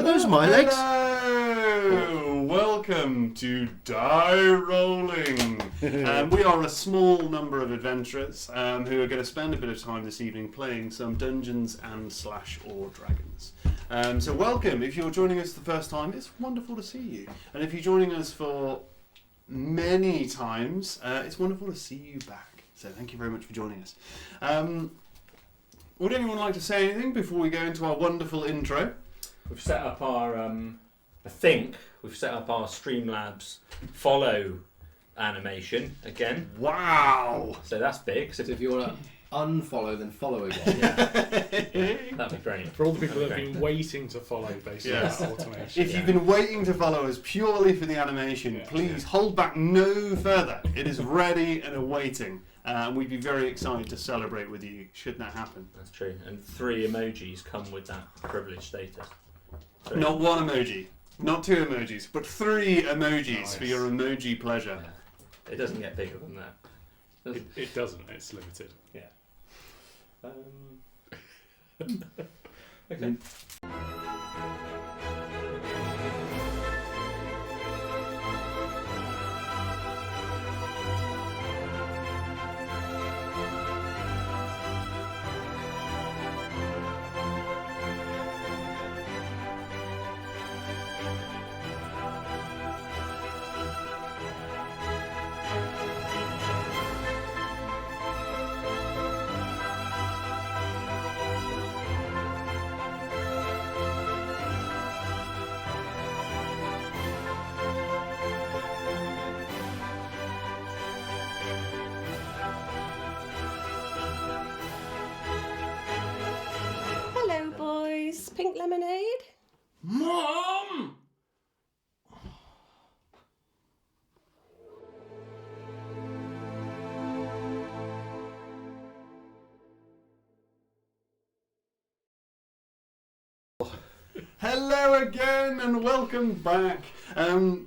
Those are my legs. Hello! Welcome to Die Rolling. We are a small number of adventurers who are going to spend a bit of time this evening playing some Dungeons and or Dragons. So welcome. If you're joining us the first time, it's wonderful to see you. And if you're joining us for many times, it's wonderful to see you back. So thank you very much for joining us. Would anyone like to say anything before we go into our wonderful intro? We've set up our, I think we've set up our Streamlabs follow animation again. Wow! So that's big. So if you want to unfollow, then follow again. That'd be great. For all the people that have been waiting to follow, basically, Yes. that automation. If you've been waiting to follow us purely for the animation, please hold back no further. It is ready and awaiting. We'd be very excited to celebrate with you should that happen. That's true. And 3 emojis come with that privileged status. 3. Not 1 emoji, not 2 emojis, but 3 emojis Nice. for your emoji pleasure. Yeah. It doesn't get bigger than that. It doesn't. It's limited. Yeah. Okay. Hello, boys. Pink lemonade? Mom! Hello again and welcome back.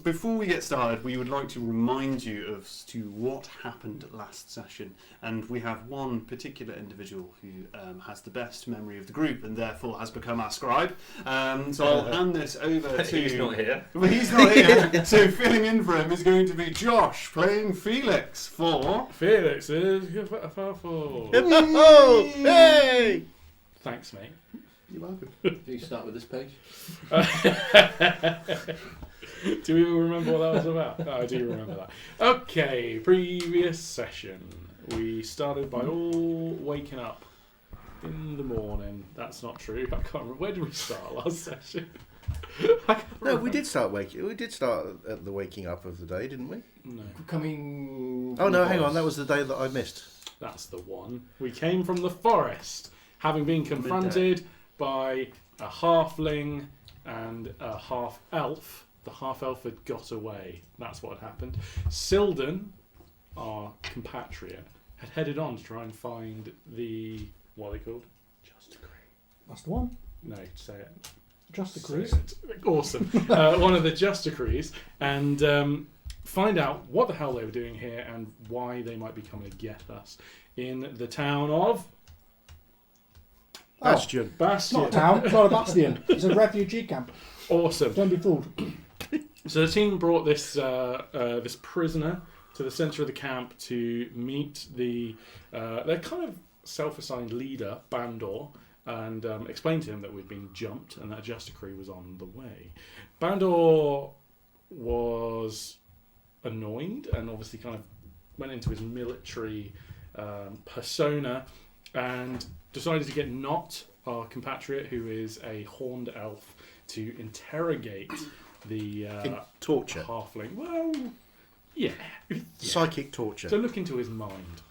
Before we get started, we would like to remind you as to what happened last session. And we have one particular individual who has the best memory of the group and therefore has become our scribe. So I'll hand this over to... He's not here. Well, he's not here. So filling in for him is going to be Josh playing Felix for... Felix is powerful. Oh, hey! Thanks, mate. You're welcome. Do you start with this page? Do you remember what that was about? I do remember that. Okay, previous session. We started by all waking up in the morning. That's not true. I can't remember. Where did we start last session? No, we did start waking. We did start at the waking up of the day, didn't we? No, Coming. Oh no, hang on. That was the day that I missed. that's the one. We came from the forest, having been confronted by a halfling and a half-elf. The half-elf had got away. That's what had happened. Silden, our compatriot, had headed on to try and find the... what are they called? Just Decree. That's the one. No, say it. Just Say Decrees. it. Awesome. One of the Just Decrees. And find out what the hell they were doing here and why they might be coming to get us in the town of... Bastion. It's Bastion. not a town, it's not a bastion. It's a refugee camp. Awesome. Don't be fooled. So the team brought this this prisoner to the centre of the camp to meet the their kind of self-assigned leader, Bandor, and explain to him that we'd been jumped and that a Just Decree was on the way. Bandor was annoyed and obviously kind of went into his military persona and decided to get Not, our compatriot, who is a horned elf, to interrogate the Torture. halfling. Well, yeah. Psychic torture. To look into his mind.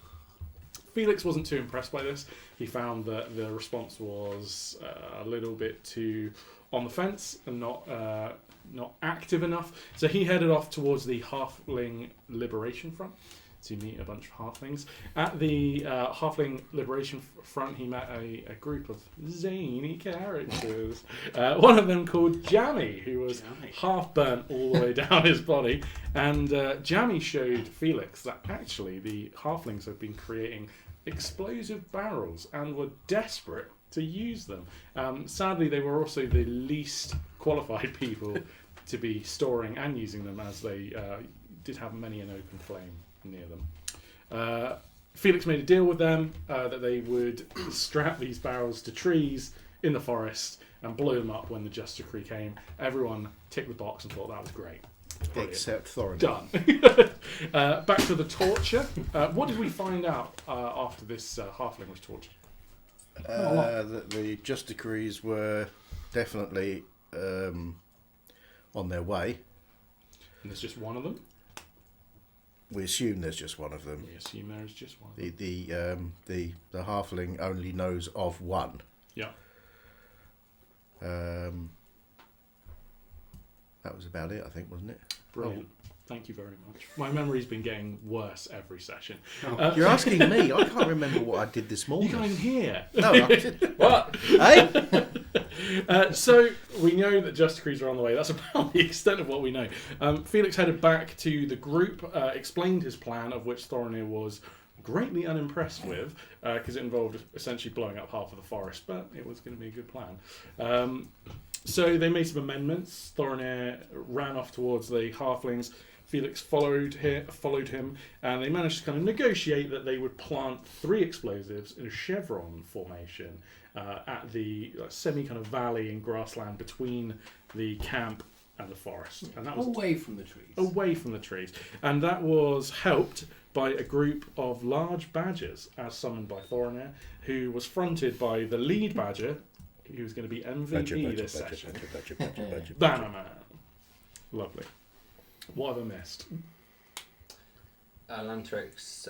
Felix wasn't too impressed by this. He found that the response was a little bit too on the fence and not active enough. So he headed off towards the Halfling Liberation Front to meet a bunch of halflings. At the Halfling Liberation Front, he met a group of zany characters. One of them called Jammy, who was half burnt all the way down his body. And Jammy showed Felix that actually the halflings had been creating explosive barrels and were desperate to use them. Sadly, they were also the least qualified people to be storing and using them, as they did have many an open flame near them. Felix made a deal with them that they would strap these barrels to trees in the forest and blow them up when the Just Decree came. Everyone ticked the box and thought that was great. Brilliant. Except Thorin. Done. Back to the torture. What did we find out after this halfling was tortured? The Just Decrees were definitely on their way. And there's just one of them? We assume there's just one of them. We assume there is just one. The halfling only knows of one. Yeah. That was about it, I think, wasn't it? Brilliant. Thank you very much. My memory's been getting worse every session. You're asking me. I can't remember what I did this morning. You can't even hear. No, I did. What? Hey? So we know that Just Decrees are on the way. That's about the extent of what we know. Felix headed back to the group, explained his plan, of which Thorinir was greatly unimpressed with, because it involved essentially blowing up half of the forest, but it was going to be a good plan. So they made some amendments. Thorinir ran off towards the halflings. Felix followed him, and they managed to kind of negotiate that they would plant 3 explosives in a chevron formation at the semi kind of valley and grassland between the camp and the forest, and that was away from the trees. away from the trees. And that was helped by a group of large badgers, as summoned by Thorinir, who was fronted by the lead badger, who was going to be MVP this session. Bannerman. Lovely. What have I missed? Lantrix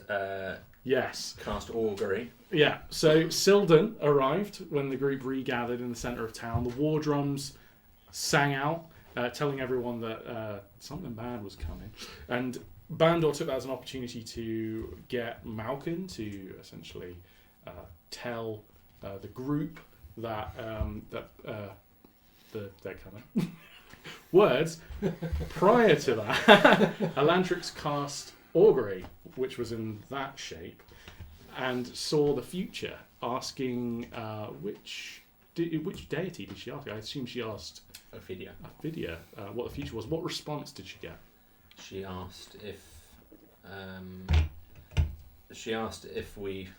Yes. cast augury. Yeah, so Silden arrived when the group regathered in the centre of town. The war drums sang out, telling everyone that something bad was coming. And Bandor took that as an opportunity to get Malkin to essentially tell the group that they're coming. Words. Prior to that, Elantrix cast augury, which was in that shape, and saw the future, asking which deity did she ask? I assume she asked Ophidia. what the future was. What response did she get? She asked if we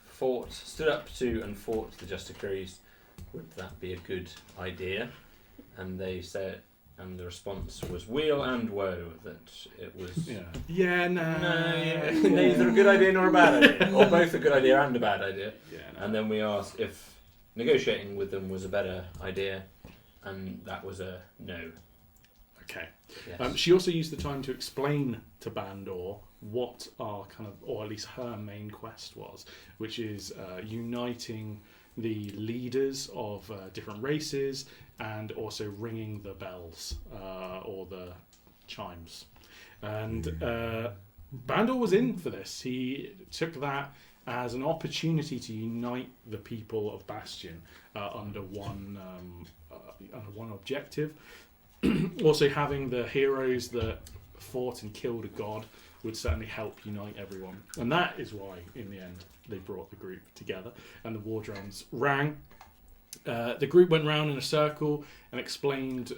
stood up to and fought the Just Decrees, would that be a good idea? And they said, and the response was weal and woe, that it was neither a good idea nor a bad idea, or both a good idea and a bad idea. And then we asked if negotiating with them was a better idea, and that was a no. Okay. Yes. She also used the time to explain to Bandor what our kind of, or at least her main quest was, which is uniting the leaders of different races and also ringing the bells or the chimes. And Bandor was in for this. He took that as an opportunity to unite the people of Bastion under one objective. Also, having the heroes that fought and killed a god would certainly help unite everyone. And that is why, in the end, they brought the group together and the war drums rang. The group went round in a circle and explained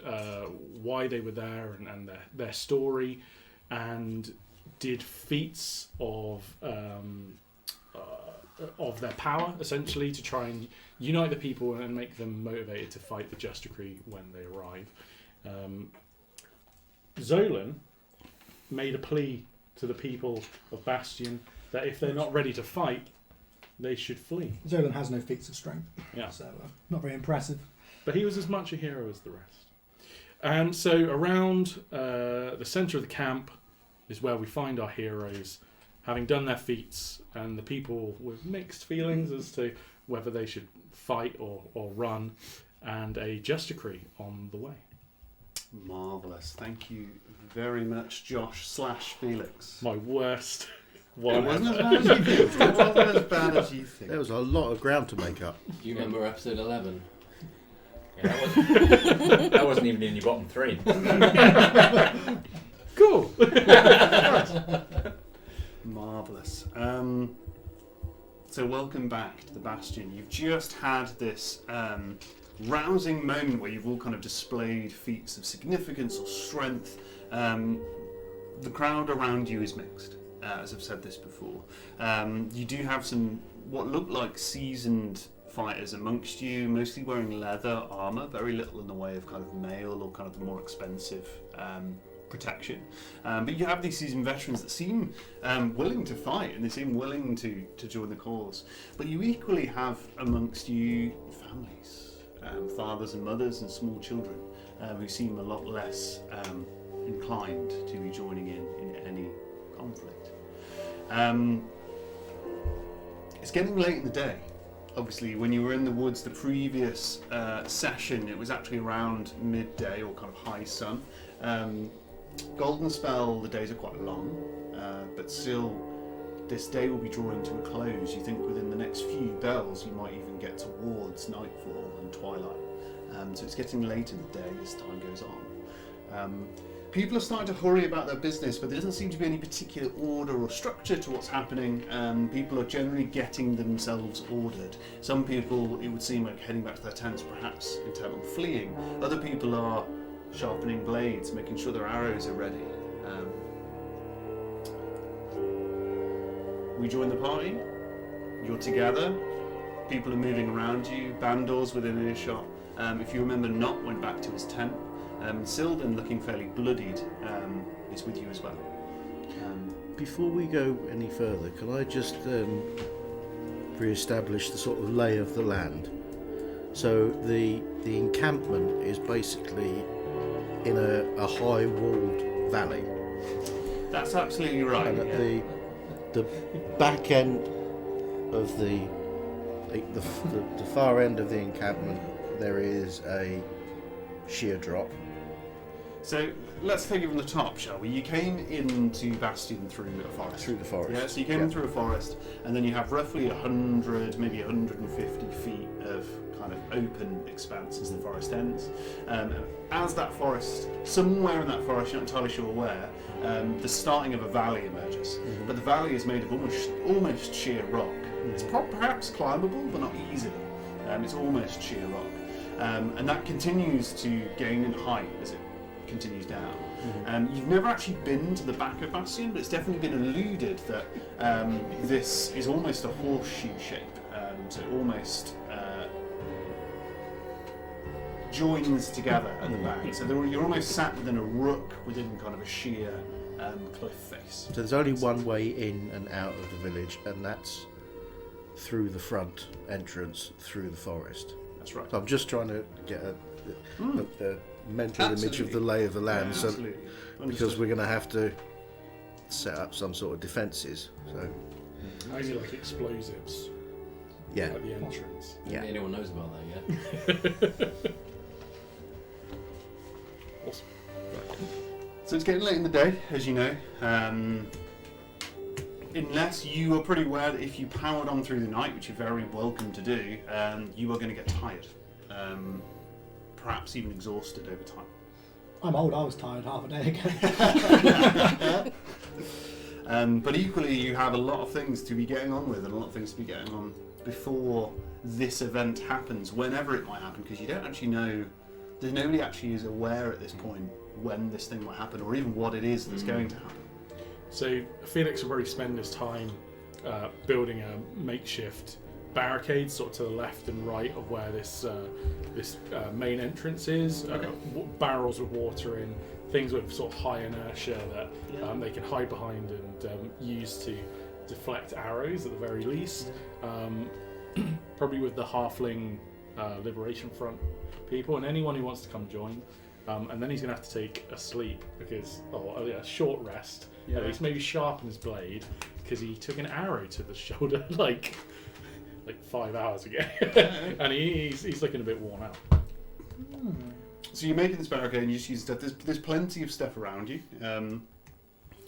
why they were there and their story, and did feats of their power, essentially, to try and unite the people and make them motivated to fight the Just Decree when they arrive. Zolan made a plea to the people of Bastion that if they're not ready to fight, they should flee. Zolan has no feats of strength, Yeah. so not very impressive. But he was as much a hero as the rest. And so around the centre of the camp is where we find our heroes, having done their feats, and the people with mixed feelings as to whether they should fight or run, and a Just Decree on the way. Marvellous. Thank you very much, Josh/Felix. My worst It one. wasn't as bad as you think. It wasn't as bad as you think. There was a lot of ground to make up. You remember episode 11? Yeah, that wasn't even in your bottom 3. Cool. Marvellous. So welcome back to the Bastion. You've just had this rousing moment where you've all kind of displayed feats of significance or strength. The crowd around you is mixed, as I've said this before. You do have some what look like seasoned fighters amongst you, mostly wearing leather armour, very little in the way of kind of mail or kind of the more expensive protection. But you have these seasoned veterans that seem willing to fight, and they seem willing to join the cause. But you equally have amongst you families, fathers and mothers and small children, who seem a lot less inclined to be joining in any conflict. It's getting late in the day. Obviously, when you were in the woods the previous session, it was actually around midday or kind of high sun. Golden Spell, the days are quite long, but still this day will be drawing to a close. You think within the next few bells you might even get towards nightfall and twilight. So it's getting late in the day as time goes on. People are starting to hurry about their business, but there doesn't seem to be any particular order or structure to what's happening. People are generally getting themselves ordered. Some people, it would seem like heading back to their tents, perhaps intent on fleeing. Other people are sharpening blades, making sure their arrows are ready. We join the party. You're together. People are moving around you. Bandors within earshot. If you remember, Not went back to his tent. Sylvan, looking fairly bloodied, is with you as well. Before we go any further, can I just re-establish the sort of lay of the land? So the encampment is basically in a high walled valley. That's absolutely right. And at the back end of the far end of the encampment, there is a sheer drop. So let's take it from the top, shall we? You came into Bastion through a forest. Through the forest. Yeah, so you came in through a forest, and then you have roughly 100, maybe 150 feet of kind of open expanse as the forest ends. As that forest, somewhere in that forest, you're not entirely sure where, the starting of a valley emerges. Mm-hmm. But the valley is made of almost sheer rock. It's perhaps climbable, but not easily. It's almost sheer rock. And that continues to gain in height as it continues down. Mm-hmm. You've never actually been to the back of Bastion, but it's definitely been alluded that this is almost a horseshoe shape, so it almost joins together at the back. So you're almost sat within a rook within kind of a sheer cliff face. So there's only one way in and out of the village, and that's through the front entrance through the forest. That's right. So I'm just trying to get a mental image of the lay of the land, Yeah, so absolutely. because we're going to have to set up some sort of defences. So Only like explosives yeah, at the entrance. I don't yeah. think anyone knows about that yet. Awesome. So it's getting late in the day, as you know. Unless you are pretty aware that if you powered on through the night, which you're very welcome to do, you are going to get tired. Perhaps even exhausted over time. I'm old, I was tired half a day ago. But equally, you have a lot of things to be getting on with and a lot of things to be getting on before this event happens, whenever it might happen, because you don't actually know, nobody actually is aware at this point when this thing might happen or even what it is that's going to happen. So Felix will probably spend his time building a makeshift barricade sort of to the left and right of where this main entrance is. Okay. Barrels with water in, things with sort of high inertia that they can hide behind and use to deflect arrows at the very least. Probably with the halfling Liberation Front people and anyone who wants to come join. And then he's going to have to take a sleep because, a short rest. Yeah. At least maybe sharpen his blade because he took an arrow to the shoulder like 5 hours ago, and he's looking a bit worn out. So you're making this barricade and you just use stuff. There's plenty of stuff around you.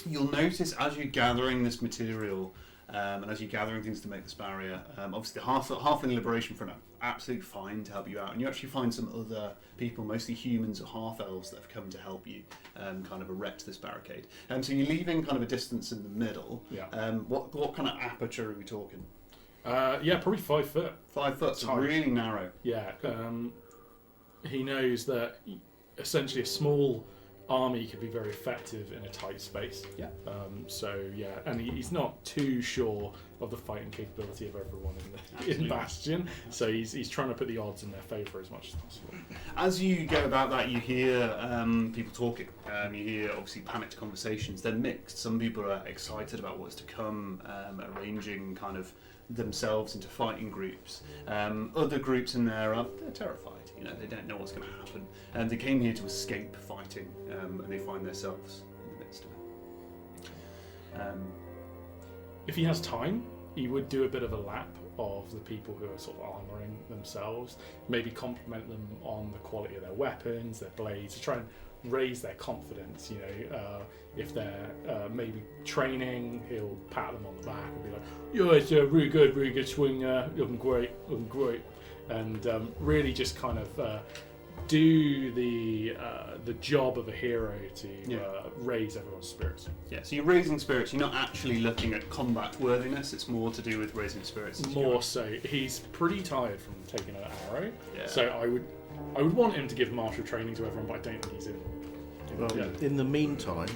You'll notice as you're gathering this material and as you're gathering things to make this barrier, obviously the Halfling Liberation Front are absolutely fine to help you out, and you actually find some other people, mostly humans or half-elves, that have come to help you kind of erect this barricade. So you're leaving kind of a distance in the middle. Yeah. What kind of aperture are we talking? Yeah, probably 5 foot. 5 foot, so Tight. really narrow. Yeah. he knows that essentially a small army could be very effective in a tight space. Yeah. And he's not too sure of the fighting capability of everyone in Bastion, so he's trying to put the odds in their favour as much as possible. As you go about that, you hear people talking. You hear obviously panicked conversations. They're mixed. Some people are excited about what's to come, arranging kind of themselves into fighting groups. Other groups in there they're terrified. You know, they don't know what's going to happen, and they came here to escape fighting, and they find themselves in the midst of it. If he has time, he would do a bit of a lap of the people who are sort of armouring themselves, maybe compliment them on the quality of their weapons, their blades, to try and raise their confidence. You know, if they're maybe training, he'll pat them on the back and be like, "Yeah, it's a really good swing, looking great," and really just kind of do the job of a hero to raise everyone's spirits. Yeah, so you're raising spirits. You're not actually looking at combat worthiness. It's more to do with raising spirits. More so, he's pretty tired from taking an arrow. Yeah. So I would want him to give martial training to everyone, but I don't think he's in. Well, in the meantime,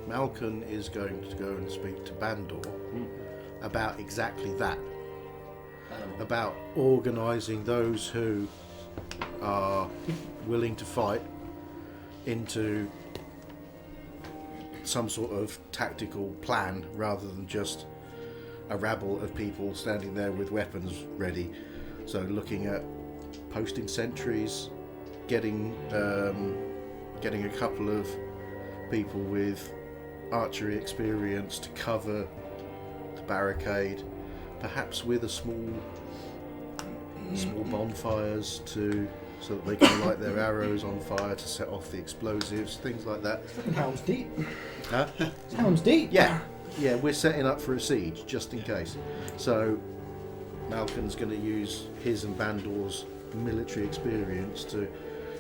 Malcolm is going to go and speak to Bandor about exactly that. About organising those who are willing to fight into some sort of tactical plan rather than just a rabble of people standing there with weapons ready. So looking at posting sentries, getting a couple of people with archery experience to cover the barricade, perhaps with a small bonfires so that they can light their arrows on fire to set off the explosives, things like that. Hound's deep. Huh? Hound's deep. Yeah, we're setting up for a siege just in case. So Malcolm's going to use his and Bandor's military experience to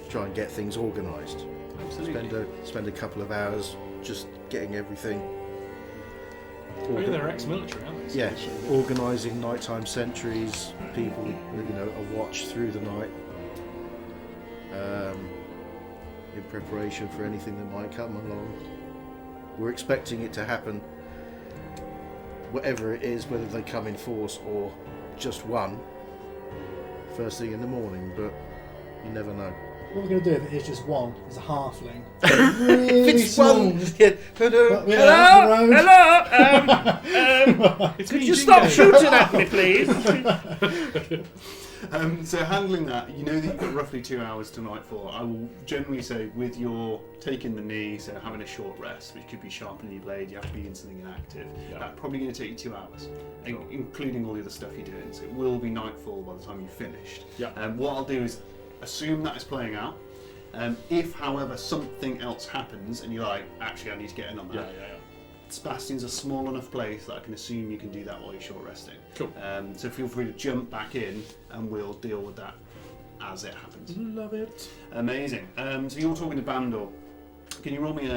try and get things organised. Spend a couple of hours just getting everything. They're ex-military, aren't they? Yeah, organising nighttime sentries, people, a watch through the night, in preparation for anything that might come along. We're expecting it to happen, whatever it is, whether they come in force or just one, first thing in the morning, but you never know. What we're going to do if it is just one is a halfling. Really small. Could you stop shooting at me, please? So handling that, you know that you've got roughly 2 hours to nightfall. I will generally say with your taking the knee, so having a short rest, which could be sharpening your blade, you have to be instantly inactive. Yeah. That's probably going to take you 2 hours, including all the other stuff you're doing. So it will be nightfall by the time you've finished. Yeah. What I'll do is assume that is playing out. If, however, something else happens and you're like, actually, I need to get in on that. Sebastian's a small enough place that I can assume you can do that while you're short resting. Cool. So feel free to jump back in and we'll deal with that as it happens. Love it. Amazing. So you're talking to Bandor. Can you roll me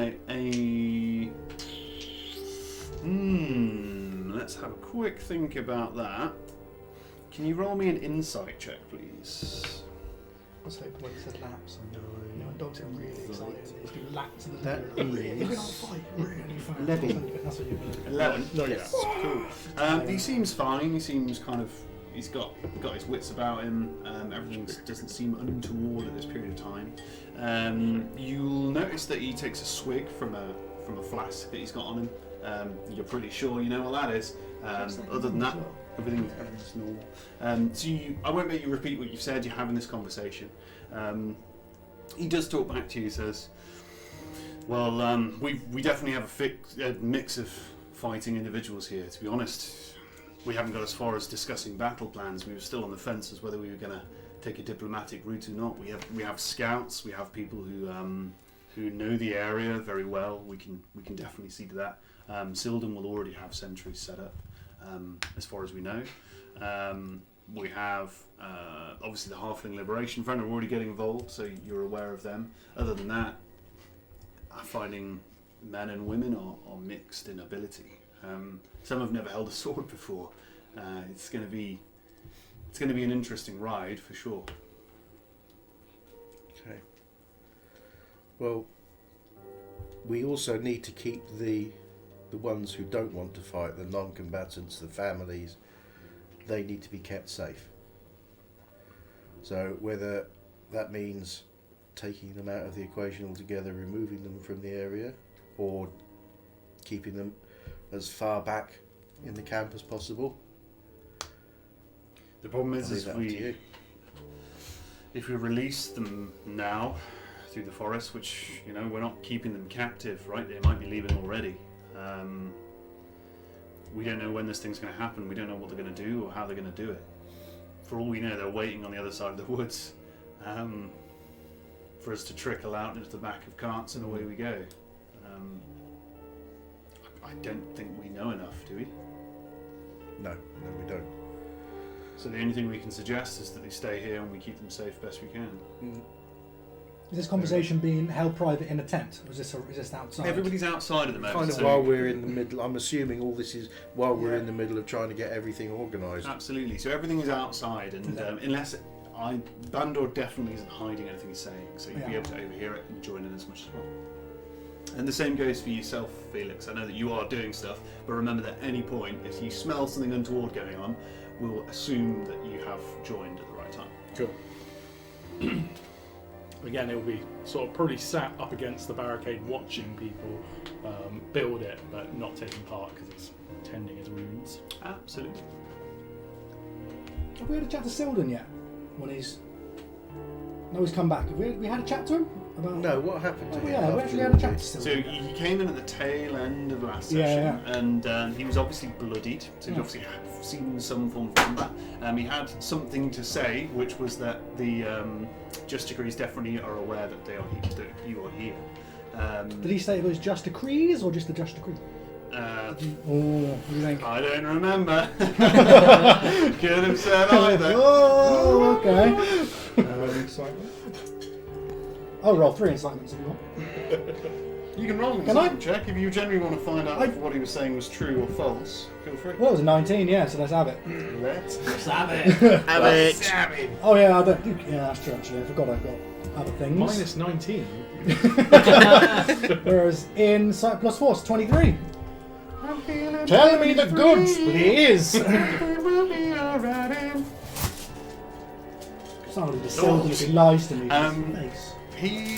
let's have a quick think about that. Can you roll me an insight check, please? I was hoping when he said laps, I know dogs get really excited. He's doing laps in the That really is fight really fast. 11. That's what you mean. 11. Yes. Cool. He seems fine. He seems kind of. He's got his wits about him. Everything doesn't seem untoward at this period of time. You'll notice that he takes a swig from a flask that he's got on him. You're pretty sure you know what that is. Other than that, everything's normal. I won't make you repeat what you've said. You're having this conversation. He does talk back to you. He says, "Well, we definitely have a mix of fighting individuals here. To be honest, we haven't got as far as discussing battle plans. We were still on the fence as whether we were going to take a diplomatic route or not. We have scouts. We have people who know the area very well. We can definitely see to that. Silden will already have sentries set up, as far as we know. We have obviously the Halfling Liberation Front are already getting involved, so you're aware of them. Other than that, fighting men and women are mixed in ability. Some have never held a sword before. It's going to be an interesting ride for sure." Okay. Well, we also need to keep the ones who don't want to fight, the non-combatants, the families, they need to be kept safe. So whether that means taking them out of the equation altogether, removing them from the area, or keeping them as far back in the camp as possible. The problem I'll is leave that up to you. if we release them now through the forest, which, you know, we're not keeping them captive, right? They might be leaving already. We don't know when this thing's going to happen. We don't know what they're going to do or how they're going to do it. For all we know, they're waiting on the other side of the woods for us to trickle out into the back of carts and away we go. I don't think we know enough, do we? No, we don't. So the only thing we can suggest is that they stay here and we keep them safe best we can. Is this conversation being held private in a tent, or is this outside? Everybody's outside at the moment. Kind of so while we're in the middle, I'm assuming all this is while we're in the middle of trying to get everything organised. Absolutely. So everything is outside, and Yeah. unless Bandor definitely isn't hiding anything he's saying, so you'll be Yeah. able to overhear it and join in as much as well. And the same goes for yourself, Felix. I know that you are doing stuff, but remember that at any point, if you smell something untoward going on, we'll assume that you have joined at the right time. Cool. Again, it'll be sort of probably sat up against the barricade watching people build it, but not taking part because it's tending his wounds. Absolutely. Have we had a chat to Silden yet? When he's... No, he's come back. Have we had a chat to him? About... No, what happened to Oh, him? yeah, we after actually the had a chat retreat? to So Silden. he came in at the tail end of last Yeah, session, yeah. and he was obviously bloodied. So he'd obviously seen some form of combat. He had something to say, which was that the Just Degrees definitely are aware that they are that you are here. Did he say it was just decrees or just the just decree? Uh, What do you think? I don't remember. Could have said either. Oh, okay. Oh, roll 3 incitements if you want. You can roll an Can I? insight check if you generally want to find out if what he was saying was true or false. Feel free. Well, it was a 19, yeah, so let's have it. Let's Have it. have it. Oh, yeah, I don't think... Yeah, that's true, actually. I forgot I've got other things. Minus 19. Whereas in Sight Plus Force, 23. Tell me the goods, please! Somebody just sold him if he lies to me. Face. He.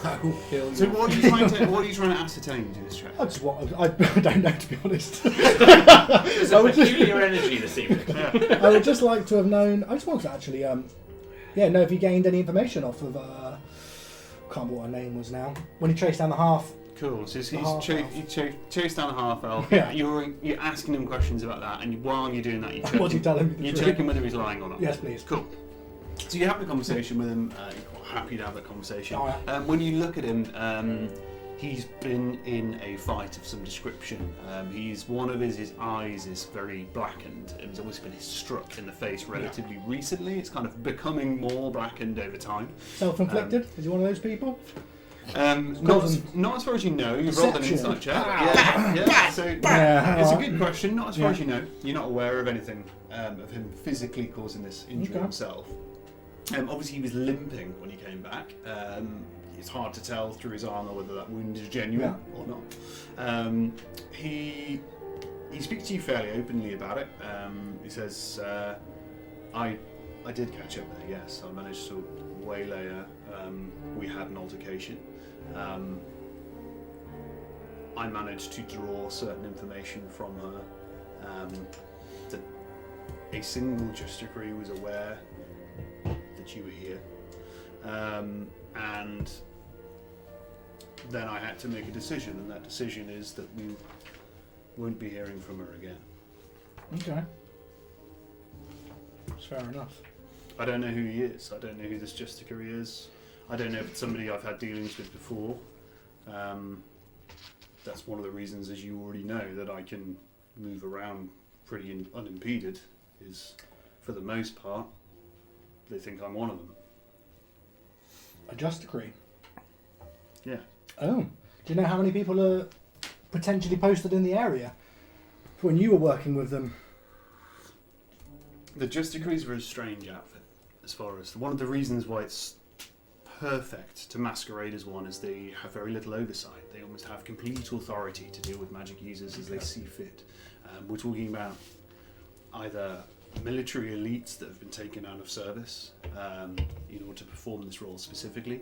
That will kill you. So what are you trying to ascertain to this check? I just want... I don't know, to be honest. There's a peculiar energy this evening. I would just like to have known... I just want to actually, know if he gained any information off of... can't remember what her name was now. When he chased down the half... Cool. So he's half-elf. chased down a half elf. Yeah. You're asking him questions about that, and while you're doing that, What's he telling me? the you're truth? checking whether he's lying or not. Yes, please. Cool. So you're having a conversation with him. You're quite happy to have that conversation. Oh, yeah. When you look at him, he's been in a fight of some description. One of his eyes is very blackened, and he's always been struck in the face relatively recently. It's kind of becoming more blackened over time. Self-inflicted? Is he one of those people? Not as far as you know. You've rolled an Deception. insight check. Yeah. So Yeah, it's a alright. good question. Not as far Yeah. as you know. You're not aware of anything of him physically causing this injury Okay. himself. Obviously, he was limping when he came back. It's hard to tell through his armour whether that wound is genuine or not. He speaks to you fairly openly about it. He says, "I did catch up with her. Yes, I managed to waylay her. We had an altercation. I managed to draw certain information from her that a single Just Degree was aware that you were here, and then I had to make a decision, and that decision is that we won't be hearing from her again. Okay. That's fair enough. I don't know who he is. I don't know who this Just Degree is. I don't know if it's somebody I've had dealings with before. That's one of the reasons, as you already know, that I can move around pretty unimpeded, is for the most part, they think I'm one of them. A just decree. Yeah. Oh. Do you know how many people are potentially posted in the area when you were working with them? The Just Degrees were a strange outfit, as far as one of the reasons why it's perfect to masquerade as one, as they have very little oversight. They almost have complete authority to deal with magic users as they see fit. We're talking about either military elites that have been taken out of service in order to perform this role specifically,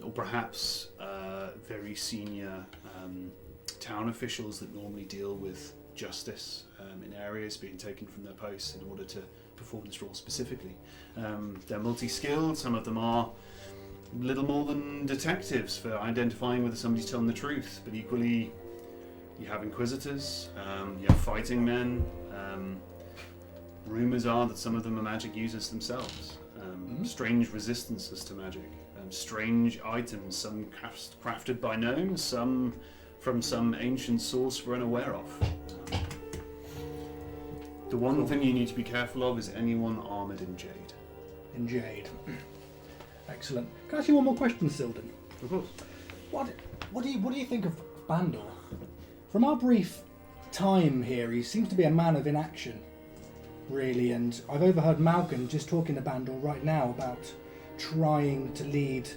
or perhaps very senior town officials that normally deal with justice in areas being taken from their posts in order to perform this role specifically. They're multi-skilled. Some of them are little more than detectives for identifying whether somebody's telling the truth, but equally you have inquisitors, you have fighting men. Rumours are that some of them are magic users themselves. Strange resistances to magic. Strange items, some crafted by gnomes, some from some ancient source we're unaware of. The one thing you need to be careful of is anyone armoured in Jade. In Jade. Excellent. Can I ask you one more question, Silden? Of course. What do you think of Bandor? From our brief time here, he seems to be a man of inaction, really, and I've overheard Malcolm just talking to Bandor right now about trying to lead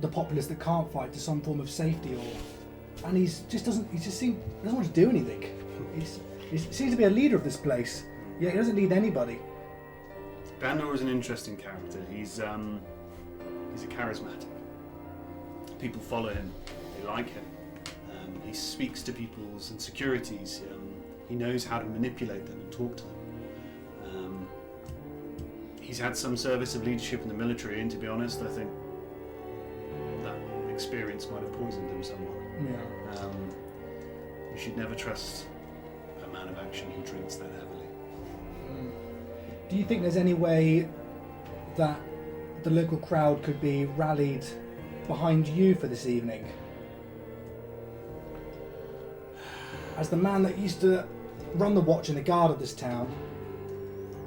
the populace that can't fight to some form of safety, and he doesn't want to do anything. He seems to be a leader of this place, yet he doesn't lead anybody. Bandor is an interesting character. He's a charismatic. People follow him. They like him. He speaks to people's insecurities. He knows how to manipulate them and talk to them. He's had some service of leadership in the military, and to be honest, I think that experience might have poisoned him somewhat. Yeah. You should never trust a man of action who drinks that heavily. Do you think there's any way that the local crowd could be rallied behind you for this evening? As the man that used to run the watch and the guard of this town,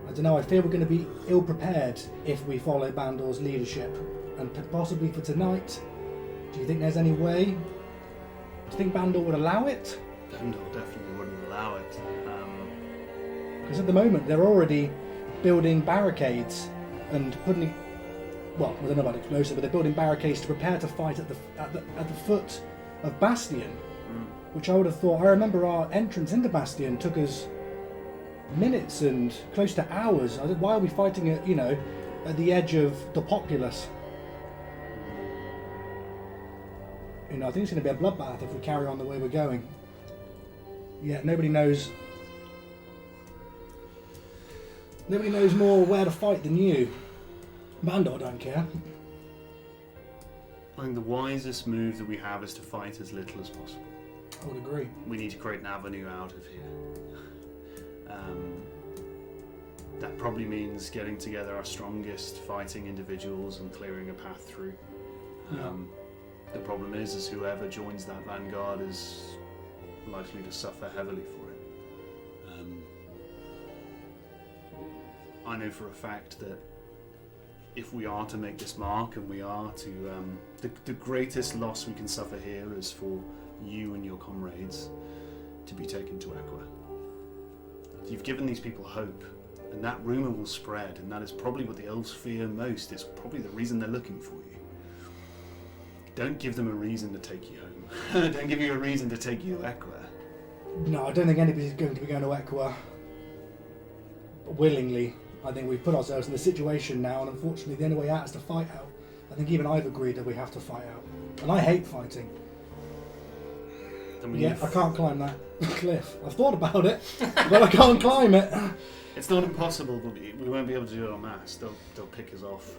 I don't know, I fear we're going to be ill prepared if we follow Bandor's leadership. And possibly for tonight, do you think there's any way? Do you think Bandor would allow it? Bandor definitely wouldn't allow it. Because at the moment they're already building barricades and putting, well, I don't know about explosives, but they're building barricades to prepare to fight at the foot of Bastion. Which I would have thought, I remember our entrance into Bastion took us minutes and close to hours. Why are we fighting at the edge of the populace? I think it's going to be a bloodbath if we carry on the way we're going. Yeah, nobody knows more where to fight than you. Bandor don't care. I think the wisest move that we have is to fight as little as possible. I would agree. We need to create an avenue out of here. That probably means getting together our strongest fighting individuals and clearing a path through. The problem is whoever joins that vanguard is likely to suffer heavily for it. I know for a fact that if we are to make this mark and we are to... the greatest loss we can suffer here is for you and your comrades to be taken to Equa. You've given these people hope, and that rumour will spread, and that is probably what the elves fear most. It's probably the reason they're looking for you. Don't give them a reason to take you home. Don't give you a reason to take you to Equa. No, I don't think anybody's going to be going to Equa willingly. I think we've put ourselves in the situation now, and unfortunately the only way out is to fight out. I think even I've agreed that we have to fight out. And I hate fighting. I can't climb that cliff. I've thought about it, but I can't climb it. It's not impossible, but we won't be able to do it en masse. They'll pick us off.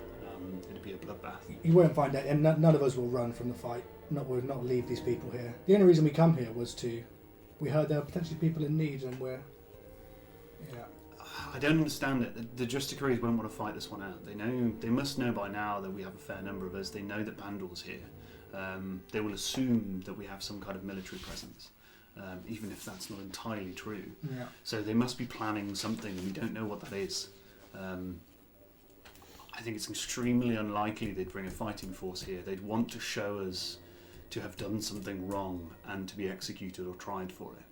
It'll be a bloodbath. You won't find it, and none of us will run from the fight. We'll not leave these people here. The only reason we come here was we heard there were potentially people in need, and we're... Yeah. I don't understand it. The Justicaries won't want to fight this one out. They must know by now that we have a fair number of us. They know that Bandor's here. They will assume that we have some kind of military presence, even if that's not entirely true. Yeah. So they must be planning something, and we don't know what that is. I think it's extremely unlikely they'd bring a fighting force here. They'd want to show us to have done something wrong and to be executed or tried for it.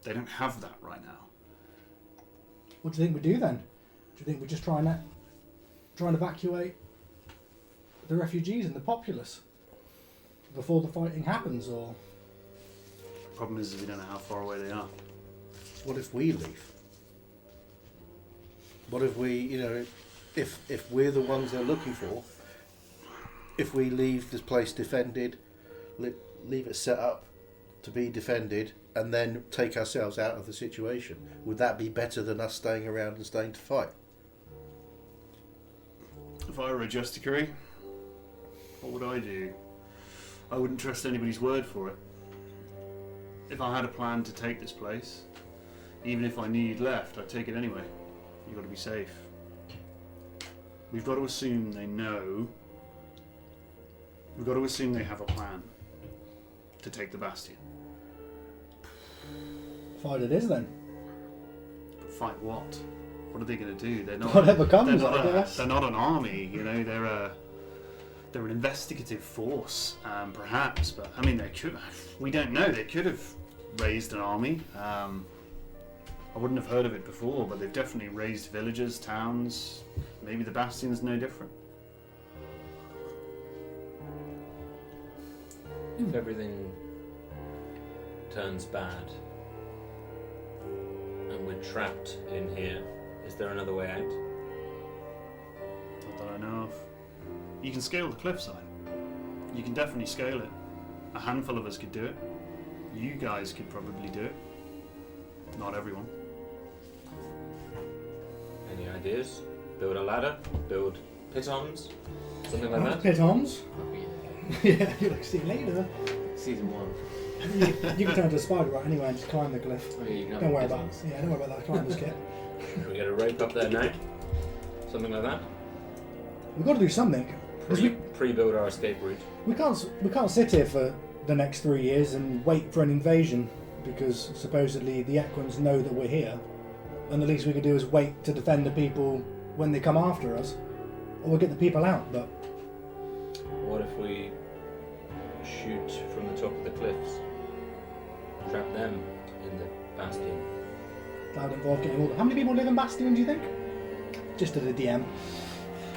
They don't have that right now. What do you think we do then? Do you think we just try and evacuate the refugees and the populace before the fighting happens, or Problem is we don't know how far away they are. What if we leave? What if we, if we're the ones they're looking for, if we leave this place defended, leave it set up to be defended, and then take ourselves out of the situation, would that be better than us staying around and staying to fight? If I were a Justicary, what would I do? I wouldn't trust anybody's word for it. If I had a plan to take this place, even if I knew you'd left, I'd take it anyway. You've got to be safe. We've got to assume they know. We've got to assume they have a plan to take the Bastion. fight it is then. But fight what? What are they going to do? They're not. Whatever comes, they're not I guess. They're not an army. They're an investigative force, perhaps. But I mean, they could. We don't know. They could have raised an army. I wouldn't have heard of it before, but they've definitely raised villages, towns. Maybe the Bastion's no different. If everything turns bad and we're trapped in here, is there another way out? Not that I know of. You can scale the cliffside. You can definitely scale it. A handful of us could do it. You guys could probably do it. Not everyone. Any ideas? Build a ladder? Build pitons? Something like that? Pitons. I'll be Yeah, you'll see you later. there. Season 1. You can turn into a spider right anyway and just climb the cliff. Oh, yeah, you can have Don't worry pitons. about don't worry about that climber's kit. Should we get a rope up there now? Something like that? We've got to do something. 'Cause Pre-build our escape route. We can't sit here for the next 3 years and wait for an invasion because supposedly the Equins know that we're here, and the least we could do is wait to defend the people when they come after us, or we'll get the people out. But What if we shoot from the top of the cliffs? Trap them in the bastion? that would involve getting all. How many people live in Bastion? Do you think? Just as a DM.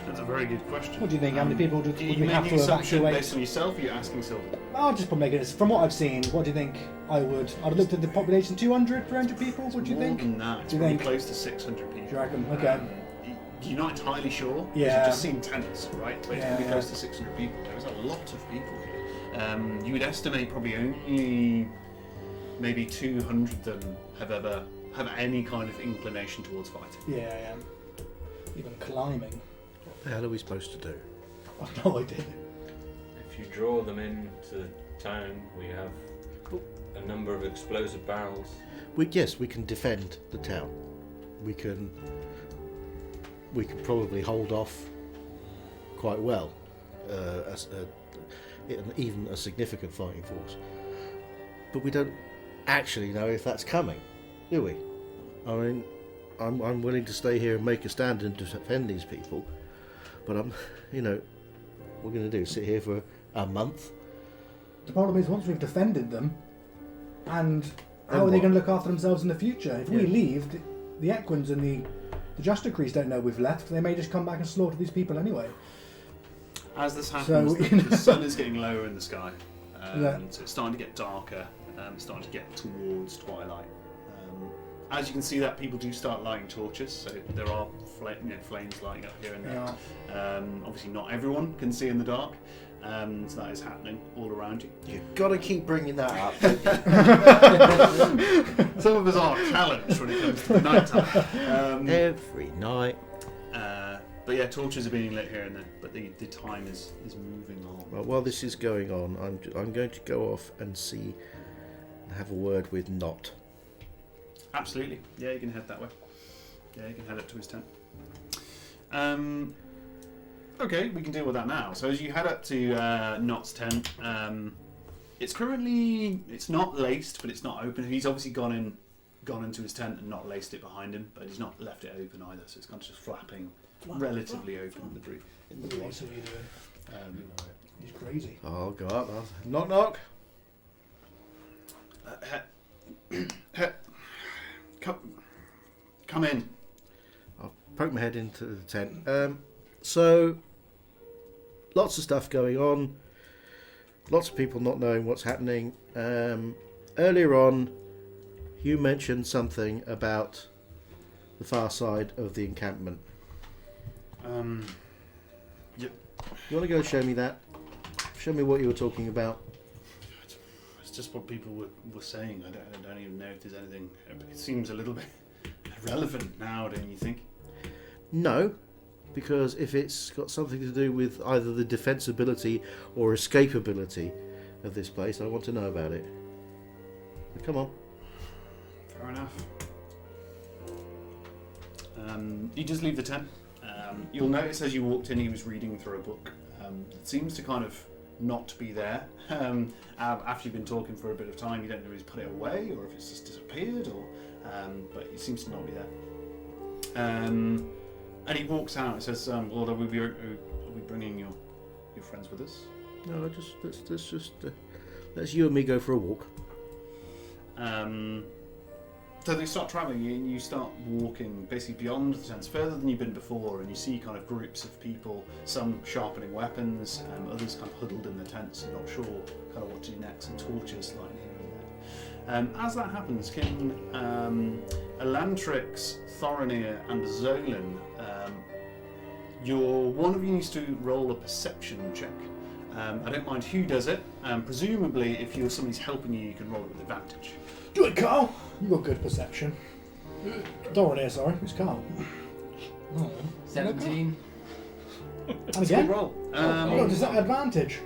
That's a very good question. What do you think? How many people would you we have making to assumption evacuate? based on yourself, or you're asking Sylvan? I'll just probably make it. From what I've seen, what do you think? I'd have looked at the population, 200, 300 people. What do you More think? than that. It's Do you probably think? close to 600 people. Do you reckon? Okay. You're not entirely sure. 'Cause Yeah. You've just seen tents, right? But it's Yeah, probably yeah. close to 600 people. There's a lot of people here. You would estimate probably only maybe 200 of them have any kind of inclination towards fighting. Yeah. Even climbing. What the hell are we supposed to do? I've no idea. If you draw them into town, we have a number of explosive barrels. Yes, we can defend the town. We can probably hold off quite well, even a significant fighting force. But we don't actually know if that's coming, do we? I mean, I'm willing to stay here and make a stand and defend these people, but what we're going to do? Sit here for a month? The problem is, once we've defended them, and how Then are they what? going to look after themselves in the future? If we Yeah. leave, the Equins and the Justicries don't know we've left. They may just come back and slaughter these people anyway. As this So, happens, the sun is getting lower in the sky. Yeah. So it's starting to get darker. It's starting to get towards twilight. As you can see, that people do start lighting torches, so there are flames lighting up here and there. Yeah. Obviously, not everyone can see in the dark, so that is happening all around you. You've got to keep bringing that up. Some of us are challenged when it comes to the night time. Every night. But yeah, torches are being lit here and there, but the time is moving on. Well, while this is going on, I'm going to go off and have a word with Not. Absolutely. Yeah, you can head that way. Yeah, you can head up to his tent. Okay, we can deal with that now. So as you head up to Not's tent, it's not laced, but it's not open. He's obviously gone into his tent and not laced it behind him, but he's not left it open either. So it's kind of just flapping relatively open in the breeze. What's he doing? He's crazy. I'll go up. Knock, knock. Come in. I'll poke my head into the tent. So, lots of stuff going on. Lots of people not knowing what's happening. Earlier on, you mentioned something about the far side of the encampment. Yep. You want to go show me that? Show me what you were talking about. It's just what people were saying. I don't even know if there's anything. It seems a little bit irrelevant now, don't you think? No, because if it's got something to do with either the defensibility or escapability of this place, I want to know about it. But come on. Fair enough. He does leave the tent. You'll notice as you walked in, he was reading through a book. It seems to kind of not be there. After you've been talking for a bit of time, you don't know if he's put it away or if it's just disappeared, or but it seems to not be there. And he walks out and says, "Lord, are we bringing your friends with us?" No, let's you and me go for a walk. So they start travelling, and you start walking basically beyond the tents, further than you've been before, and you see kind of groups of people, some sharpening weapons, others kind of huddled in the tents and not sure kind of what to do next, and torches lying here and there. As that happens, King Elantrix, Thorinir, and Zolan, one of you needs to roll a perception check. I don't mind who does it. Presumably, if somebody's helping you, you can roll it with advantage. Do it, Carl. You got good perception. Doran here, sorry. Who's Carl? Oh. 17. And It's a again? good roll. Oh, does that advantage?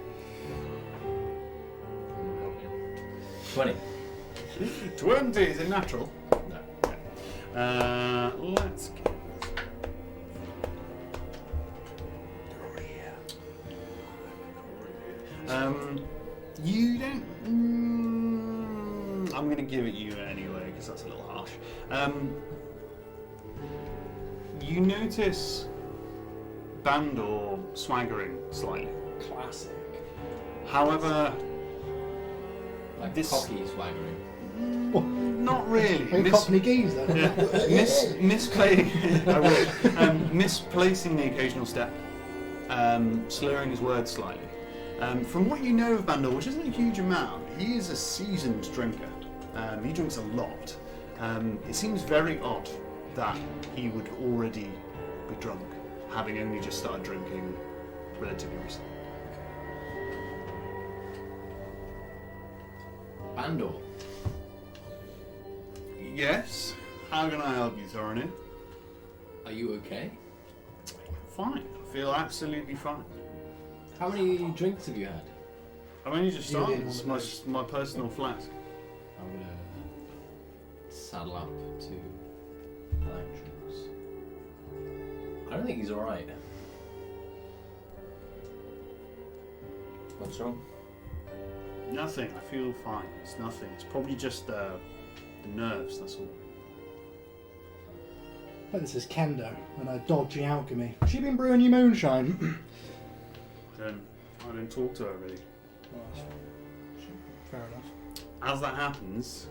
20. 20 is it natural? No. Let's get you don't. I'm going to give it you anyway because that's a little harsh. You notice Bandor swaggering slightly. Classic. However, Like This- cocky swaggering. not really. Are you Cockney geese then? Misplacing the occasional step, slurring his words slightly. From what you know of Bandor, which isn't a huge amount, he is a seasoned drinker. He drinks a lot. It seems very odd that he would already be drunk, having only just started drinking relatively recently. Bandor. Yes. How can I help you, Thorinir? Are you okay? Fine. I feel absolutely fine. How many drinks have you had? I've only just You started. did It's one of my personal flask. I'm gonna saddle up to Electrix. I don't think he's alright. What's wrong? Nothing. I feel fine. It's nothing. It's probably just the nerves. That's all. But this is Kendo and her dodgy alchemy. She been brewing you moonshine? I don't talk to her really. Fair enough. As that happens,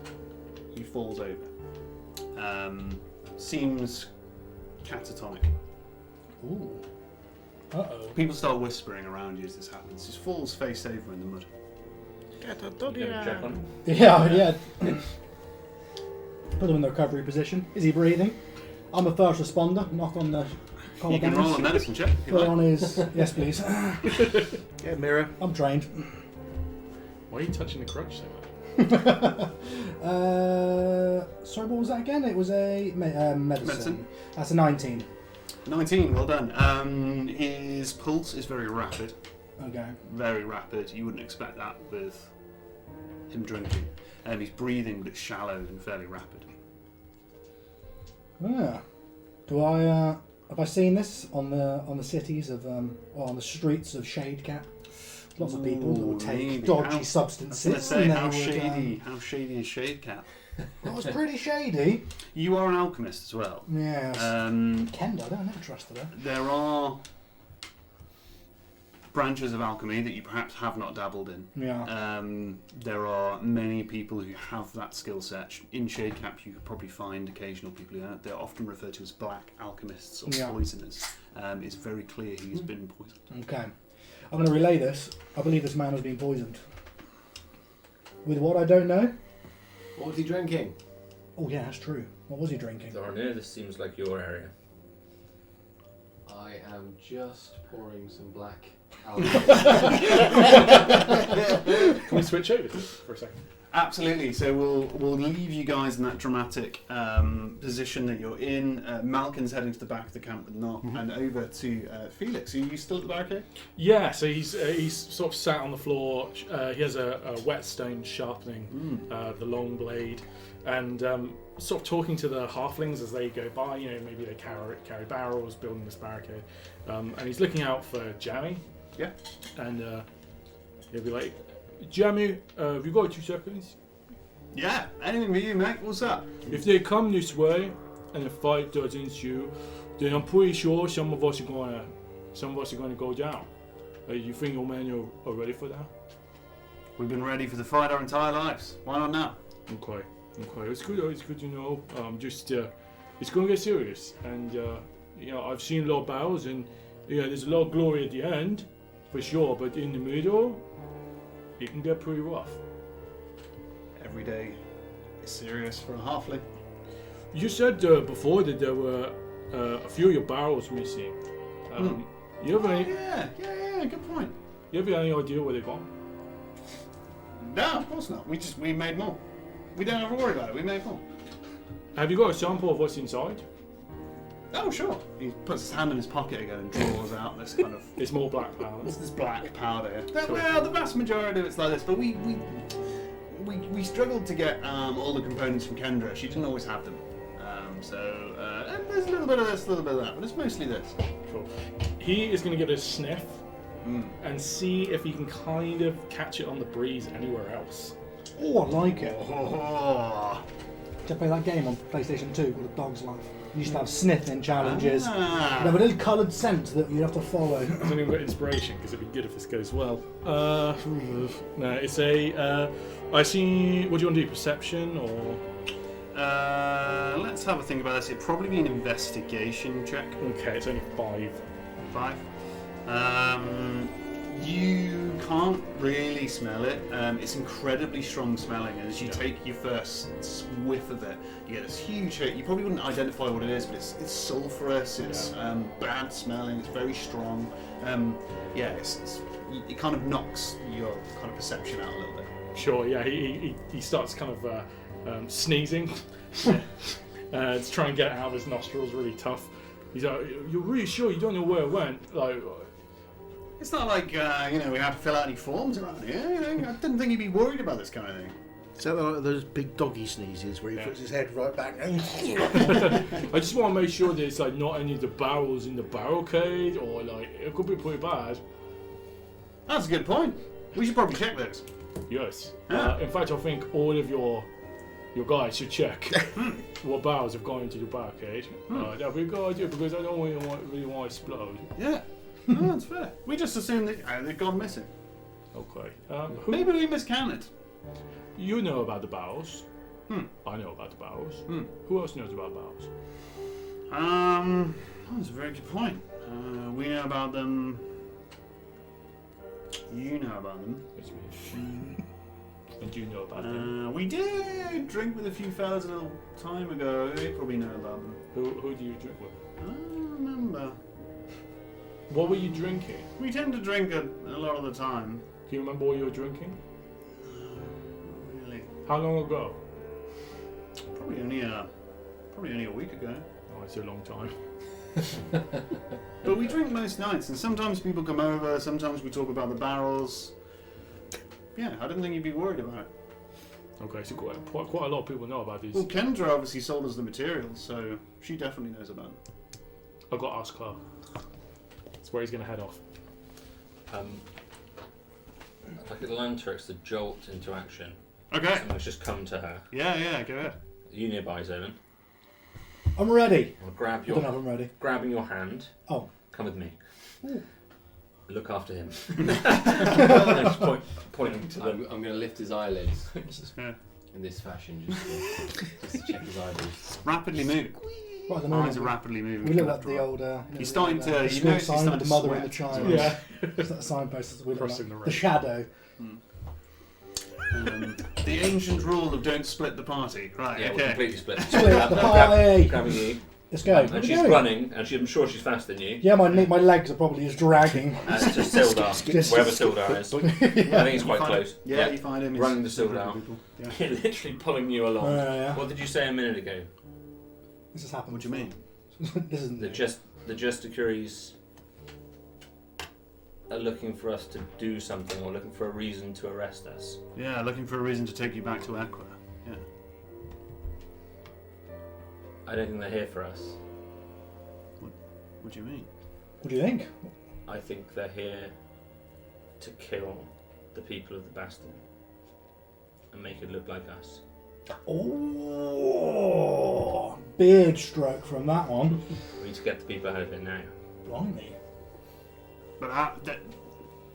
he falls over. Seems catatonic. Ooh. Uh-oh. People start whispering around you as this happens. He falls face over in the mud. You gonna check on him? Yeah. Put him in the recovery position. Is he breathing? I'm a first responder. Knock on the collar You can roll a bands. medicine check. If you Put it like. on his... Yes, please. Yeah, mirror. I'm trained. Why are you touching the crutch so much? Sorry, what was that again? It was a medicine. Medicine. That's a 19. 19. Well done. His pulse is very rapid. Okay. Very rapid. You wouldn't expect that with him drinking. He's breathing, but it's shallow and fairly rapid. Yeah. Have I seen this on the cities of or on the streets of Shadecap? Lots of people that would take Maybe. dodgy I was substances. going to say, and they how would, shady is Shadecap? It was pretty shady. You are an alchemist as well. Yes. Kendo, I never trusted her. There are branches of alchemy that you perhaps have not dabbled in. Yeah. There are many people who have that skill set. In Shadecap, you could probably find occasional people who are. They're often referred to as black alchemists or Yeah. poisoners. It's very clear he's been poisoned. Okay. I'm going to relay this. I believe this man has been poisoned. With what I don't know? What was he drinking? Oh yeah, that's true. What was he drinking? Thornir, this seems like your area. I am just pouring some black Can we switch over for a second? Absolutely. So we'll leave you guys in that dramatic position that you're in. Malkin's heading to the back of the camp with Knock, and over to Felix. Are you still at the barricade? Yeah, so he's sort of sat on the floor. He has a whetstone sharpening the long blade, and sort of talking to the halflings as they go by. You know, maybe they carry barrels, building this barricade, and he's looking out for Jamie. Yeah. And he'll be like, Jamie, have you got 2 seconds? Yeah. Anything for you, mate. What's up? If they come this way and the fight does ensue, then I'm pretty sure some of us are gonna go down. You think your men are ready for that? We've been ready for the fight our entire lives. Why not now? Okay. It's good to know. It's gonna get serious, and I've seen a lot of battles, and there's a lot of glory at the end, for sure. But in the middle, it can get pretty rough. Every day is serious for a halfling. You said before that there were a few of your barrels missing. You have any? Yeah. Good point. You have any idea where they're gone? No, of course not. We made more. We don't have to worry about it. We made more. Have you got a sample of what's inside? Oh, sure. He puts his hand in his pocket again and draws out this kind of... It's more black powder. It's this black powder. Cool. Well, the vast majority of it's like this, but we struggled to get all the components from Kendra. She didn't always have them. And there's a little bit of this, a little bit of that, but it's mostly this. Cool. He is going to give it a sniff and see if he can kind of catch it on the breeze anywhere else. Oh, I like it. Oh. Did you play that game on PlayStation 2 called A Dog's Life? You used to have sniffing challenges. Ah. There were little coloured scents that you'd have to follow. I don't even got inspiration because it'd be good if this goes well. No, it's a. I see. What do you want to do? Perception or? Let's have a think about this. It'd probably be an investigation check. Okay, it's only 5. 5. You can't really smell it. It's incredibly strong smelling, and as you take your first whiff of it, you get this huge hit. You probably wouldn't identify what it is, but it's sulphurous. It's bad smelling. It's very strong. It kind of knocks your kind of perception out a little bit. Sure. Yeah. He starts kind of sneezing to try and get it out of his nostrils. Really tough. He's like, "You're really sure you don't know where it went?" Like. It's not like we have to fill out any forms around here. I didn't think you'd be worried about this kind of thing. Is that like those big doggy sneezes where he puts his head right back? I just want to make sure that it's like not any of the barrels in the barricade, or like it could be pretty bad. That's a good point. We should probably check those. Yes. Yeah. In fact, I think all of your guys should check what barrels have gone into the barricade. That'd be a good idea because I don't really want to explode. Yeah. No, that's fair. We just assumed that they've gone missing. Okay. Maybe we miscounted. You know about the barrels. I know about the barrels. Who else knows about barrels? That's a very good point. We know about them. You know about them. It's me. And you know about them. We did drink with a few fellas a little time ago. They probably know about them. Who do you drink with? I don't remember. What were you drinking? We tend to drink a lot of the time. Do you remember what you were drinking? Really? How long ago? Probably only a week ago. Oh, it's a long time. But we drink most nights, and sometimes people come over. Sometimes we talk about the barrels. Yeah, I didn't think you'd be worried about it. Okay, so quite a lot of people know about these. Well, Kendra obviously sold us the materials, so she definitely knows about it. I've got to ask her. That's where he's going to head off. Like at Lantrix, the jolt into action. Okay. Something's just come to her. Yeah, go ahead. Are you nearby, Zolan? I'm ready. I'll grab I don't know if I'm ready. grabbing your hand. Oh. Come with me. Ooh. Look after him. Just pointing to I'm them. going to lift his eyelids Yeah. in this fashion, just to check his eyeballs. Rapidly move. Right at the Eyes moment, are rapidly moving. we to look left like and the right. old. He's starting to. the You school notice he's sign starting with to the mother sweat. and the child. Yeah. It's that signpost that we look Crossing like. the The road. shadow. The ancient rule of don't split the party. Right. Yeah, we're okay. completely split. Split the I'm pie. grabbing you, Let's go. and she's running, and I'm sure she's faster than you. Yeah, my legs are probably just dragging. To Sildar, wherever Sildar is. I think it's quite find close. him. Yeah, you find him. Running He's the Sildar. people. Yeah. Literally pulling you along. Yeah. What did you say a minute ago? This has happened. What do you mean? This isn't The Justicuries are looking for us to do something, or looking for a reason to arrest us. Yeah, looking for a reason to take you back to Aqua. Yeah. I don't think they're here for us. What do you mean? What do you think? I think they're here to kill the people of the Bastion and make it look like us. Oh, beard stroke from that one. We need to get the people out of here now. Blimey. But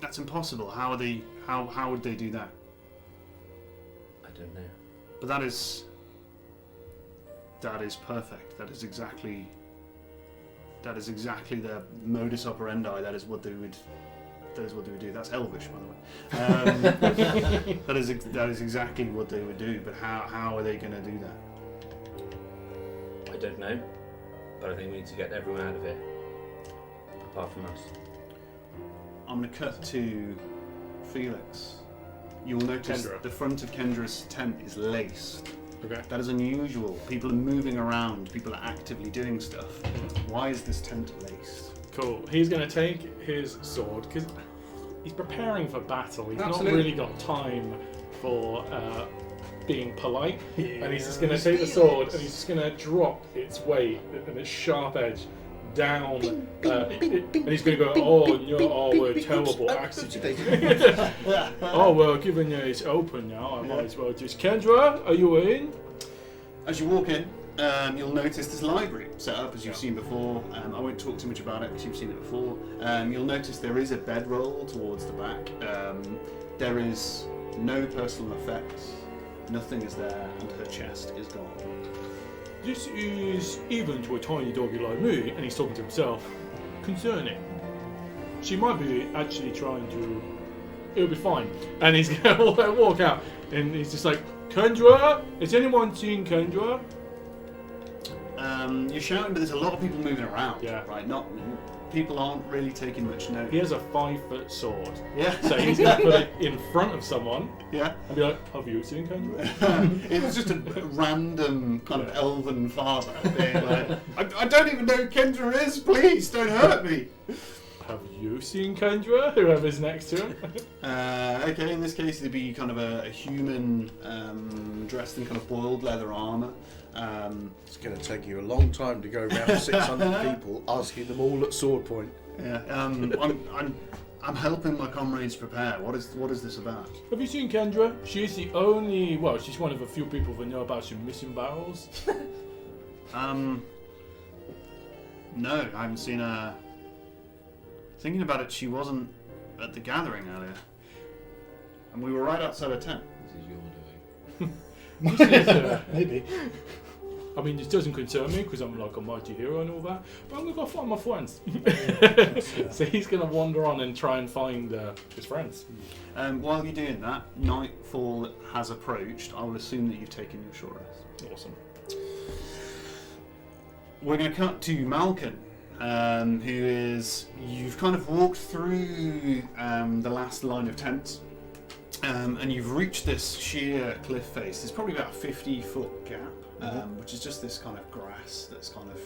that's impossible. How are they? How would they do that? I don't know. But that is perfect. That is exactly their modus operandi. That is what they would do. That's Elvish, by the way. That is exactly what they would do. But how are they going to do that? I don't know. But I think we need to get everyone out of here. Apart from us. I'm going to cut to Felix. You'll notice Kendra. the front of Kendra's tent is laced. Okay. That is unusual. People are moving around. People are actively doing stuff. Why is this tent laced? Cool. He's going to take his sword because he's preparing for battle. He's Absolutely. not really got time for being polite. And he's just going to take the sword and he's just going to drop its weight and its sharp edge down. And he's going to go, oh, no, oh, we're a terrible accident. Oh, well, given it's open now, I might as well just... Kendra, are you in? As you walk in, you'll notice this library set up as you've seen before. I won't talk too much about it because you've seen it before. You'll notice there is a bedroll towards the back. There is no personal effects. Nothing is there, and her chest is gone. This is, even to a tiny doggy like me, and he's talking to himself, concerning. She might be actually trying to... It'll be fine. And he's going to walk out, and he's just like, Kendra? Has anyone seen Kendra? You're shouting, but there's a lot of people moving around. Yeah. Right. People aren't really taking much notice. He has a 5-foot sword. Yeah. So he's going to put it in front of someone Yeah. and be like, have you seen Kendra? It was just a random kind of elven father being like, I don't even know who Kendra is. Please don't hurt me. Have you seen Kendra? Whoever's next to him. Okay, in this case it'd be kind of a human dressed in kind of boiled leather armour. It's going to take you a long time to go around 600 people asking them all at sword point. Yeah, I'm helping my comrades prepare. What is this about? Have you seen Kendra? She's the only... Well, she's one of a few people that know about some missing barrels. No, I haven't seen her. Thinking about it, she wasn't at the gathering earlier. And we were right outside her tent. This is your doing. Maybe. I mean, this doesn't concern me because I'm like a mighty hero and all that, but I'm going to go find my friends. So he's going to wander on and try and find his friends. While you're doing that, nightfall has approached. I will assume that you've taken your short rest. Awesome. We're going to cut to Malkin, who is... You've kind of walked through the last line of tents, and you've reached this sheer cliff face. There's probably about a 50-foot gap, which is just this kind of grass that's kind of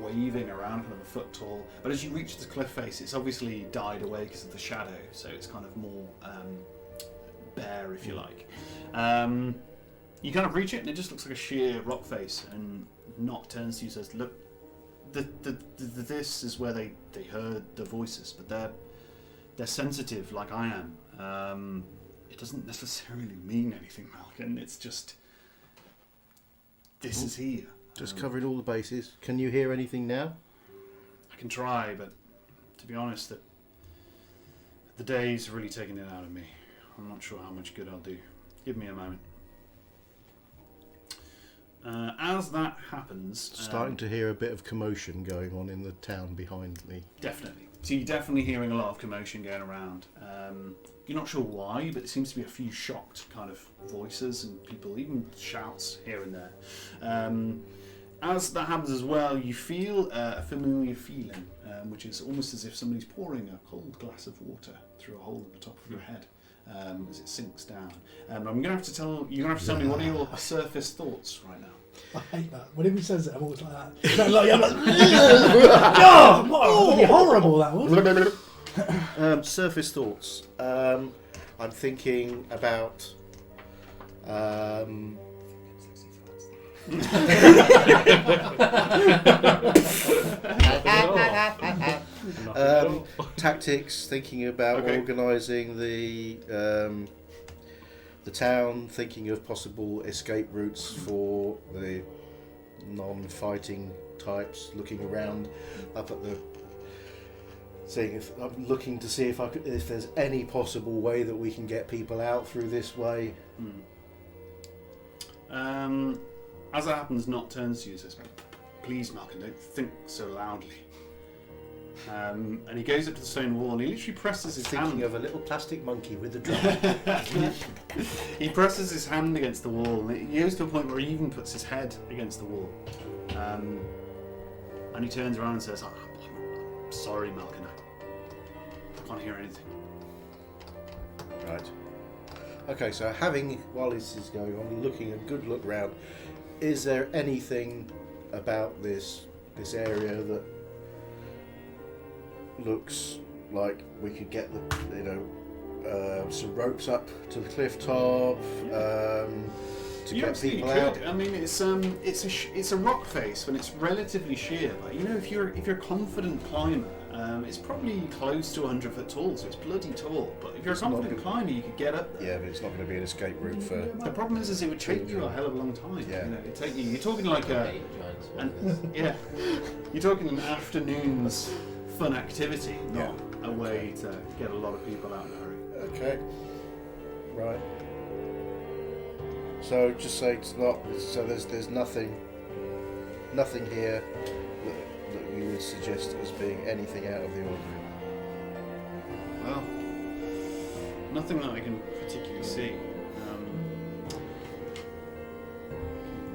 waving around, kind of a foot tall. But as you reach the cliff face, it's obviously died away because of the shadow, so it's kind of more bare, if you like. You kind of reach it, and it just looks like a sheer rock face, and Nock turns to you and says, look, this is where they heard the voices, but they're sensitive like I am. It doesn't necessarily mean anything, Malkin. It's just this is here. Just covering all the bases. Can you hear anything now? I can try, but to be honest, the day's really taken it out of me. I'm not sure how much good I'll do. Give me a moment. As that happens, Starting to hear a bit of commotion going on in the town behind me. definitely. So you're definitely hearing a lot of commotion going around. You're not sure why, but there seems to be a few shocked kind of voices and people, even shouts here and there. As that happens as well, you feel a familiar feeling, which is almost as if somebody's pouring a cold glass of water through a hole in the top of your head as it sinks down. I'm going to have to tell you're going to have to tell me what are your surface thoughts right now. I hate that. Whenever he says it, I'm always like that. I'm like, oh, bloody horrible that was. Surface thoughts. I'm thinking about. Tactics. Thinking about organising the town. Thinking of possible escape routes for the non-fighting types. Looking around up at the. Seeing if I'm looking to see if there's any possible way that we can get people out through this way. As that happens, Not turns to you and says, "Please, Malcolm, don't think so loudly." And he goes up to the stone wall and he literally presses his hand. Thinking of a little plastic monkey with a drum. He presses his hand against the wall, and he goes to a point where he even puts his head against the wall. And he turns around and says, "I'm sorry, Malcolm. I can't hear anything." Right. Okay, so while this is going on, looking a good look round, is there anything about this area that looks like we could get some ropes up to the cliff top to get people out? I mean, it's a rock face and it's relatively sheer, but if you're a confident climber, it's probably close to 100 foot tall, so it's bloody tall. But if you're a confident climber, you could get up there. Yeah, but it's not going to be an escape route for. The problem is it would take you a hell of a long time. Yeah. It'd take you. You're talking like you're talking an afternoon's fun activity, not a way to get a lot of people out in a hurry. Okay. Right. So just say it's not. So there's nothing here that you would suggest as being anything out of the ordinary. Well, nothing that I can particularly see.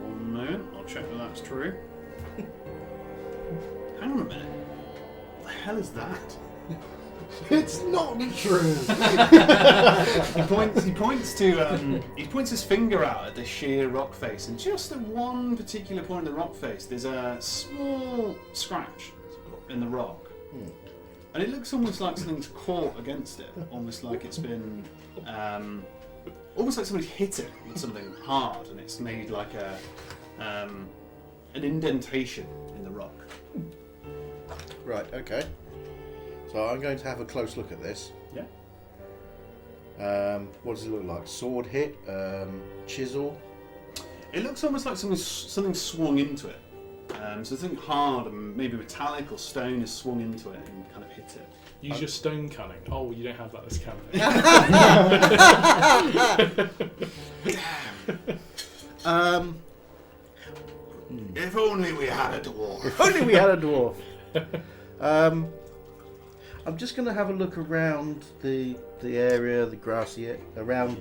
One moment, I'll check that that's true. Hang on a minute. What the hell is that? It's not true. He points his finger out at the sheer rock face, and just at one particular point of the rock face, there's a small scratch in the rock, and it looks almost like something's caught against it, almost like it's been, almost like somebody's hit it with something hard, and it's made like an indentation in the rock. Right. Okay. So I'm going to have a close look at this. Yeah. What does it look like? Sword hit? Chisel? It looks almost like something swung into it. So something hard and maybe metallic or stone is swung into it and kind of hit it. Use your stone cunning. Oh, you don't have that this campaign. If only we had a dwarf. If only we had a dwarf. I'm just going to have a look around the area, the grassy around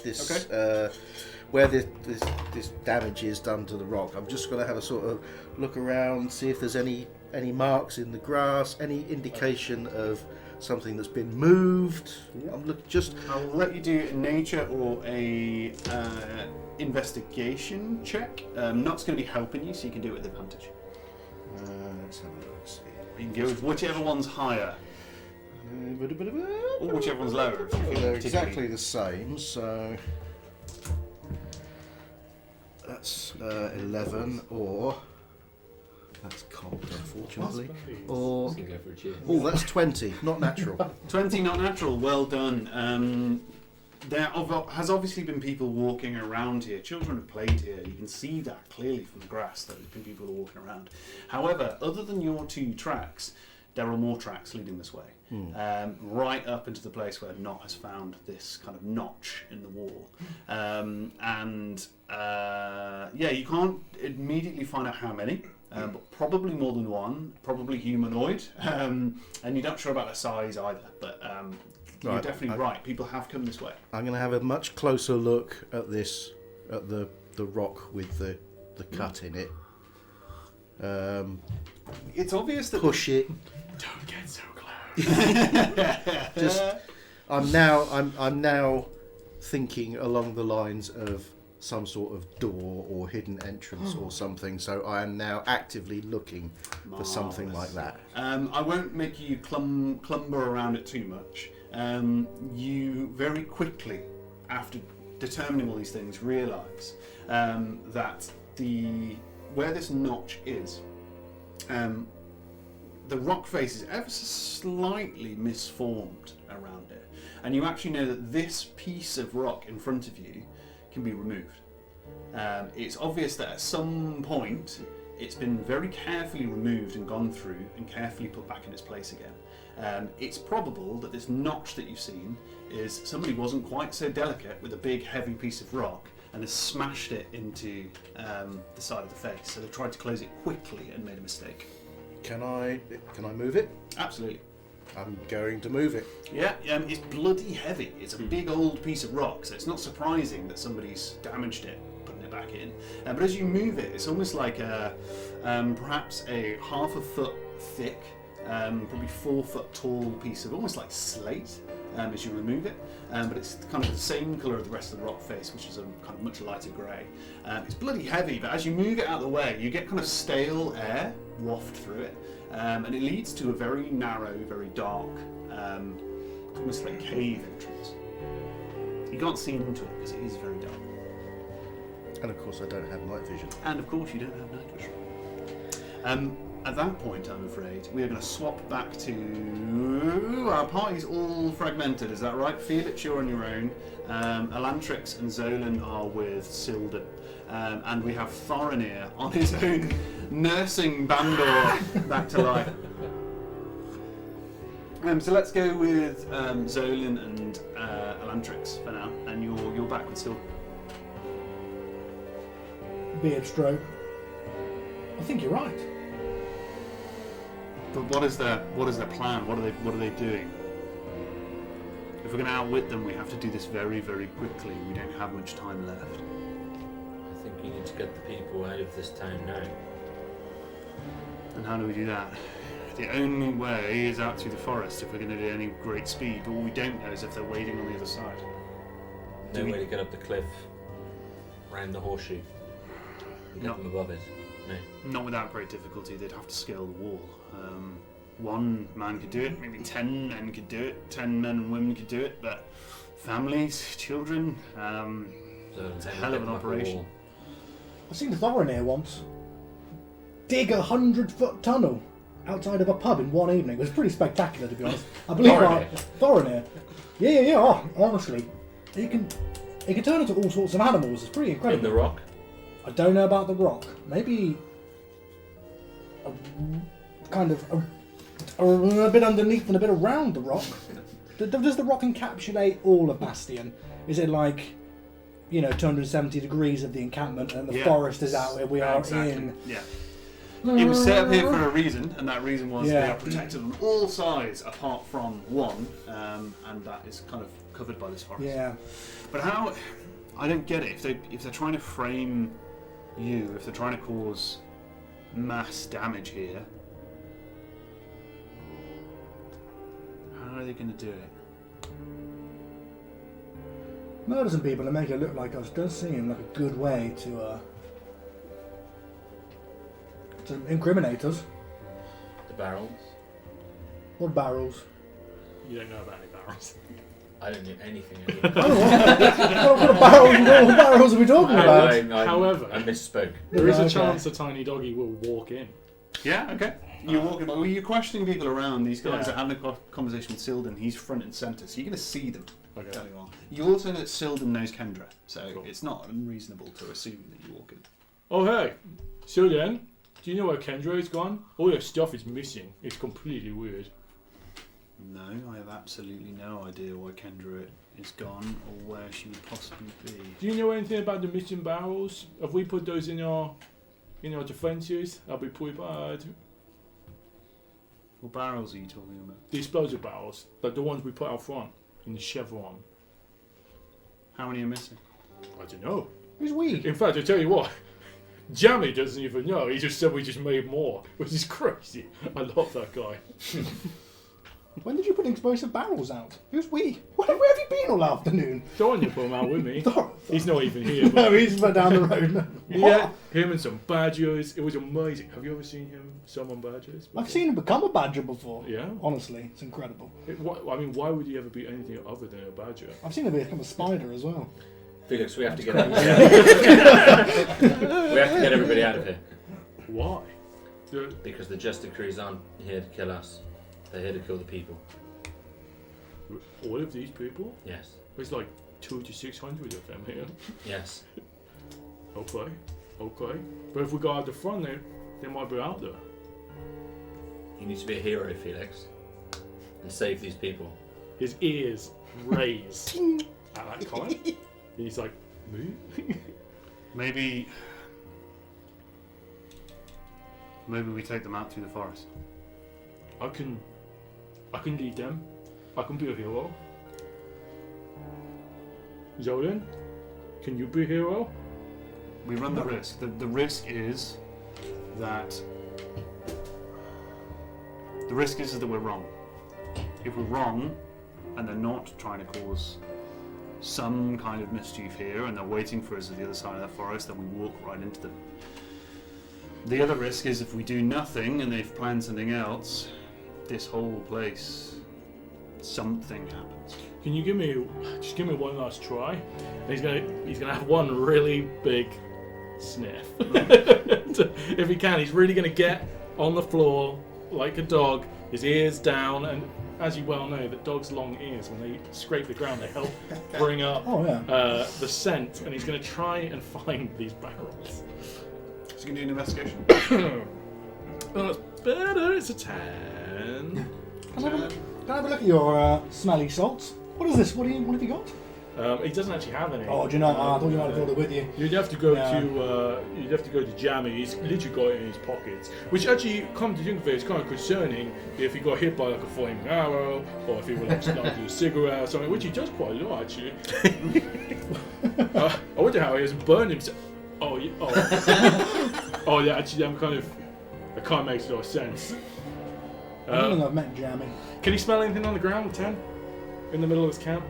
this where this damage is done to the rock. I'm just going to have a sort of look around, see if there's any marks in the grass, any indication of something that's been moved. Yeah. I'll let you do a nature or a investigation check. Not's going to be helping you, so you can do it with advantage. Let's have a look. See. You can go with whichever one's higher. Or whichever one's lower. If you feel They're particularly- exactly the same, so that's 11, or that's cold, unfortunately. Or Just gonna go for a cheer. that's 20, not natural. 20, not natural. Well done. There has obviously been people walking around here. Children have played here. You can see that clearly from the grass that there's been people walking around. However, other than your two tracks, there are more tracks leading this way, right up into the place where Not has found this kind of notch in the wall. You can't immediately find out how many, but probably more than one, probably humanoid, and you're not sure about the size either, but you're definitely right. People have come this way. I'm going to have a much closer look at this, at the rock with the cut in it. It's obvious that Push it. Don't get so close. Just, I'm now thinking along the lines of some sort of door or hidden entrance or something. So I am now actively looking for something like that. I won't make you clumber around it too much. You very quickly, after determining all these things, realise that where this notch is, the rock face is ever so slightly misformed around it, and you actually know that this piece of rock in front of you can be removed. It's obvious that at some point it's been very carefully removed and gone through and carefully put back in its place again. It's probable that this notch that you've seen is somebody wasn't quite so delicate with a big heavy piece of rock and has smashed it into the side of the face. So they've tried to close it quickly and made a mistake. Can I move it? Absolutely. I'm going to move it. Yeah, it's bloody heavy. It's a big old piece of rock, so it's not surprising that somebody's damaged it, putting it back in. But as you move it, it's almost like perhaps a half a foot thick, probably 4 foot tall piece of almost like slate as you remove it. But it's kind of the same colour of the rest of the rock face, which is a kind of much lighter grey. It's bloody heavy, but as you move it out of the way, you get kind of stale air waft through it. And it leads to a very narrow, very dark, almost like cave entrance. You can't see into it because it is very dark. And of course I don't have night vision. And of course you don't have night vision. At that point, I'm afraid, we are going to swap back to... Our party's all fragmented, is that right? Felix, you're on your own. Elantrix and Zolan are with Silden. And we have Thorinir on his own, nursing Bandor back to life. So let's go with Zolan and Elantrix for now, and you're back with Silden. Beard stroke. I think you're right. But what is their plan? What are they doing? If we're going to outwit them, we have to do this very, very quickly. We don't have much time left. I think you need to get the people out of this town now. And how do we do that? The only way is out through the forest if we're going to do any great speed. But what we don't know is if they're waiting on the other side. No way to get up the cliff, round the horseshoe, and get them above it. No. Not without great difficulty. They'd have to scale the wall. One man could do it, maybe 10 men could do it, 10 men and women could do it, but families, children, it's a hell of an operation. I've seen Thorinir once dig 100-foot tunnel outside of a pub in one evening. It was pretty spectacular, to be honest. I believe Thorinir. Yeah. Oh, honestly, he can turn into all sorts of animals. It's pretty incredible. In the rock? I don't know about the rock. Maybe a bit underneath and a bit around the rock. Does the rock encapsulate all of Bastion? Is it like, 270 degrees of the encampment and the forest is out where we are in? Yeah. It was set up here for a reason, and that reason was they are protected on all sides apart from one, and that is kind of covered by this forest. Yeah. But how? I don't get it. If they're trying to frame you, if they're trying to cause mass damage here, how are they going to do it? Murder some people and make it look like us does seem like a good way to incriminate us. The barrels? What barrels? You don't know about any barrels. I don't know anything. What barrels are we talking about? However, I misspoke. there is a Okay. chance a tiny doggy will walk in. Yeah, okay. You're walking. Well, you're questioning people around. These guys Yeah. are having a conversation with Silden. He's front and centre, so you're going to see them. Okay. Early on. You also know that Silden knows Kendra, so Cool. it's not unreasonable to assume that you walk in. Oh hey, Julian, Do you know where Kendra's gone? All your stuff is missing. It's completely weird. No, I have absolutely no idea where Kendra is gone or where she would possibly be. Do you know anything about the missing barrels? Have we put those in our defences? That'd be pretty bad. What barrels are you talking about? The explosive barrels, like the ones we put out front in the chevron. How many are missing? I don't know. Who's we? In fact, I tell you what, Jamie doesn't even know. He just said we just made more, which is crazy. I love that guy. When did you put explosive barrels out? Who's we? Where have you been all afternoon? Don't you put him out with me? Don't- He's not even here. No, he's right down the road. Yeah, him and some badgers. It was amazing. Have you ever seen him summon badgers? before? I've seen him become a badger before. Yeah. Honestly, it's incredible. Why would he ever be anything other than a badger? I've seen him become a spider as well. Felix, we have to get everybody out. We have to get everybody out of here Why? because the Just Decrees aren't here to kill us. They're here to kill the people. All of these people? Yes. There's like 200 to 600 of them here. Yes. Okay. But if we go out the front, they might be out there. You need to be a hero, Felix, and save these people. His ears raise at that comment. And he's like, me? Maybe we take them out through the forest. I can lead them. I can be a hero. Zolan, can you be a hero? We run the risk. The risk is that we're wrong. If we're wrong, and they're not trying to cause some kind of mischief here, and they're waiting for us at the other side of the forest, then we walk right into them. The other risk is if we do nothing and they've planned something else, this whole place, something happens. Can you give me one last try? And he's gonna have one really big sniff. If he can, he's really gonna get on the floor like a dog, his ears down, and as you well know, that dogs' long ears, when they scrape the ground, they help bring up the scent, and he's gonna try and find these barrels. So you can do an investigation. Oh, that's better. It's a 10. Can I have a look at your smelly salts? What is this? What have you got? He doesn't actually have any. Oh, do you know? I thought you might have brought it with you. You'd have to go to Jamie. He's literally got it in his pockets. Which actually, come to think of it, it's kind of concerning if he got hit by like a flaming arrow, or if he would like start with a cigarette or something, which he does quite a lot actually. I wonder how he hasn't burned himself. Oh yeah. Actually, that kind of makes a lot of sense. I don't think I've met Jamie. Can he smell anything on the ground with 10? In the middle of this camp?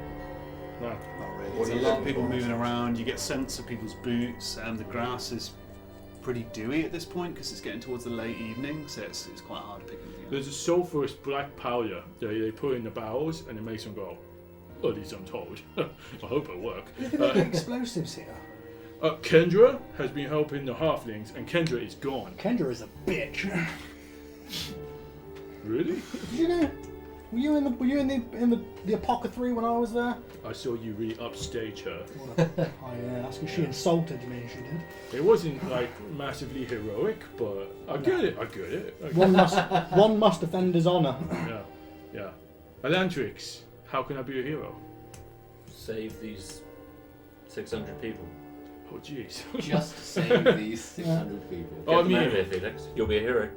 No. Not really. There's a lot of people moving around. You get scents of people's boots, and the grass is pretty dewy at this point because it's getting towards the late evening, so it's quite hard to pick anything up. There's a sulphurous black powder that they put in the barrels, and it makes them go, at least I'm told. I hope it'll work. Are they making explosives here? Kendra has been helping the halflings, and Kendra is gone. Kendra is a bitch. Really? Did you know? Were you in the Apothecary when I was there? I saw you really upstage her. That's because she insulted me. She did. It wasn't like massively heroic, but I get it. One must defend his honour. Yeah. Alantrix, how can I be a hero? Save these 600 people. Oh jeez. Just save these 600 people. Get I them out mean, of here, Felix. You'll be a hero.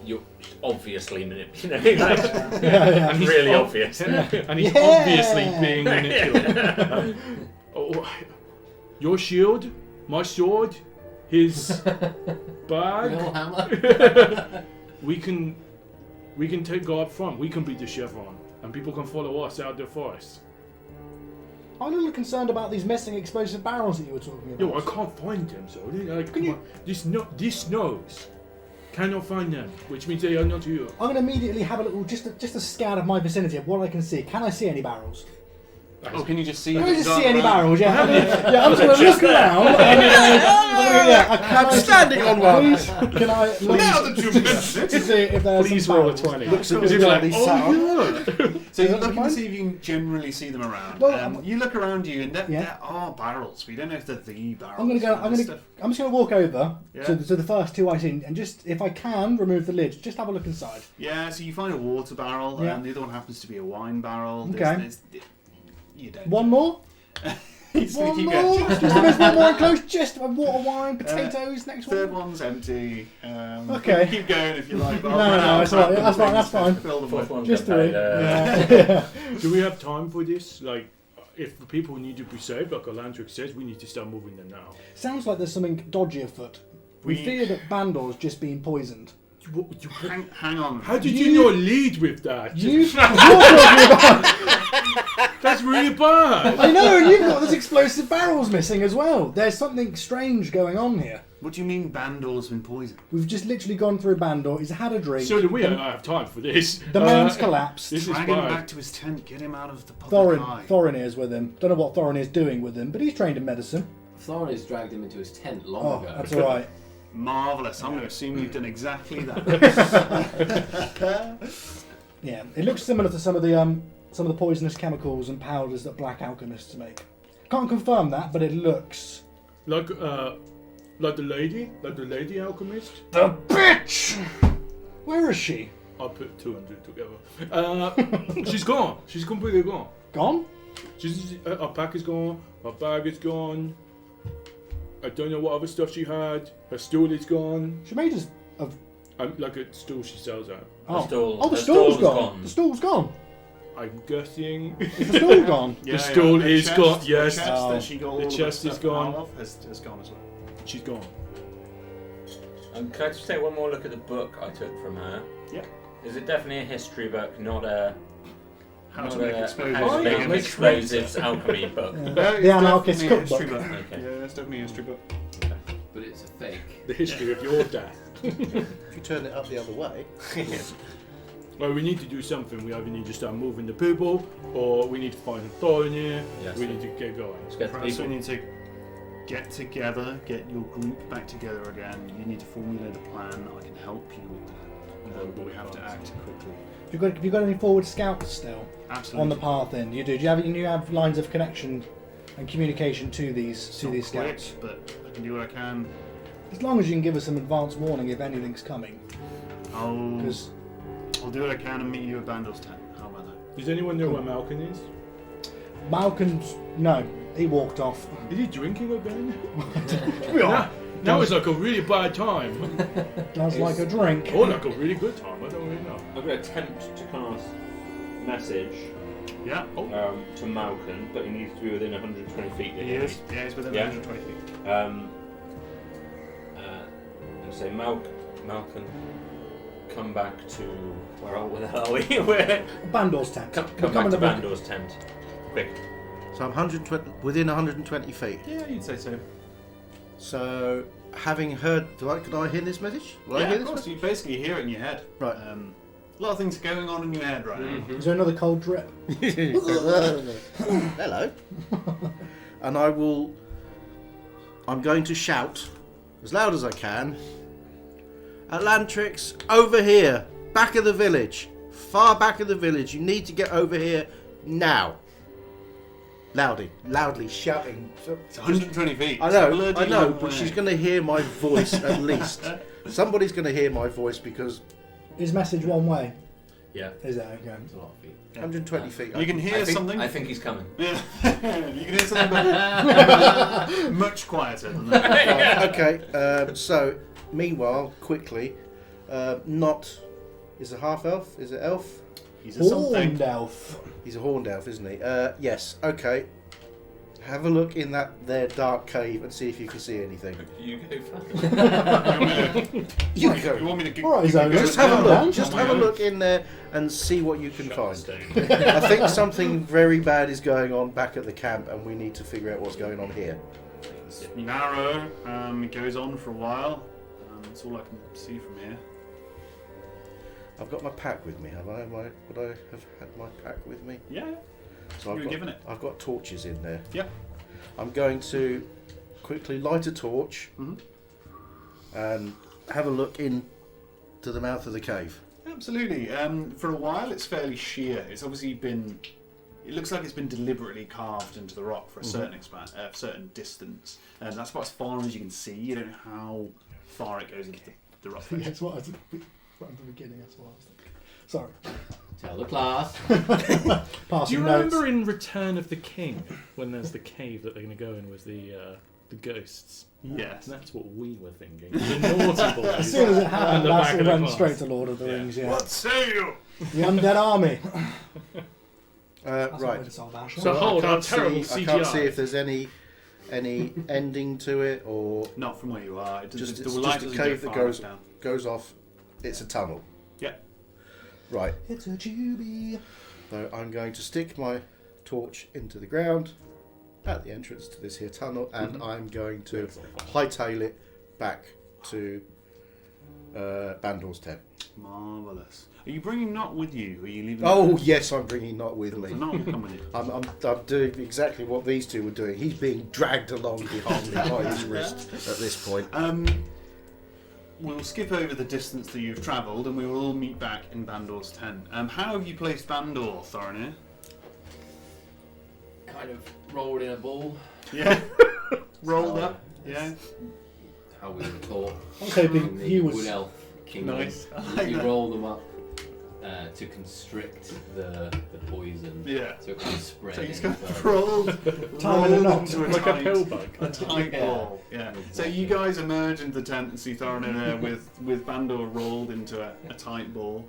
You're obviously manipulating. Yeah. Really obvious. And he's obviously being manipulated. Your shield, my sword, his bag. Little hammer. We can go up front. We can beat the chevron, and people can follow us out the forest. I'm a little concerned about these missing explosive barrels that you were talking about. Yo, I can't find them, so this knows. Cannot find them, which means they are not you. I'm going to immediately have a little, just a scan of my vicinity of what I can see. Can I see any barrels? Oh, can you just see? Can we just the see any dark barrels? Yeah, yeah. I'm just going to look around. I'm standing on one. Please, can I look Now that you mention to it. see if there's Please some roll a barrels? 20. Looks at Because me he's like like, he's sat on. So you're Is that looking to fine? see if you can generally see them around. Well, You look around you, and Yeah. there are barrels. We don't know if they're the barrels. I'm going to go. I'm just going to walk over Yeah. to the first two I see, and just if I can remove the lids, just have a look inside. Yeah, so you find a water barrel, Yeah. and the other one happens to be a wine barrel. Okay. You don't. One more. He's gonna One keep more. going. Just if there's one more close. Just water, wine, potatoes. Next Third one. one's empty. Okay. Keep going if you like. No, that's all right. That's fine. That's fine. Fill them Fourth with. one's Just got three. paid, Yeah. Do we have time for this? Like, if the people need to be saved, like Alandric says, we need to start moving them now. Sounds like there's something dodgy afoot. We We- fear that Bandor's just been poisoned. Hang on. How did You- you not lead with that? You're talking about. That's really bad. I know, and you've got this explosive barrels missing as well. There's something strange going on here. What do you mean Bandor's been poisoned? We've just literally gone through Bandor. He's had a drink. So do we. I don't have time for this. The man's collapsed. This is Drag him bad. back to his tent. Get him out of the public eye. Thorinir's with him. Don't know what Thorinir's doing with him, but he's trained in medicine. Thorin has dragged him into his tent long Oh, ago. that's all right. Marvellous. I'm going to assume you've done exactly that. Yeah, it looks similar to some of the poisonous chemicals and powders that black alchemists make. Can't confirm that, but it looks. Like the lady alchemist. The bitch. Where is she? I put 200 together. She's gone. She's completely gone. Gone? Her pack is gone. Her bag is gone. I don't know what other stuff she had. Her stool is gone. She made us of. Like a stool she sells out. Oh, stool- oh, the the stool's stool's gone. gone. The stool's gone. I'm guessing. Is the stool gone? Yeah, stool the is chest- gone, the yes. chest Oh. that she got all The of chest that is stuff gone. out of has gone as well. She's gone. Can I just take one more look at the book I took from her? Yeah. Is it definitely a history book, not a How not to make a explosives. how to Oh, make yeah, makes explosives alchemy book? Yeah. No, The it's Anarchist definitely a history Cookbook. book. Okay. Yeah, it's definitely a history book. But it's a fake. The history of your death. If you turn it up the other way. Well, we need to do something. We either need to start moving the people, or we need to find a Thorinir. Yes. We need to get going. Let's get the Perhaps we people. need to get together, get your group back together again. You need to formulate a plan. I can help you with that. But we have to act quickly. Have you got any forward scouts still Absolutely. on the path? Then you do. Do you have lines of connection and communication to these Not quick, scouts? but I can do what I can. As long as you can give us some advance warning if anything's coming, because I'll do what I can and meet you at Bandor's tent. How about that? Does anyone know where Malkin is? Malcolm's no, he walked off. Is he drinking again? Yeah. Now it's like a really bad time. Does like a drink. Or like a really good time. I don't really know. I'm going to attempt to cast message Yeah. to Malcolm, but he needs to be within 120 feet of He him. is. Yeah, he's within Yeah. 120 feet. And say, Malcolm, come back to where the hell are we? Where? Bandor's tent. Come We're back coming to to Bandor's tent, quick. So I'm 120 within 120 feet. Yeah, you'd say so. So having heard, can I hear this message? Will I Yeah, hear of this course. You basically hear it in your head. Right. A lot of things are going on in your head right now. Is there another cold drip? Hello. And I'm going to shout as loud as I can. Atlantrix, over here, back of the village, far back of the village. You need to get over here now. Loudly shouting. It's 120 feet. I It's a know, bloody I know, long but way. she's going to hear my voice at least. Somebody's going to hear my voice because Is message one way? Yeah. Is that okay? It's a lot of feet. 120 feet. You can hear something. I think he's coming. Yeah. You can hear something, but much quieter than that. Okay, so meanwhile, quickly, is a half elf? Is it elf? He's a something. Horned elf. He's a horned elf, isn't he? Yes. Okay. Have a look in their dark cave and see if you can see anything. You go first. You You go. want me to All right, Zoe, Just have a calm look. down. Just have a look in there and see what you can find. Stone. I think something very bad is going on back at the camp, and we need to figure out what's going on here. It's narrow. It goes on for a while. That's all I can see from here. I've got my pack with me, have I? Would I have had my pack with me? Yeah. So You were given it. I've got torches in there. Yep. I'm going to quickly light a torch and have a look into the mouth of the cave. Absolutely. For a while, it's fairly sheer. It's obviously been. It looks like it's been deliberately carved into the rock for a certain distance, and that's about as far as you can see. You don't know how far it goes into the rock face. That's what I was right at the beginning. That's what I was thinking. Sorry. Tell the class. Passing Do you notes. remember in Return of the King when there's the cave that they're going to go in with the ghosts? Yes. That's what we were thinking. The naughty boys. As soon as it happened, the that's back it of the went class. straight to Lord of the Yeah. Rings. Yeah. What say you? The undead army. That's a way Right. to solve that. So Well, hold I our can't terrible see, I can't CGI. see if there's any ending to it, or Not from where you are. It just, the it's light just a doesn't go cave that far goes enough down. goes off. It's a tunnel. Yeah. Right. It's a Juby. So I'm going to stick my torch into the ground at the entrance to this here tunnel, and I'm going to hightail it back to Bandor's tent. Marvelous. Are you bringing Not with you? Or are you leaving? Oh yes, I'm bringing Not with me. So Not will come with you. I'm doing exactly what these two were doing. He's being dragged along behind me by his wrist at this point. We'll skip over the distance that you've travelled, and we will all meet back in Bandor's tent. How have you placed Bandor, Thorinir? Kind of rolled in a ball. Yeah. Rolled up. Yeah. How we were taught. I was hoping in the he was- Wood Elf Kingdom. Nice. I like You that. roll them up to constrict the poison. Yeah. So it kind of spread. So he's in kind of further. Time in a rolled knot. into Like a tight- pill bug. A tight Yeah. ball. Yeah. So you guys emerge into the tent and see Thorinir there with Bandor rolled into a tight ball.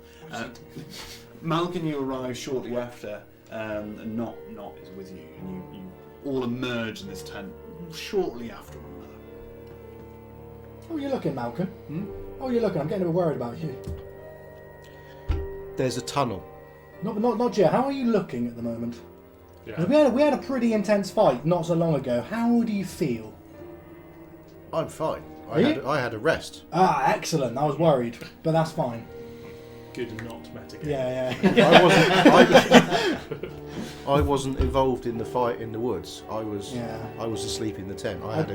Malkin, you arrive shortly after, and Not is with you, and you all emerge in this tent shortly after one another. How are you looking, Malcolm? How are you looking? I'm getting a bit worried about you. There's a tunnel. Not yet. How are you looking at the moment? Yeah. We had a pretty intense fight not so long ago. How do you feel? I'm fine. Are you? I had a rest. Ah, excellent. I was worried, but that's fine. Good not metagame. Yeah. I wasn't involved in the fight in the woods. I was Yeah. asleep in the tent. I had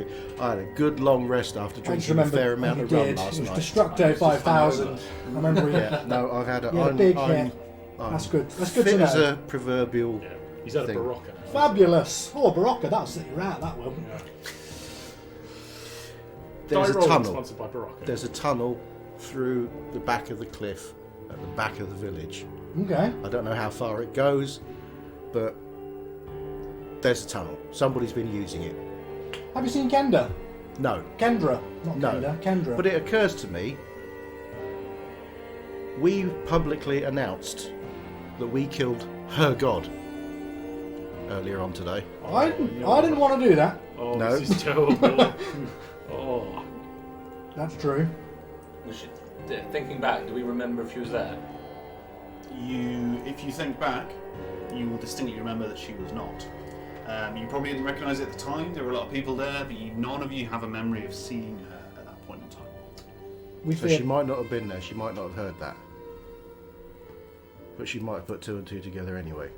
a good long rest after I just drinking a remember fair amount you of rum did. last It was night. Destructo 5000. I remember you. Yeah, no, I've had a. You had a I'm, big I'm, hit. I'm That's good. That's good fit to as know. a proverbial. Yeah. He's had a Thing. Barocca. Fabulous. Oh, Barocca, that'll set you out, that will. Yeah. There's Die a Rolling tunnel. Sponsored by Barocca. There's a tunnel through the back of the cliff at the back of the village. Okay. I don't know how far it goes, but there's a tunnel. Somebody's been using it. Have you seen Kenda? No, Kendra. Not No. Kenda, Kendra. but it occurs to me. We publicly announced that we killed her god earlier on today. I didn't want to do that. Oh, No. this is terrible. Oh. That's true. We should, thinking back, do we remember if she was there? If you think back, you will distinctly remember that she was not. You probably didn't recognise it at the time. There were a lot of people there, but none of you have a memory of seeing her at that point in time. We So fear she might not have been there. She might not have heard that. But she might have put two and two together anyway.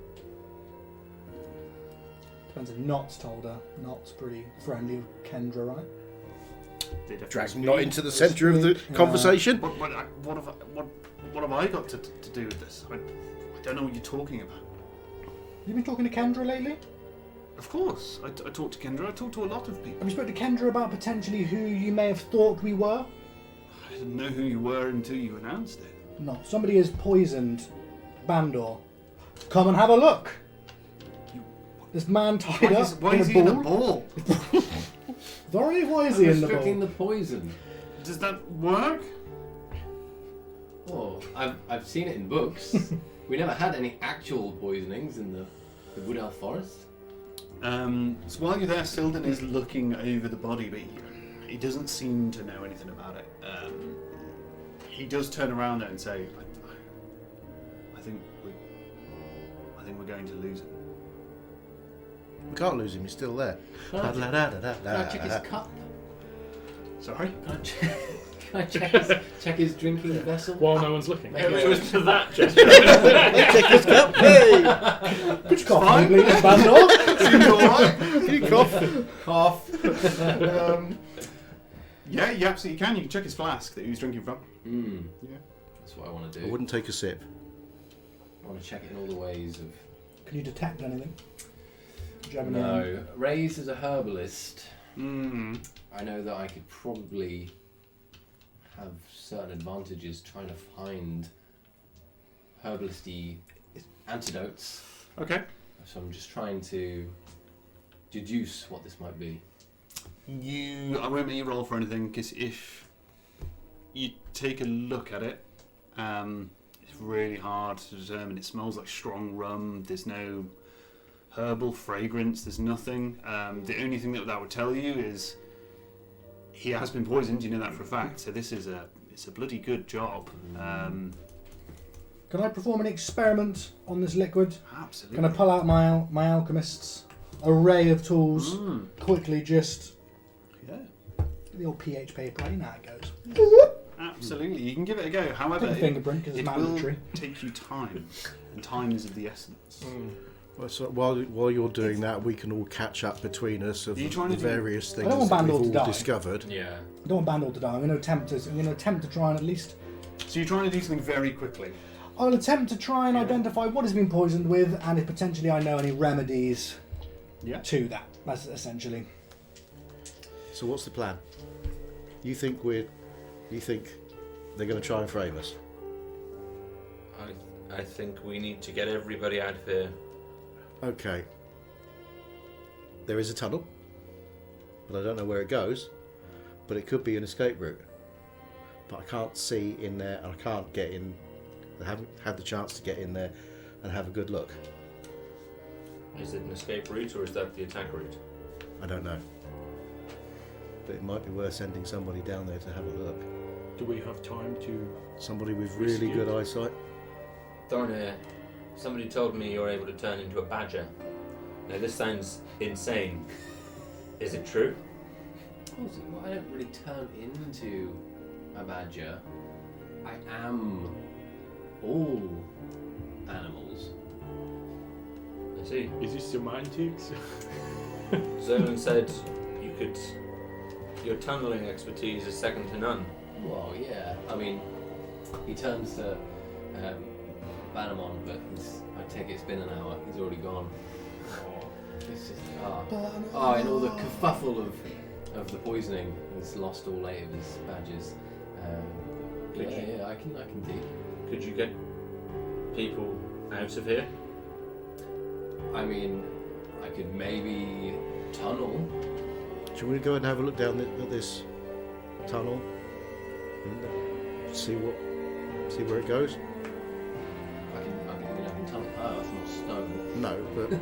Depends if Knott's told her. Knott's pretty friendly with Kendra, right? They definitely Drags speak. not into the centre of the Yeah. conversation. What have I got to do with this? I don't know what you're talking about. You been talking to Kendra lately? Of course, I talked to Kendra. I talked to a lot of people. Have you spoken to Kendra about potentially who you may have thought we were? I didn't know who you were until you announced it. No. Somebody has poisoned Bandor. Come and have a look. This man tied up Why in is a he in a ball. ball? Sorry, why is he in the Restricting ball? the poison. Does that work? Oh, I've seen it in books. We never had any actual poisonings in the Wood Elf Forest. So while you're there, Silden is looking over the body, but he doesn't seem to know anything about it. He does turn around though and say, "I think we're going to lose him." We can't lose him. He's still there. Can I check his cup? Sorry. Can I check? Can I check his drinking vessel? While no one's looking. It was to that gesture. Check his cup. Hey, Could you cough, please, Bandor? Seems alright. can you cough? Yeah, you absolutely can. You can check his flask that he was drinking from. Yeah. That's what I want to I do. wouldn't take a sip. I want to check it in all the ways of... Can you detect anything? Do you have any- No. Ray's is a herbalist. Mm. I know that I could probably have certain advantages trying to find herbalisty antidotes. Okay. So I'm just trying to deduce what this might be. I won't make you roll for anything because if you take a look at it, it's really hard to determine. It smells like strong rum. There's no herbal fragrance. There's nothing. The only thing that would tell you is he has been poisoned. You know that for a fact. So it's a bloody good job. Can I perform an experiment on this liquid? Absolutely. Can I pull out my alchemist's array of tools? Quickly, just Yeah. the old pH paper. You know how it goes. Absolutely. You can give it a go. However, Take a fingerprint because it it's will mandatory. take you time, and time is of the essence. Well, so while you're doing that, we can all catch up between us of Are you the trying to do- various I things don't want that we've Bandor to all die. discovered. Yeah. I don't want Bandor to die. I'm going to attempt to try and at least. So you're trying to do something very quickly. I'll attempt to try and identify what has been poisoned with, and if potentially I know any remedies Yeah. to that. That's essentially. So what's the plan? You think they're going to try and frame us? I think we need to get everybody out of here. Okay. There is a tunnel, but I don't know where it goes. But it could be an escape route. But I can't see in there, and I can't get in. I haven't had the chance to get in there and have a good look. Is it an escape route or is that the attack route? I don't know. But it might be worth sending somebody down there to have a look. Do we have time to... Somebody with really good eyesight. Thornir, somebody told me you're able to turn into a badger. Now this sounds insane. Is it true? Well, I don't really turn into a badger. I am all animals. I see. Is this semantics? Zolan said your tunneling expertise is second to none. Well, yeah. I mean, he turns to Banamon, but I take it it's been an hour. He's already gone. It's just in all the kerfuffle of the poisoning, he's lost all 8 of his badges. Yeah, I can deep. Could you get people out of here? I mean, I could maybe tunnel. Do you want to go and have a look down at this tunnel and see where it goes? I can tunnel earth, not stone. No, but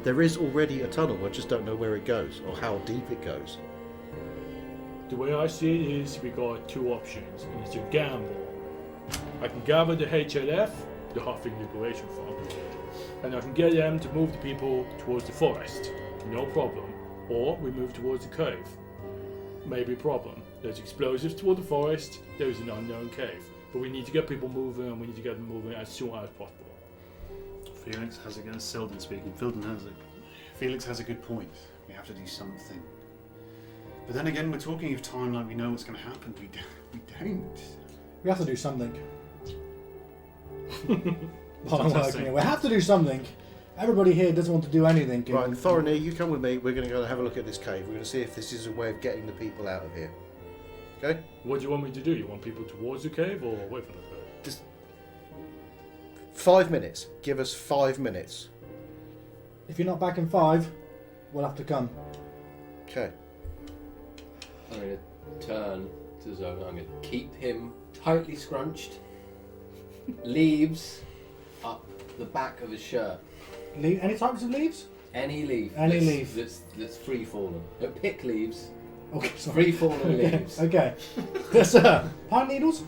there is already a tunnel. I just don't know where it goes or how deep it goes. The way I see it is we got 2 options, and it's a gamble. I can gather the HLF, the Huffing Liberation Front, and I can get them to move the people towards the forest. No problem. Or we move towards the cave. Maybe a problem. There's explosives toward the forest, there's an unknown cave. But we need to get people moving, and we need to get them moving as soon as possible. Felix has a good. Selden speaking. Felix has a good point. We have to do something. But then again, we're talking of time like we know what's going to happen. We don't. We have to do something. Fantastic. We have to do something. Everybody here doesn't want to do anything. Right, Thorinir, you come with me. We're going to go and have a look at this cave. We're going to see if this is a way of getting the people out of here. Okay? What do you want me to do? You want people towards the cave or away from the cave? Just 5 minutes. Give us 5 minutes. If you're not back in 5, we'll have to come. Okay. I'm going to turn to Zola. I'm going to keep him tightly scrunched. Leaves up the back of his shirt. Any types of leaves? Any leaf. Any leaf. That's free fallen. No, pick leaves. Okay, sorry. Free fallen leaves. Okay. Yes, sir. Pine needles?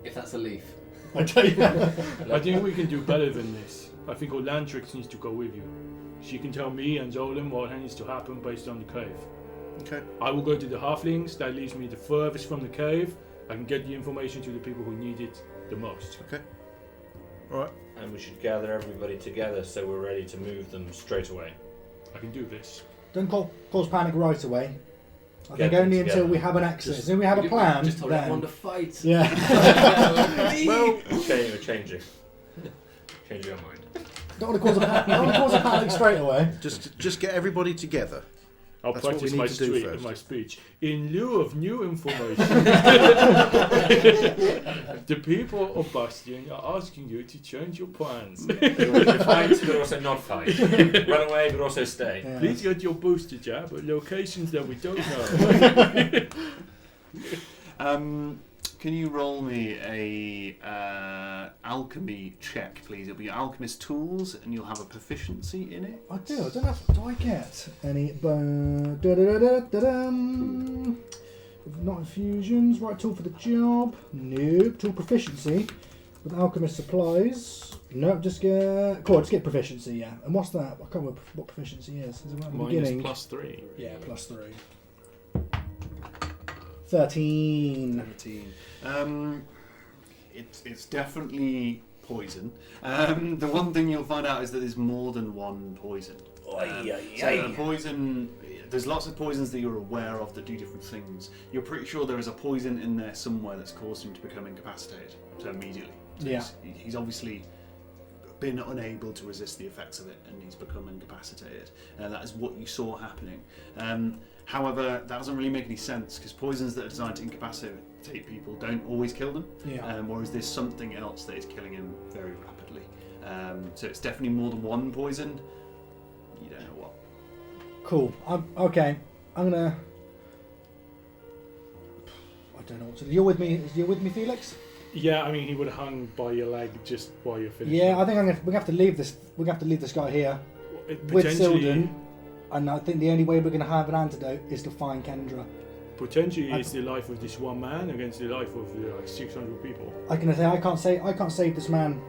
If that's a leaf. I tell you. I think we can do better than this. I think Olantrix needs to go with you. She can tell me and Zolan what needs to happen based on the cave. Okay. I will go to the halflings. That leaves me the furthest from the cave. I can get the information to the people who need it the most. Okay. All right. And we should gather everybody together so we're ready to move them straight away. I can do this. Don't cause panic right away. I Get think them only together. until we have an exit. As soon as we have a plan, Just told everyone then. to fight. Yeah. Well, Okay, we're changing. Changing our mind. Don't want to cause a panic straight away. just get everybody together. I'll That's what practice we my, need to do first. my speech. In lieu of new information, the people of Bastion are asking you to change your plans. We want to fight, but also not fight. Run away, but also stay. Yeah. Please get your booster jab at locations that we don't know. Can you roll me a alchemy check, please? It'll be your alchemist tools, and you'll have a proficiency in it. I do. I don't know. Do I get any? Not infusions. Right tool for the job. Nope. Tool proficiency with alchemist supplies. Nope. Just get. Cool. Just get proficiency. Yeah. And what's that? I can't remember what proficiency is. Is it right at the Minus beginning? +3. Yeah. +3. 13. 17. It's definitely poison. The one thing you'll find out is that there's more than one poison. So the poison, there's lots of poisons that you're aware of that do different things. You're pretty sure there is a poison in there somewhere that's caused him to become incapacitated. So immediately. So Yeah. He's obviously been unable to resist the effects of it, and he's become incapacitated. That is what you saw happening. However, that doesn't really make any sense because poisons that are designed to incapacitate people don't always kill them. Yeah. Whereas there's something else that is killing him very rapidly. So it's definitely more than one poison. You don't know what. Cool. Okay. I'm gonna. I don't know what to do. You're with me, Felix? Yeah, I mean, he would have hung by your leg just while you're finishing. Yeah, I think we have to leave this. We have to leave this guy here with Potentially- Silden, and I think the only way we're going to have an antidote is to find Kendra. Potentially, it's the life of this one man against the life of like 600 people. I can say I can't save this man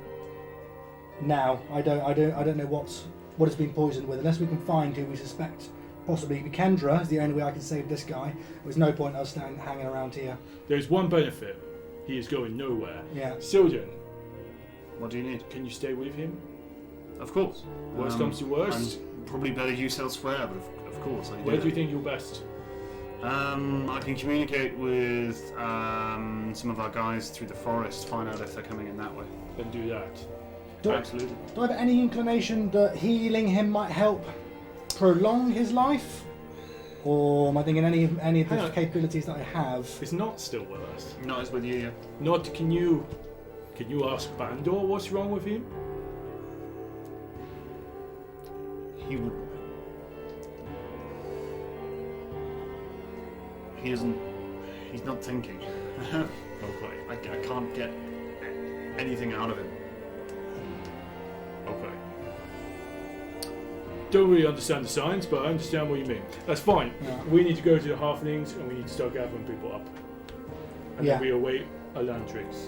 now. I don't know what has been poisoned with unless we can find who we suspect possibly be Kendra. Is the only way I can save this guy. There's no point us hanging around here. There's one benefit. He is going nowhere. Yeah. Silden, What do you need? can you stay with him? Of course. Worst comes to worst. And probably better use elsewhere, but of course I Where do you think you're best? I can communicate with some of our guys through the forest, find out if they're coming in that way. Then do that. Absolutely. Do I have any inclination that healing him might help prolong his life? Or am I thinking any of Hang the on. capabilities that I have? It's not still with us. Not as with you yet. Not. Can you ask Bandor what's wrong with him? He would. He isn't. He's not thinking. Okay. I can't get anything out of him. Okay. Don't really understand the science, but I understand what you mean. That's fine. Yeah. We need to go to the halflings and we need to start gathering people up. And Yeah. then we await Elantrix.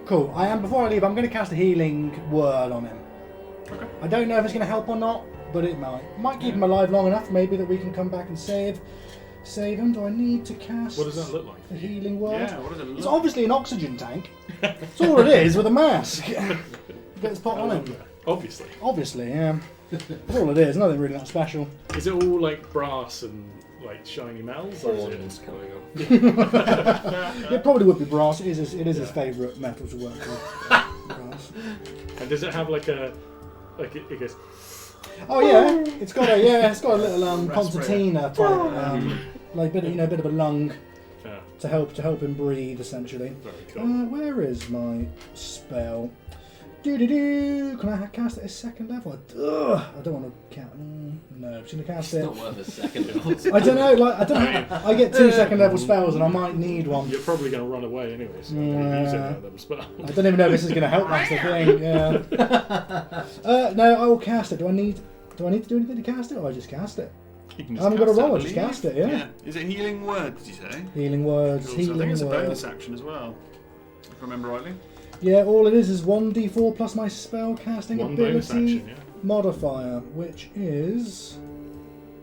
Cool. Before I leave, I'm going to cast a healing word on him. Okay. I don't know if it's going to help or not, but it might keep him alive long enough. Maybe that we can come back and save him. Do I need to cast? What does that look like? The healing word. Yeah. What does it It's look? obviously an oxygen tank. That's all it is with a mask. Gets put on him. Obviously. Obviously, yeah. That's all it is. Nothing really that special. Is it all like brass and like shiny metals? Or is Horns coming off. It probably would be brass. It is his favourite metal to work with. Brass. And does it have like a it goes Oh yeah, it's got a little Respirator. concertina type, like bit of a lung yeah, to help him breathe essentially. very cool. Where is my spell? Can I cast it at second level? I don't want to count. No, I'm just gonna cast It's it. not worth a second level. I don't know. I get 2 second level spells and I might need one. You're probably going to run away anyway, so you use that level spell. I don't even know if this is going to help. That's the thing. Yeah. No, I will cast it. Do I need to do anything to cast it, or I just cast it? You can I haven't got cast a it, roll, I believe. just cast it, yeah. Is it healing word? Did you say? Healing words. Cool. So I Healing think it's a words. bonus action as well, if I remember rightly. Yeah, all it is 1d4 plus my spell casting One ability bonus action, yeah. modifier, which is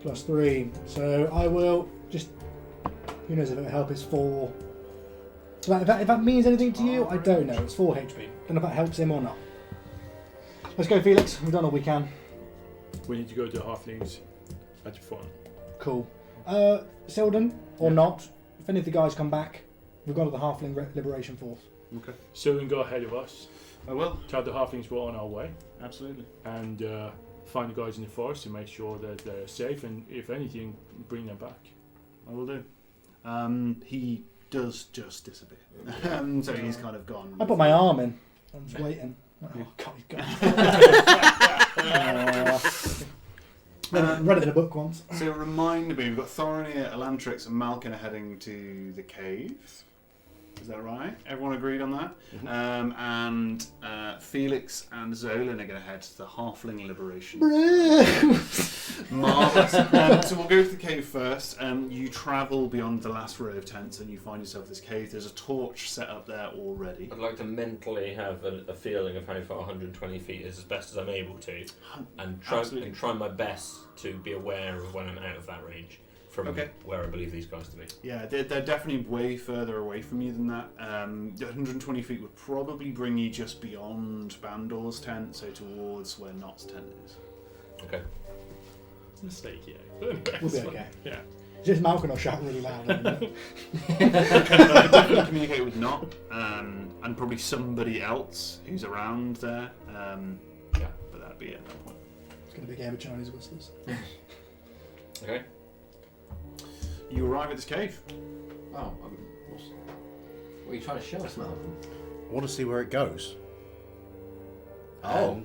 +3. So I will Who knows if it'll help? It's 4. So if that means anything to you, I don't know. It's 4 HP. Don't know if that helps him or not. Let's go, Felix. We've done all we can. We need to go to the halflings at the front. Cool. Selden, or not, if any of the guys come back, we've got the Halfling Liberation Force. Okay. So we can go ahead of us. I will. Tell the halflings we're on our way. Absolutely. And find the guys in the forest to make sure that they're safe, and if anything, bring them back. I will do. He does just disappear. So he's kind of gone. I put my arm in. I'm just waiting. Oh, God, he's gone. Read it in a book once. So remind me, we've got Thorinir, Elantrix, and Malkin are heading to the caves. Is that right? Everyone agreed on that? Mm-hmm. And Felix and Zolan are going to head to the Halfling Liberation. Marvellous. So we'll go to the cave first. You travel beyond the last row of tents and you find yourself this cave. There's a torch set up there already. I'd like to mentally have a feeling of how far 120 feet is as best as I'm able to, and try my best to be aware of when I'm out of that range from where I believe these guys to be. Yeah, they're definitely way further away from you than that. 120 feet would probably bring you just beyond Bandor's tent, so towards where Nott's tent is. Okay. Mistake, yeah. We'll be okay. Yeah. Just Malcolm will shout really loud. Definitely communicate with Nott, and probably somebody else who's around there. But that'd be it at that point. It's going to be a game of Chinese whistlers. Okay. You arrive at this cave. Oh, what are you trying to show us, Malcolm? I want to see where it goes. Oh.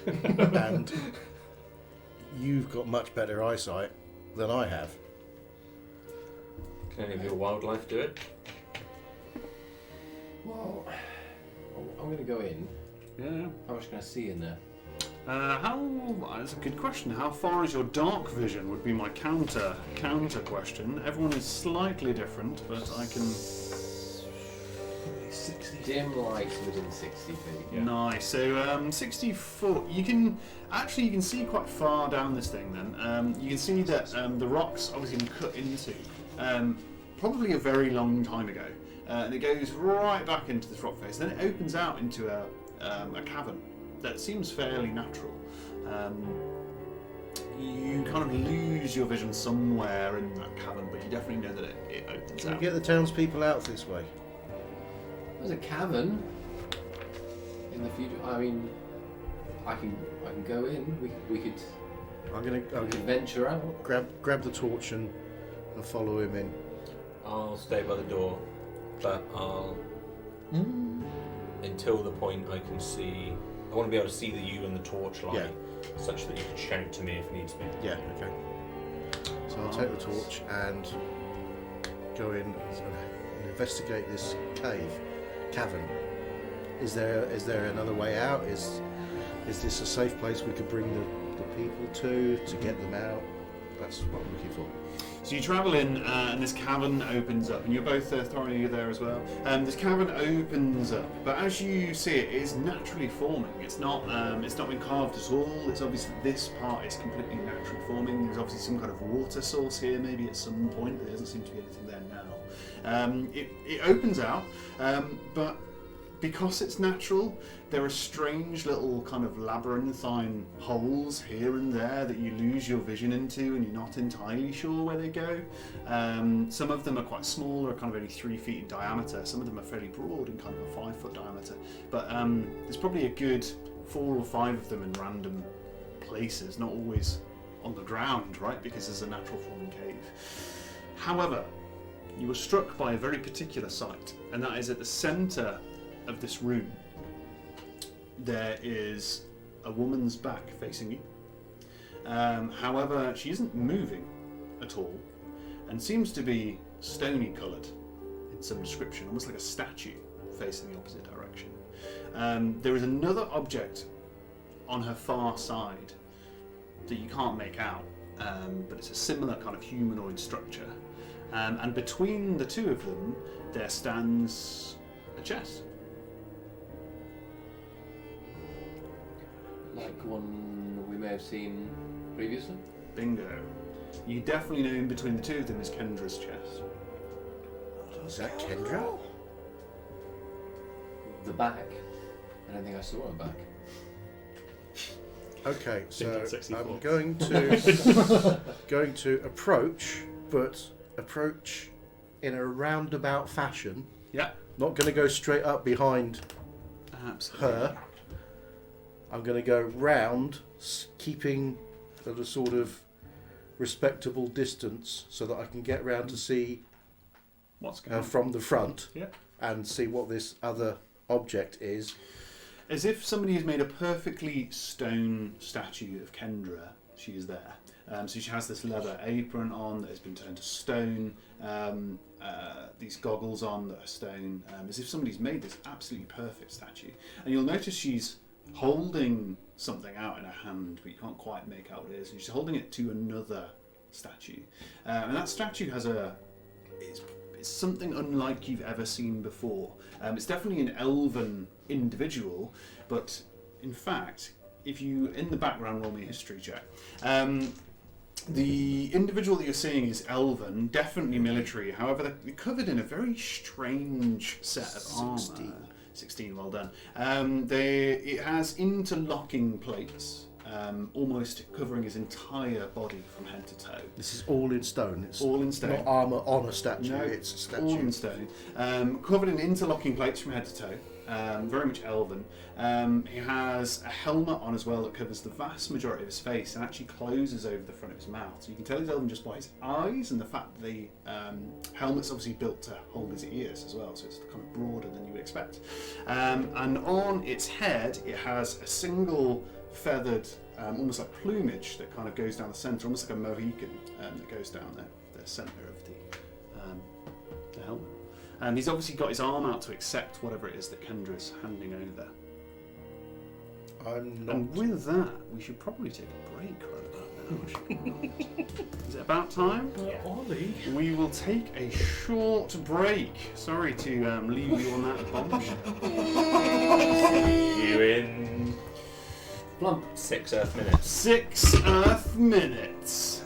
And you've got much better eyesight than I have. Can any of your wildlife do it? Well, I'm going to go in. Yeah. How much can I see in there? That's a good question. How far is your dark vision? Would be my counter question. Everyone is slightly different, but I can. 60. Dim light within 60 feet. Yeah. Nice. So 60 foot. You can see quite far down this thing. Then you can see that the rocks obviously been cut into probably a very long time ago, and it goes right back into this rock face. Then it opens out into a cavern that seems fairly natural. You kind of lose your vision somewhere in that cavern, but you definitely know that it opens Can out. we get the townspeople out this way? There's a cavern in the future. I mean, I can go in. We could I'm gonna venture out. grab the torch and follow him in. I'll stay by the door, but I'll until the point I can see. I want to be able to see you and the torch light, such that you can shout to me if needs be. Yeah, okay. So I'll take the torch and go in and investigate this cavern. Is there another way out? Is this a safe place we could bring the people to get them out? That's what I'm looking for. So you travel in, and this cavern opens up, and you're both Thorin, you're there as well. This cavern opens up, but as you see it is naturally forming. It's not been carved at all. It's obviously this part is completely naturally forming. There's obviously some kind of water source here, maybe at some point, but there doesn't seem to be anything there now. It opens out, but because it's natural, there are strange little kind of labyrinthine holes here and there that you lose your vision into, and you're not entirely sure where they go. Some of them are quite small, or kind of only 3 feet in diameter. Some of them are fairly broad and kind of a 5 foot diameter. But there's probably a good 4 or 5 of them in random places, not always on the ground, right? Because there's a natural forming cave. However, you were struck by a very particular sight, and that is at the centre of this room there is a woman's back facing you. However, she isn't moving at all and seems to be stony coloured in some description, almost like a statue facing the opposite direction. There is another object on her far side that you can't make out, but it's a similar kind of humanoid structure. And between the two of them there stands a chest. Like one we may have seen previously? Bingo. You definitely know in between the two of them is Kendra's chest. Is that Kendra? The back. I don't think I saw her back. Okay, so at 64. I'm going to approach, but approach in a roundabout fashion. Yeah. Not going to go straight up behind Absolutely. her. I'm going to go round, keeping at a sort of respectable distance, so that I can get round to see What's going on? from the front, Yeah. and see what this other object is. As if somebody has made a perfectly stone statue of Kendra, she is there. So she has this leather apron on that has been turned to stone, these goggles on that are stone, as if somebody's made this absolutely perfect statue. And you'll notice she's holding something out in her hand, but you can't quite make out what it is. And she's holding it to another statue. And that statue has it's something unlike you've ever seen before. It's definitely an elven individual, but in fact, if you, in the background, roll me a history check. The individual that you're seeing is elven, definitely military. However, they're covered in a very strange set of armour. 16, well done. It has interlocking plates, almost covering his entire body from head to toe. This is all in stone. It's All in stone. not armour on a statue. No, it's a statue. all in stone. Covered in interlocking plates from head to toe. Very much elven. He has a helmet on as well that covers the vast majority of his face and actually closes over the front of his mouth. So you can tell he's elven just by his eyes and the fact that the helmet's obviously built to hold his ears as well, so it's kind of broader than you would expect. And on its head, it has a single feathered, almost like plumage that kind of goes down the centre, almost like a Mohican that goes down the centre of the helmet. And he's obviously got his arm out to accept whatever it is that Kendra's handing over. I'm not. And with that, we should probably take a break right about now. should we not? Is it about time? Ollie. We will take a short break. Sorry to leave you on that bombshell. See you in Plump. 6 Earth minutes. 6 Earth minutes.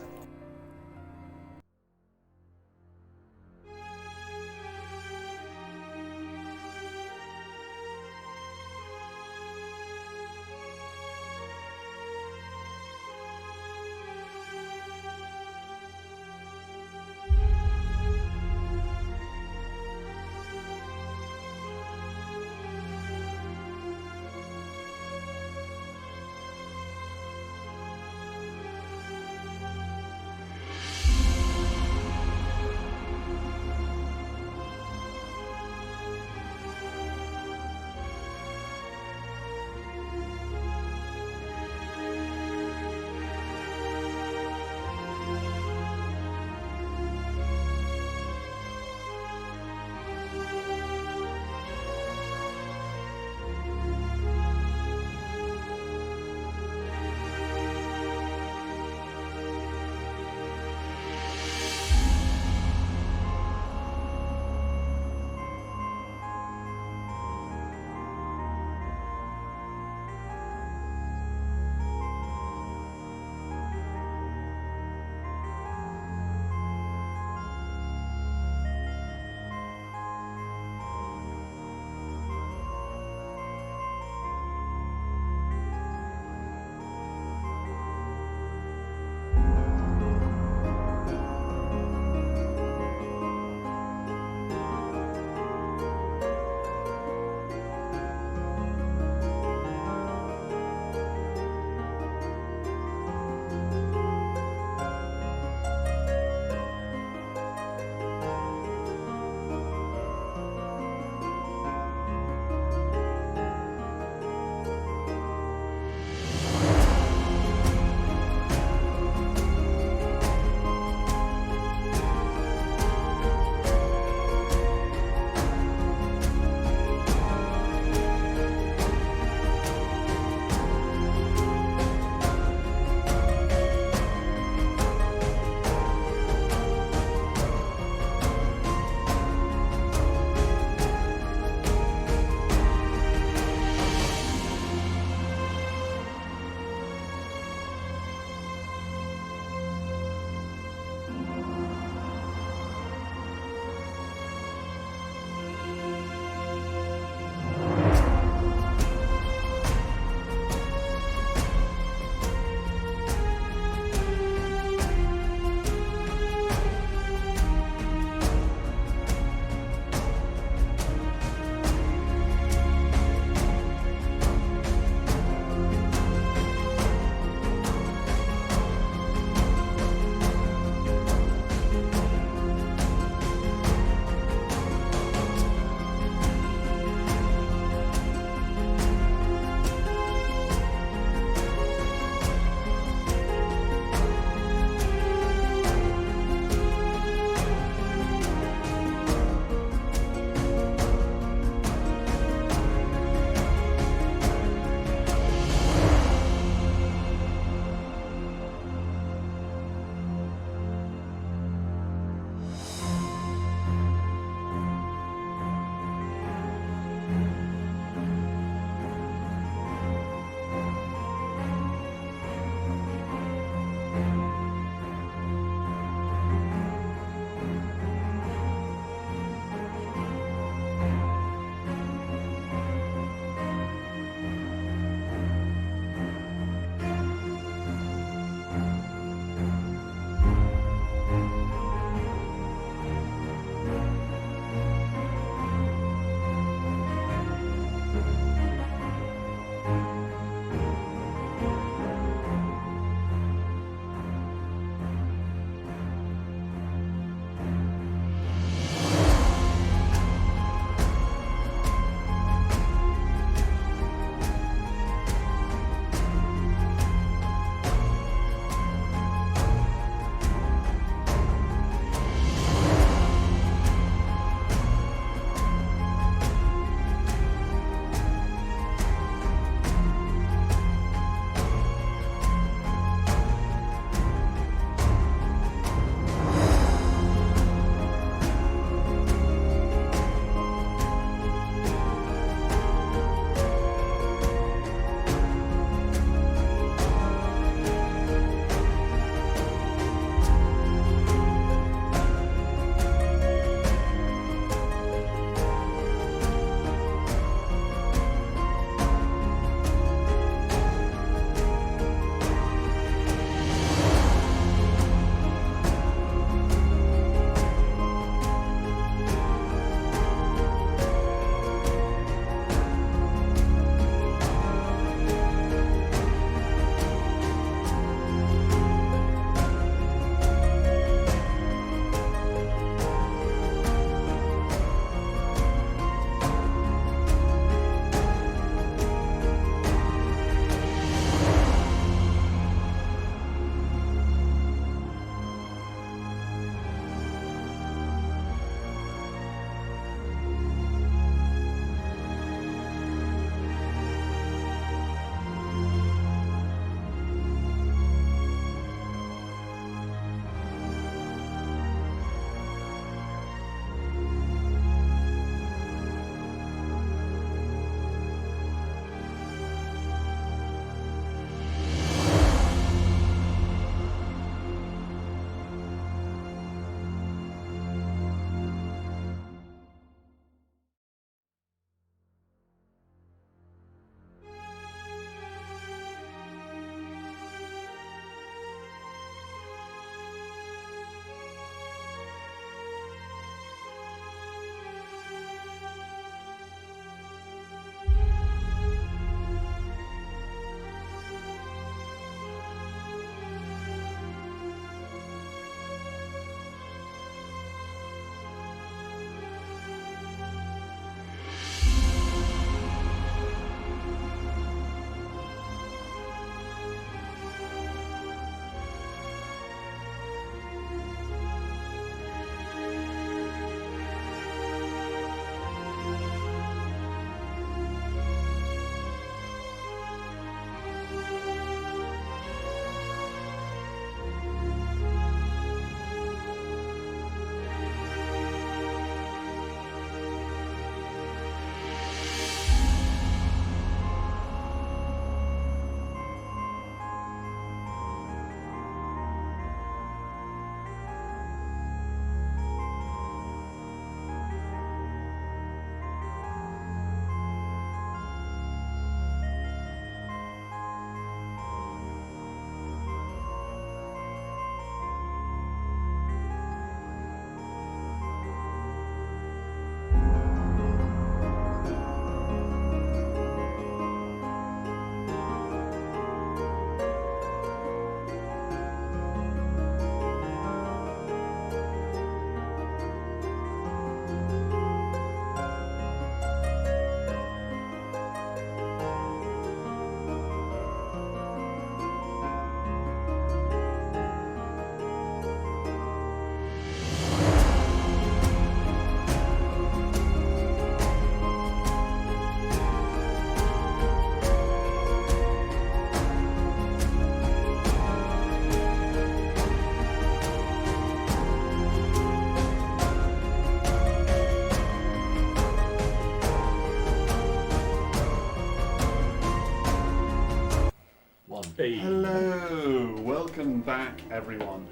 Hey. Hello, welcome back, everyone.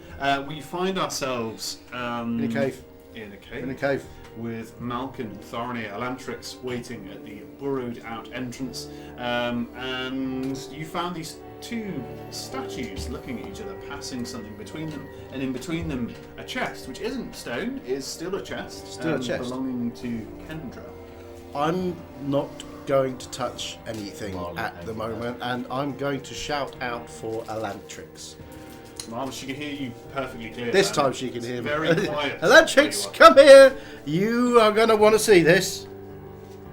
We find ourselves In a cave. In a cave. In a cave. With Malkin, Thorny, Elantrix waiting at the burrowed-out entrance, and you found these two statues looking at each other, passing something between them, and in between them a chest, which isn't stone, is still a chest, Still a chest. belonging to Kendra. I'm not going to touch anything Marley, at the moment, and I'm going to shout out for Elantrix. Marvel, she can hear you perfectly clear. This and time she can hear me. Very quiet. Elantrix, come here! You are going to want to see this.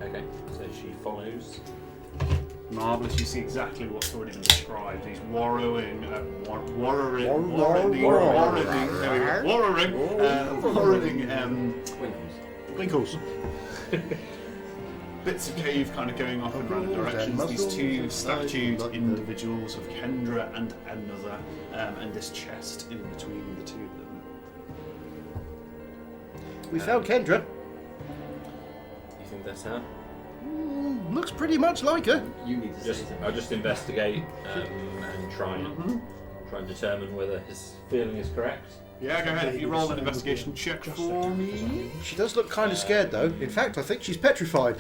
Okay, so she follows. Marvellous, you see exactly what's already been described. These warring, Winkles. bits of cave kind of going off in random directions. These two statued individuals of Kendra and another, and this chest in between the two of them. We found Kendra. You think that's her? Looks pretty much like her. You need to say something. I'll just investigate and try and determine whether his feeling is correct. Yeah, go ahead. If you roll an investigation check for me. She does look kind of scared though. In fact, I think she's petrified.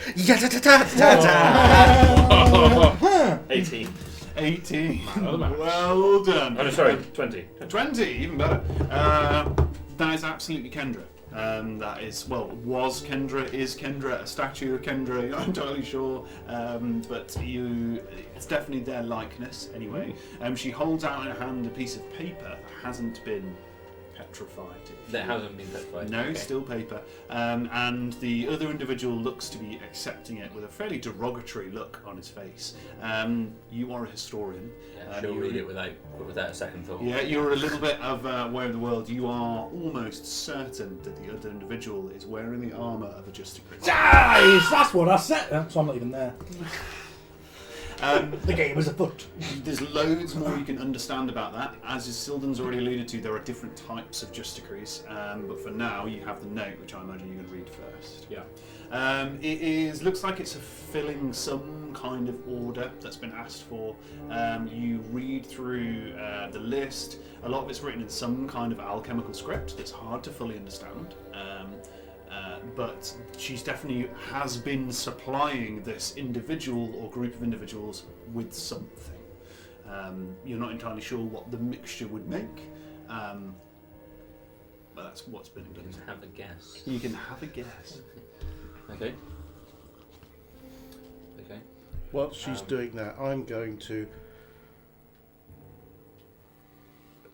18. 18. Well done. Oh, no, sorry, 20. 20, even better. That is absolutely Kendra. That is, well, was Kendra, is Kendra, a statue of Kendra, you're not entirely sure, but it's definitely their likeness anyway. She holds out in her hand a piece of paper that hasn't been petrified. That hasn't been petrified. No, okay. still paper. And the other individual looks to be accepting it with a fairly derogatory look on his face. You are a historian. Yeah, she'll read it without a second thought. Yeah, you're a little bit of aware of the world. You are almost certain that the other individual is wearing the armour of a Justicris. Guys, that's what I said. So I'm not even there. The game is afoot. There's loads more you can understand about that. As Silden's already alluded to, there are different types of Justicris, but for now you have the note, which I imagine you're going to read first. Yeah. It looks like it's fulfilling some kind of order that's been asked for. You read through the list. A lot of it's written in some kind of alchemical script that's hard to fully understand. But she's definitely has been supplying this individual or group of individuals with something. You're not entirely sure what the mixture would make, but that's what's been done. You can have a guess. You can have a guess. Okay. Okay. While she's doing that, I'm going to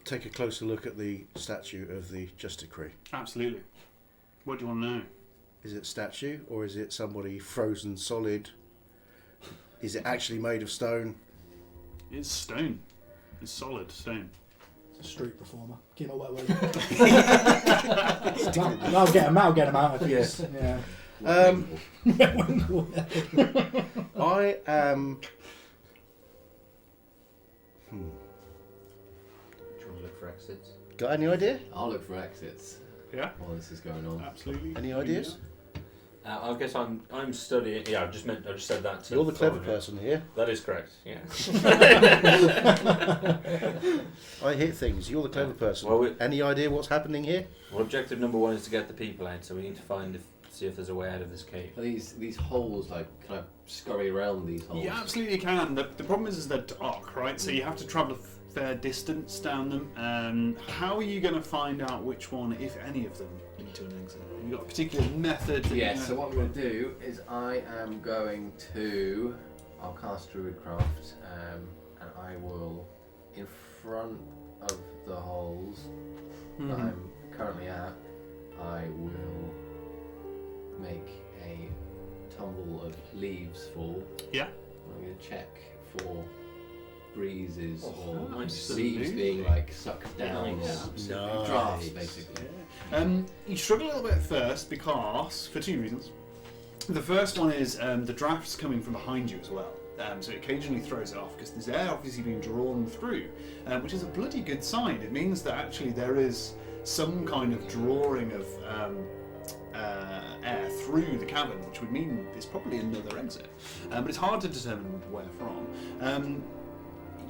take a closer look at the statue of the Justicris. Absolutely. What do you want to know? Is it statue or is it somebody frozen solid? Is it actually made of stone? It's stone. It's solid stone. It's a street performer. Keep my wet willy. I'll get him out if he's... Yeah. I am... Do you want to look for exits? Got any idea? I'll look for exits Yeah? while this is going on. Absolutely. Any ideas? I guess I'm studying. Yeah, I just said that. To You're the clever Thorny. person here. That is correct. Yeah. I hear things. You're the clever person. Well, Any idea what's happening here? Well, objective number 1 is to get the people out, so we need to see if there's a way out of this cave. Are these holes, like, can I scurry around these holes? You absolutely can. The problem is they're dark, right? So you have to travel a fair distance down them. How are you going to find out which one, if any of them, lead to an exit? Have you got a particular method? that Yeah, you know? so what I'm going to do is I am going to... I'll cast Druidcraft, and I will, in front of the holes that I'm currently at, I will make a tumble of leaves fall. Yeah. I'm going to check for breezes or nice. leaves being like sucked down. Nice. Or drafts, basically. You struggle a little bit at first because, for two reasons. The first one is the draft's coming from behind you as well. So it occasionally throws it off because there's air obviously being drawn through, which is a bloody good sign. It means that actually there is some kind of drawing of air through the cavern, which would mean there's probably another exit. But it's hard to determine where from.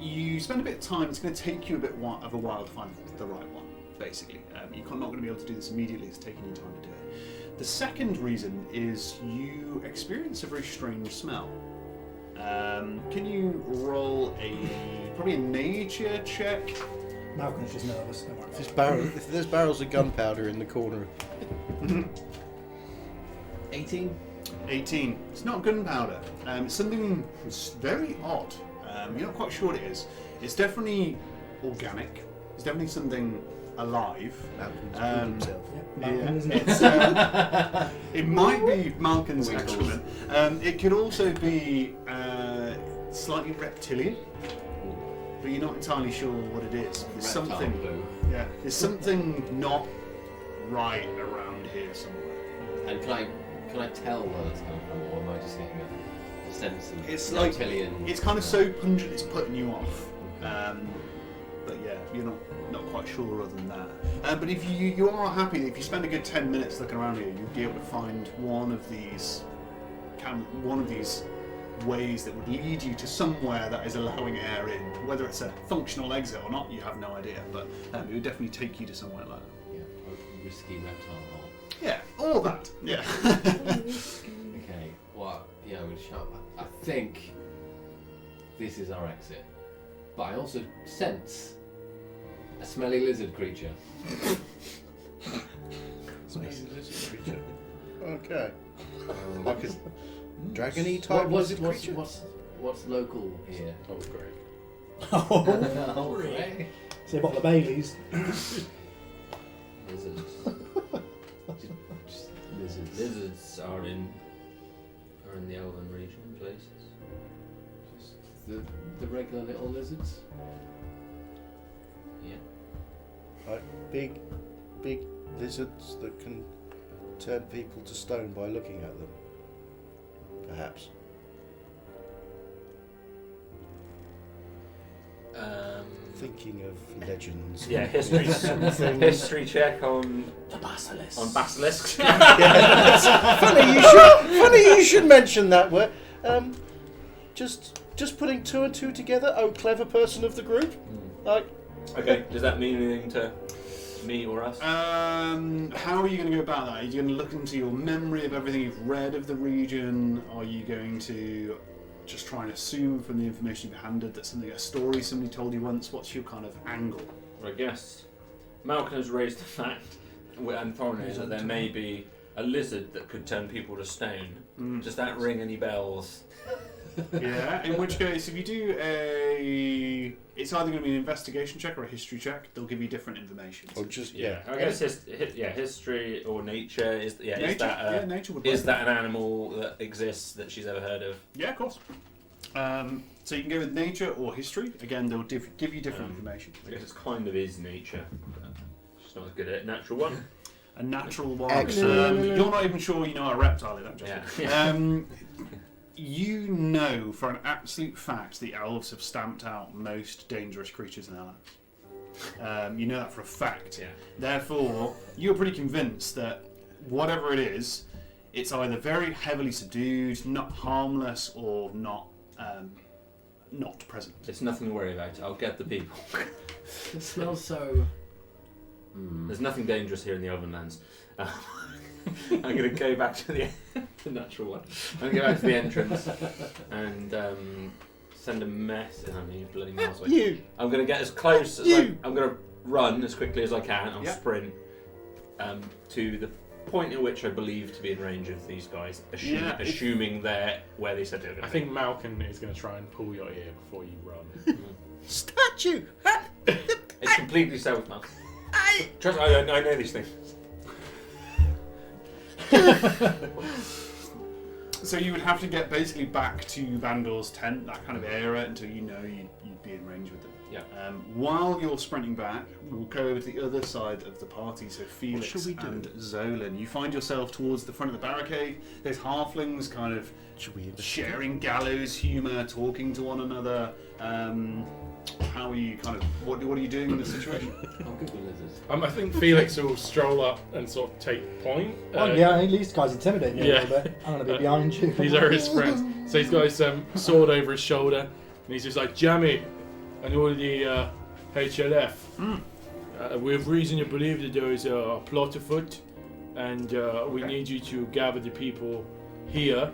you spend a bit of time. It's going to take you a bit of a while to find the right one, basically. You're not going to be able to do this immediately. It's taking you time to do it. The second reason is you experience a very strange smell. Can you roll probably a nature check? Malcolm's just nervous. Don't worry about it. If there's barrels of gunpowder in the corner. 18. 18. It's not gunpowder. It's something very odd. You're not quite sure what it is. It's definitely organic. It's definitely something alive. Malcolm's killed himself. Malcolm, isn't it? It's, it might be Malkin's Wiggles. excrement. It could also be slightly reptilian, but you're not entirely sure what it is. There's Reptile something. blue. Yeah, there's something not right around here somewhere. And can I tell where that's coming from, or am I just getting a sense of It's like reptilian? it's kind of so pungent it's putting you off. But yeah, you're not quite sure other than that. But if you are happy, if you spend a good 10 minutes looking around here, you'll be able to find one of these ways that would lead you to somewhere that is allowing air in. Whether it's a functional exit or not, you have no idea. But it would definitely take you to somewhere like that. Yeah, a risky reptile hole. Yeah, all that. Yeah. Okay, well, yeah, I'm going to shout. I think this is our exit. But I also sense a smelly lizard creature. Okay. Like a What- dragony type what's, lizard what's, creature? what's local here? Oh, great. Oh, great. See a bottle of Baileys. Lizards. Just lizards. Lizards are in the Elven region places. Just the regular little lizards. Yeah. Like big lizards that can turn people to stone by looking at them. Perhaps. Thinking of legends. Yeah, history Something. history check on The basilisk. basilisk. Yeah, funny you should mention that word. Just putting two and two together. Oh, clever person of the group. Like, Okay, does that mean anything to me or us? How are you going to go about that? Are you going to look into your memory of everything you've read of the region? Are you going to just try and assume from the information you've handed that a story somebody told you once? What's your kind of angle? I guess Malcolm has raised the fact, and Thorin knows that there may be a lizard that could turn people to stone. Does that ring any bells? Yeah, in which case, if you do it's either going to be an investigation check or a history check. They'll give you different information. or just I guess history or nature is nature, is that nature would is work. that an animal that exists that she's ever heard of? Yeah, of course. So you can go with nature or history. Again, they'll give you different information. I guess it's kind of is nature. But she's not as good at it. Natural one. A natural one. Excellent. You're not even sure you know what a reptile is, actually. Yeah. You know for an absolute fact the elves have stamped out most dangerous creatures in their lives. You know that for a fact. Yeah. Therefore, you're pretty convinced that whatever it is, it's either very heavily subdued, not harmless, or not present. It's nothing to worry about. I'll get the people. It smells so. There's nothing dangerous here in the Elvenlands. I'm going to go back to the natural one. I'm going to go back to the entrance and send a message. I mean, bloody miles away. You. I'm going to get as close as I'm going to run as quickly as I can. I'll sprint to the point at which I believe to be in range of these guys, assuming they're where they said they were going I to be. think Malcolm is going to try and pull your ear before you run. Statue. It's completely stealth now. Trust me, I know these things. So you would have to get basically back to Vandor's tent, that kind of area, until you know you'd be in range with them. Yeah. While you're sprinting back, we'll go over to the other side of the party. So Felix shall we do? and Zolan, you find yourself towards the front of the barricade. There's halflings kind of Should we sharing gallows humour, talking to one another. How are you kind of? What are you doing in this situation? I'm good with lizards. I think Felix will stroll up and sort of take point. Yeah, at least guy's intimidating you a little bit. I'm going to be behind you. These are his friends. So he's got his sword over his shoulder, and he's just like, Jammy, and all the HLF. We have reason to believe that there is a plot afoot, and we need you to gather the people here,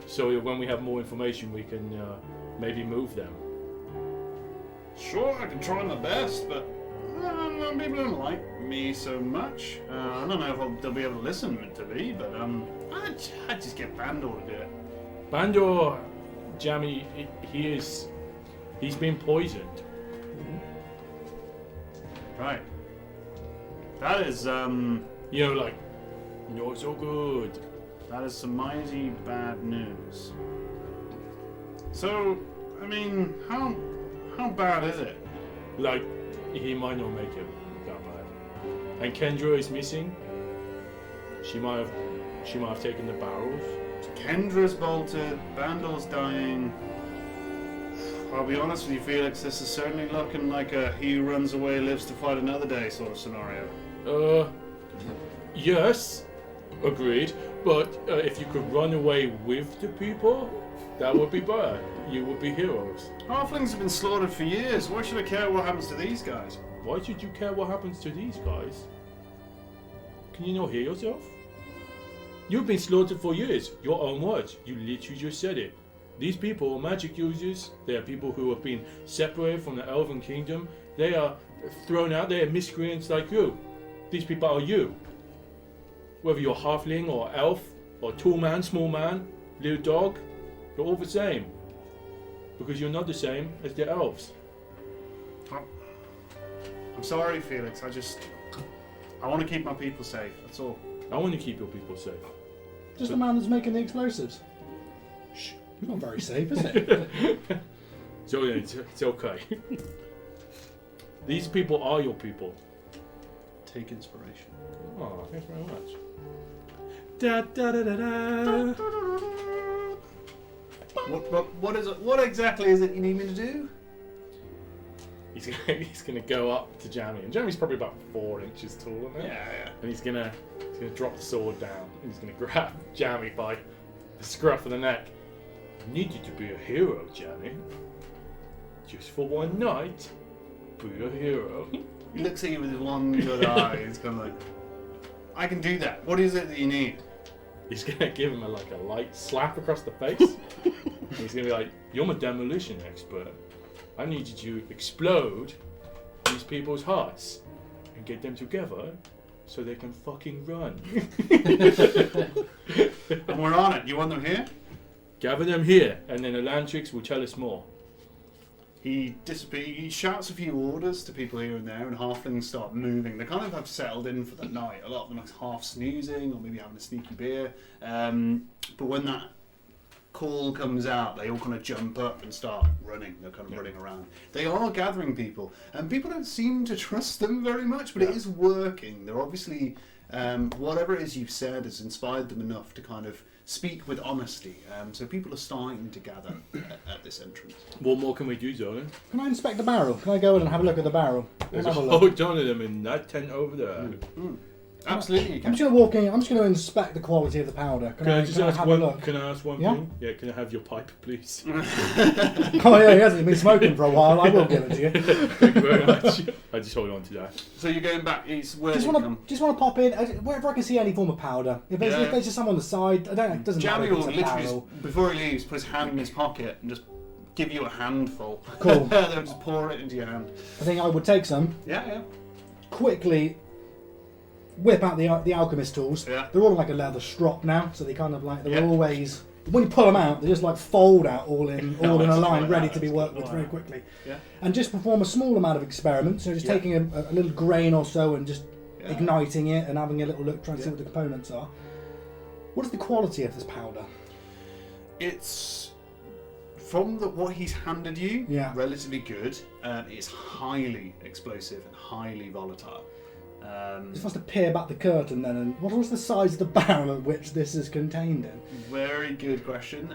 so that when we have more information, we can maybe move them. Sure, I can try my best, but people don't like me so much. I don't know if they'll be able to listen to me, but I'd just get Bandor to do it. Bandor, Jammy, he's been poisoned. Right. That is, Like, not so good. that is some mighty bad news. So, I mean, how bad is it? Like, he might not make it that bad. And Kendra is missing. She might have taken the barrels. Kendra's bolted, Bandor's dying. I'll be honest with you, Felix, this is certainly looking like a he who runs away lives to fight another day sort of scenario. Yes, agreed. But if you could run away with the people, that would be bad. You would be heroes. Halflings have been slaughtered for years. Why should I care what happens to these guys? Why should you care what happens to these guys? Can you not hear yourself? You've been slaughtered for years. Your own words. You literally just said it. These people are magic users. They are people who have been separated from the Elven Kingdom. They are thrown out. They are miscreants like you. These people are you. Whether you're halfling or elf or tall man, small man, little dog, you're all the same. Because you're not the same as the elves. I'm sorry, Felix. I want to keep my people safe. That's all. I want to keep your people safe. Just the man that's making the explosives. Shh, it's not very safe, is it? So it's okay. These people are your people. Take inspiration. Oh, thanks very much. Da da da da da. What exactly is it you need me to do? He's gonna go up to Jamie, and Jamie's probably about 4 inches taller than him. Yeah. And he's gonna drop the sword down. And he's gonna grab Jamie by the scruff of the neck. I need you to be a hero, Jamie. Just for one night, be a hero. He looks at you with his one good eye. He's kind of like, I can do that. What is it that you need? He's gonna give him a light slap across the face. And he's gonna be like, "You're my demolition expert. I need you to explode these people's hearts and get them together so they can fucking run." And we're on it. You want them here? Gather them here, and then Elantrix will tell us more. He shouts a few orders to people here and there, and halflings start moving. They kind of have settled in for the night. A lot of them are half snoozing, or maybe having a sneaky beer. But when that call comes out, they all kind of jump up and start running. They're kind of running around. They are gathering people, and people don't seem to trust them very much, but it is working. They're obviously, whatever it is you've said has inspired them enough to kind of speak with honesty. So people are starting to gather at this entrance. What more can we do, Zolan? Can I inspect the barrel? Can I go in and have a look at the barrel? There's a Have a whole look. ton of them in that tent over there. Absolutely, you I'm can. just going to walk in. I'm just going to inspect the quality of the powder. Can I Can I have a look? ask one Yeah? thing? Yeah, can I have your pipe, please? Oh yeah, he hasn't been smoking for a while. I will give it to you. Thank you very much. I just hold on to that. So you're going back east. Where Just did you come? want to pop in wherever I can see any form of powder. If there's just some on the side, I don't. It doesn't Jamie matter will if it's a literally, barrel. before he leaves, put his hand in his pocket and just give you a handful. Cool. They'll just pour it into your hand. I think I would take some. Yeah. Quickly whip out the alchemist tools. Yeah. They're all like a leather strop now, so they kind of like they're Yeah. always. When you pull them out, they just like fold out all in a Nice. line, Like ready that. to be worked with Like very that. quickly. Yeah. And just perform a small amount of experiments. So just Yeah. taking a little grain or so and just Yeah. igniting it and having a little look, trying to see Yeah. what the components are. What is the quality of this powder? It's from what he's handed you. Yeah. Relatively good. It's highly explosive and highly volatile. Just wants to peer back the curtain then, and what was the size of the barrel at which this is contained in? Very good question.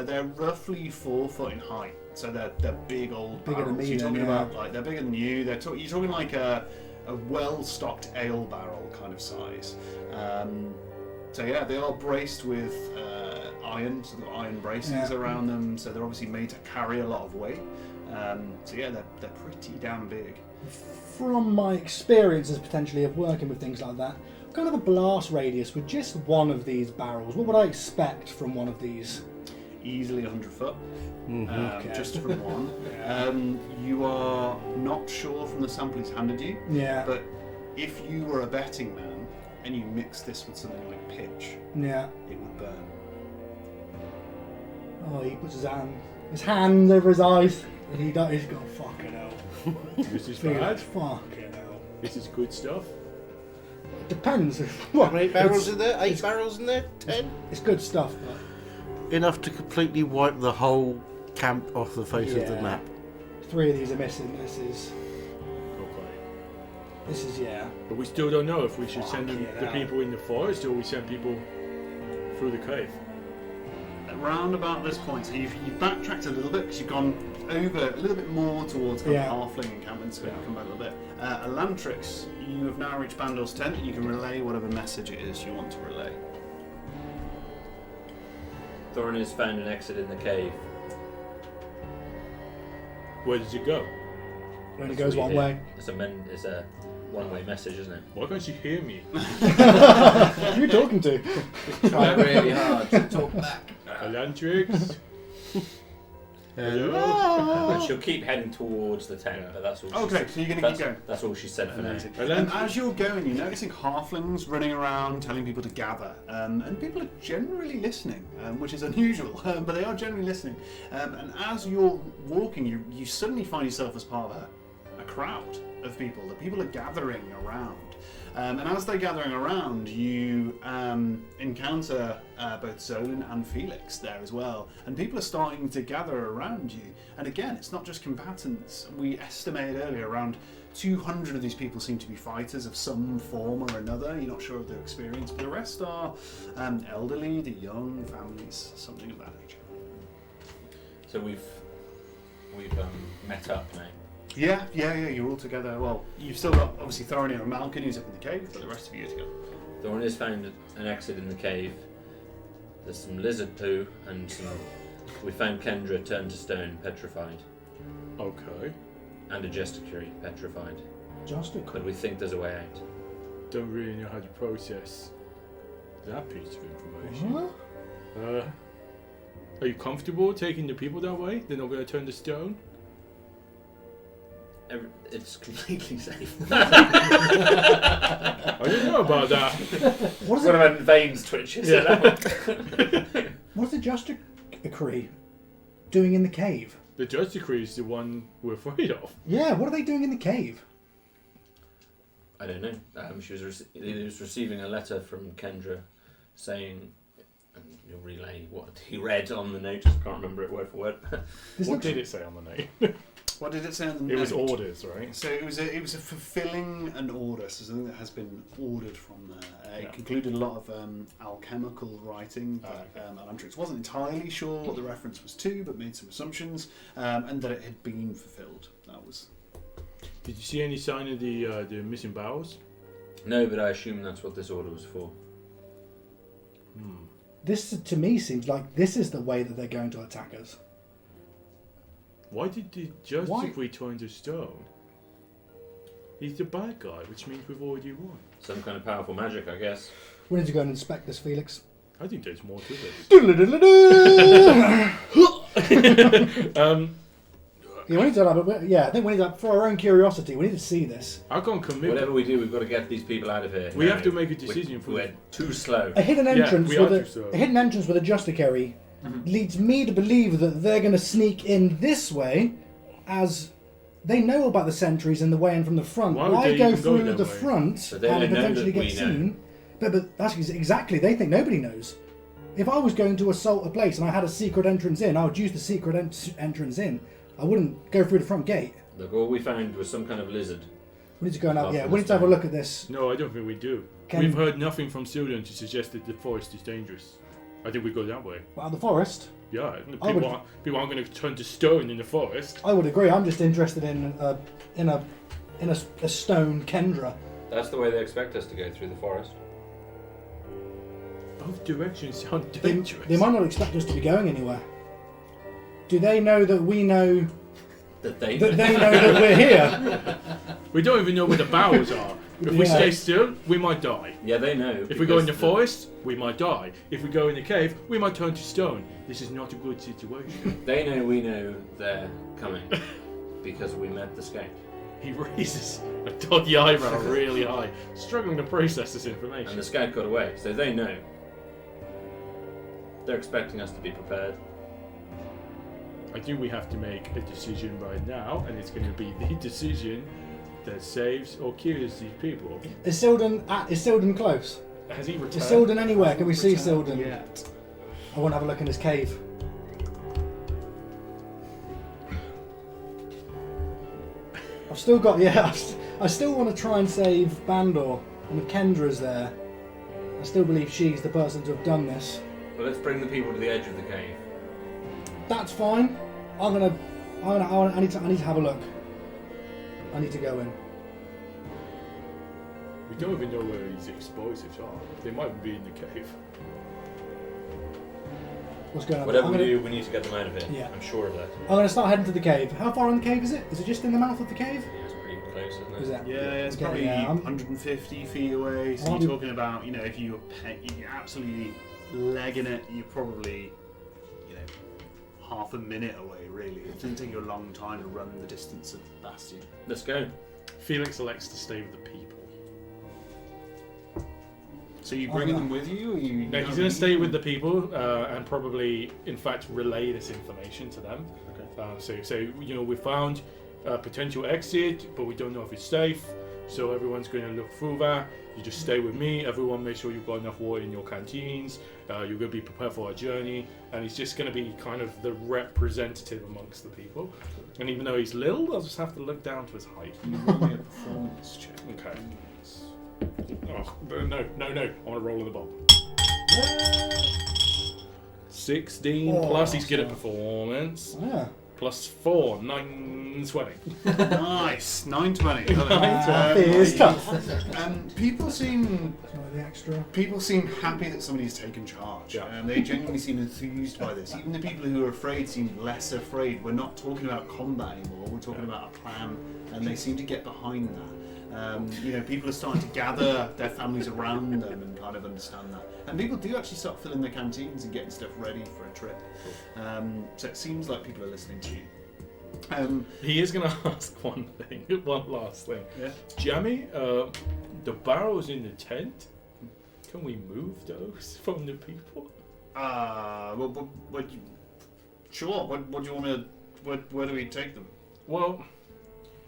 They're roughly 4 foot in height, so they're big old Bigger than barrels. me You're then, talking yeah. about like they're bigger than you. You're talking like a well-stocked ale barrel kind of size. So yeah, they are braced with iron, so they've got iron braces Yeah. around them, so they're obviously made to carry a lot of weight. So yeah, they're pretty damn big. From my experiences potentially of working with things like that, kind of a blast radius with just one of these barrels. What would I expect from one of these? Easily 100 foot, Okay. just from one. You are not sure from the sample he's handed you, Yeah. but if you were a betting man and you mix this with something like pitch, Yeah. it would burn. Oh, he puts his hand over his eyes, and he's got fucking hell. This is Felix, bad. fucking hell. This is good stuff. It depends. How many barrels in there? 8 barrels in there? 10? It's good stuff, but Enough to completely wipe the whole camp off the face of the Yeah. map. 3 of these are missing. Okay. This is yeah. But we still don't know if we should send Fucking the hell. people in the forest or we send people through the cave. Around about this point, so you've backtracked a little bit because you've gone over a little bit more towards kind Yeah. of halfling encampments, so you come back a little bit. Elantrix, you have now reached Bandor's tent. You can relay whatever message it is you want to relay. Thorin has found an exit in the cave. Where does it go? It only That's goes what one we way. hear. It's a one-way message, isn't it? Why can't you hear me? Who are you talking to? Try really hard to talk back. Elantrix? But she'll keep heading towards the tent, but that's all. Okay, so you're going to keep going. That's all she said for now. Amazing. Elantrix. And as you're going, you're noticing halflings running around telling people to gather. And people are generally listening, which is unusual, but they are generally listening. And as you're walking, you suddenly find yourself as part of a crowd of people. The people are gathering around. And as they're gathering around, you encounter both Zolan and Felix there as well. And people are starting to gather around you. And again, it's not just combatants. We estimated earlier around 200 of these people seem to be fighters of some form or another. You're not sure of their experience, but the rest are elderly, the young, families, something of that nature. So we've met up now. Yeah, you're all together. Well, you've still got, obviously, Thorin and Malkin who's up in the cave, but the rest of you are together. Thorin has found an exit in the cave. There's some lizard poo and we found Kendra turned to stone, petrified, Okay. and a Gesticary, petrified. Just a But we think there's a way out. Don't really know how to process that piece of information. What? Are you comfortable taking the people that way? They're not going to turn to stone? It's completely safe. I didn't know about that. What is One it? of my veins twitches. What's the Justicary doing in the cave? The Judge Decree is the one we're afraid of. Yeah, what are they doing in the cave? I don't know. He was receiving a letter from Kendra saying, and you'll relay what he read on the note. I can't remember it word for word. This What looks- did it say on the note? What did it say on the It was note? orders, right? So it was a fulfilling an order, so something that has been ordered from there. It Yeah. concluded a lot of alchemical writing, but Elantrix wasn't entirely sure what the reference was to, but made some assumptions, and that it had been fulfilled. That was. Did you see any sign of the missing barrels? No, but I assume that's what this order was for. This to me seems like this is the way that they're going to attack us. Why did the Judge Why? Decree turn to stone? He's the bad guy, which means we've already won. Some kind of powerful magic, I guess. We need to go and inspect this, Felix. I think there's more to this. Yeah, we need to I think we need to, for our own curiosity, we need to see this. I can't commit. Whatever we do, we've got to get these people out of here. We now. have to make a decision for We're too slow. A hidden Yeah, entrance we with are too slow. a hidden entrance with a Justicary leads me to believe that they're going to sneak in this way, as they know about the sentries and the way in from the front. Why would they go even go through that the way? front But they and don't know potentially that get we know. seen? But that's exactly. They think nobody knows. If I was going to assault a place and I had a secret entrance in, I would use the secret entrance in. I wouldn't go through the front gate. Look, all we found was some kind of lizard. We need to go now. Apart Yeah, from we the need to have a stone. look at this. No, I don't think we do. We've heard nothing from Sildon to suggest that the forest is dangerous. I think we go that way. Out of the forest. Yeah, I would- people aren't going to turn to stone in the forest. I would agree. I'm just interested in a stone Kendra. That's the way they expect us to go through the forest. Both directions sound They dangerous. might not expect us to be going anywhere. Do they know that we know That they. that they know that we're here? We don't even know where the barrels are. If we Yeah. stay still, we might die. Yeah, they know. If we go in the because forest, we might die. If we go in the cave, we might turn to stone. This is not a good situation. They know we know they're coming because we met the scout. He raises a doggy eyebrow really high, struggling to process this information. And the scout got away, so they know. They're expecting us to be prepared. I think we have to make a decision right now, and it's going to be the decision that saves or kills these people. Is Silden close? Has he Is returned? Silden anywhere? Can we see Silden? Yeah. I want to have a look in his cave. I've still got, I still want to try and save Bandor. And if Kendra's there, I still believe she's the person to have done this. But let's bring the people to the edge of the cave. That's fine. I need to have a look. I need to go in. We don't even know where these explosives are. They might be in the cave. What's going on? Whatever I'm we gonna, do, we need to get them out of here. Yeah. I'm sure of that. I'm going to start heading to the cave. How far in the cave is it? Is it just in the mouth of the cave? Yeah, it's pretty close, isn't it? Is that? Yeah, it's Okay, probably yeah, I'm- 150 feet away. So I'll you're be- talking about, if you're absolutely legging it, you're probably, half a minute away, really. It doesn't take you a long time to run the distance of the Bastion. Let's go. Felix elects to stay with the people. So you bringing no. them with you? Or you No, he's going to stay with the people and probably, in fact, relay this information to them. Okay. So we found a potential exit, but we don't know if it's safe. So everyone's going to look through that. You just stay with me. Everyone, make sure you've got enough water in your canteens. You're going to be prepared for our journey, and he's just going to be kind of the representative amongst the people. And even though he's little, I'll just have to look down to his height. You roll me a performance check. Okay. Oh, no. I want to roll in the bob. 16 Oh, plus he's good at so- performance. Yeah. Plus 4, 9, 20. Nice, 920. It is tough. People seem The extra. happy that somebody's taken charge. Yeah. They genuinely seem enthused by this. Even the people who are afraid seem less afraid. We're not talking about combat anymore. We're talking about a plan, and they seem to get behind that. People are starting to gather their families around them and kind of understand that. And people do actually start filling their canteens and getting stuff ready for a trip. So it seems like people are listening to you. He is going to ask one last thing. Yeah. Jamie, the barrels in the tent, can we move those from the people? Sure. What do you want me to? Where do we take them? Well,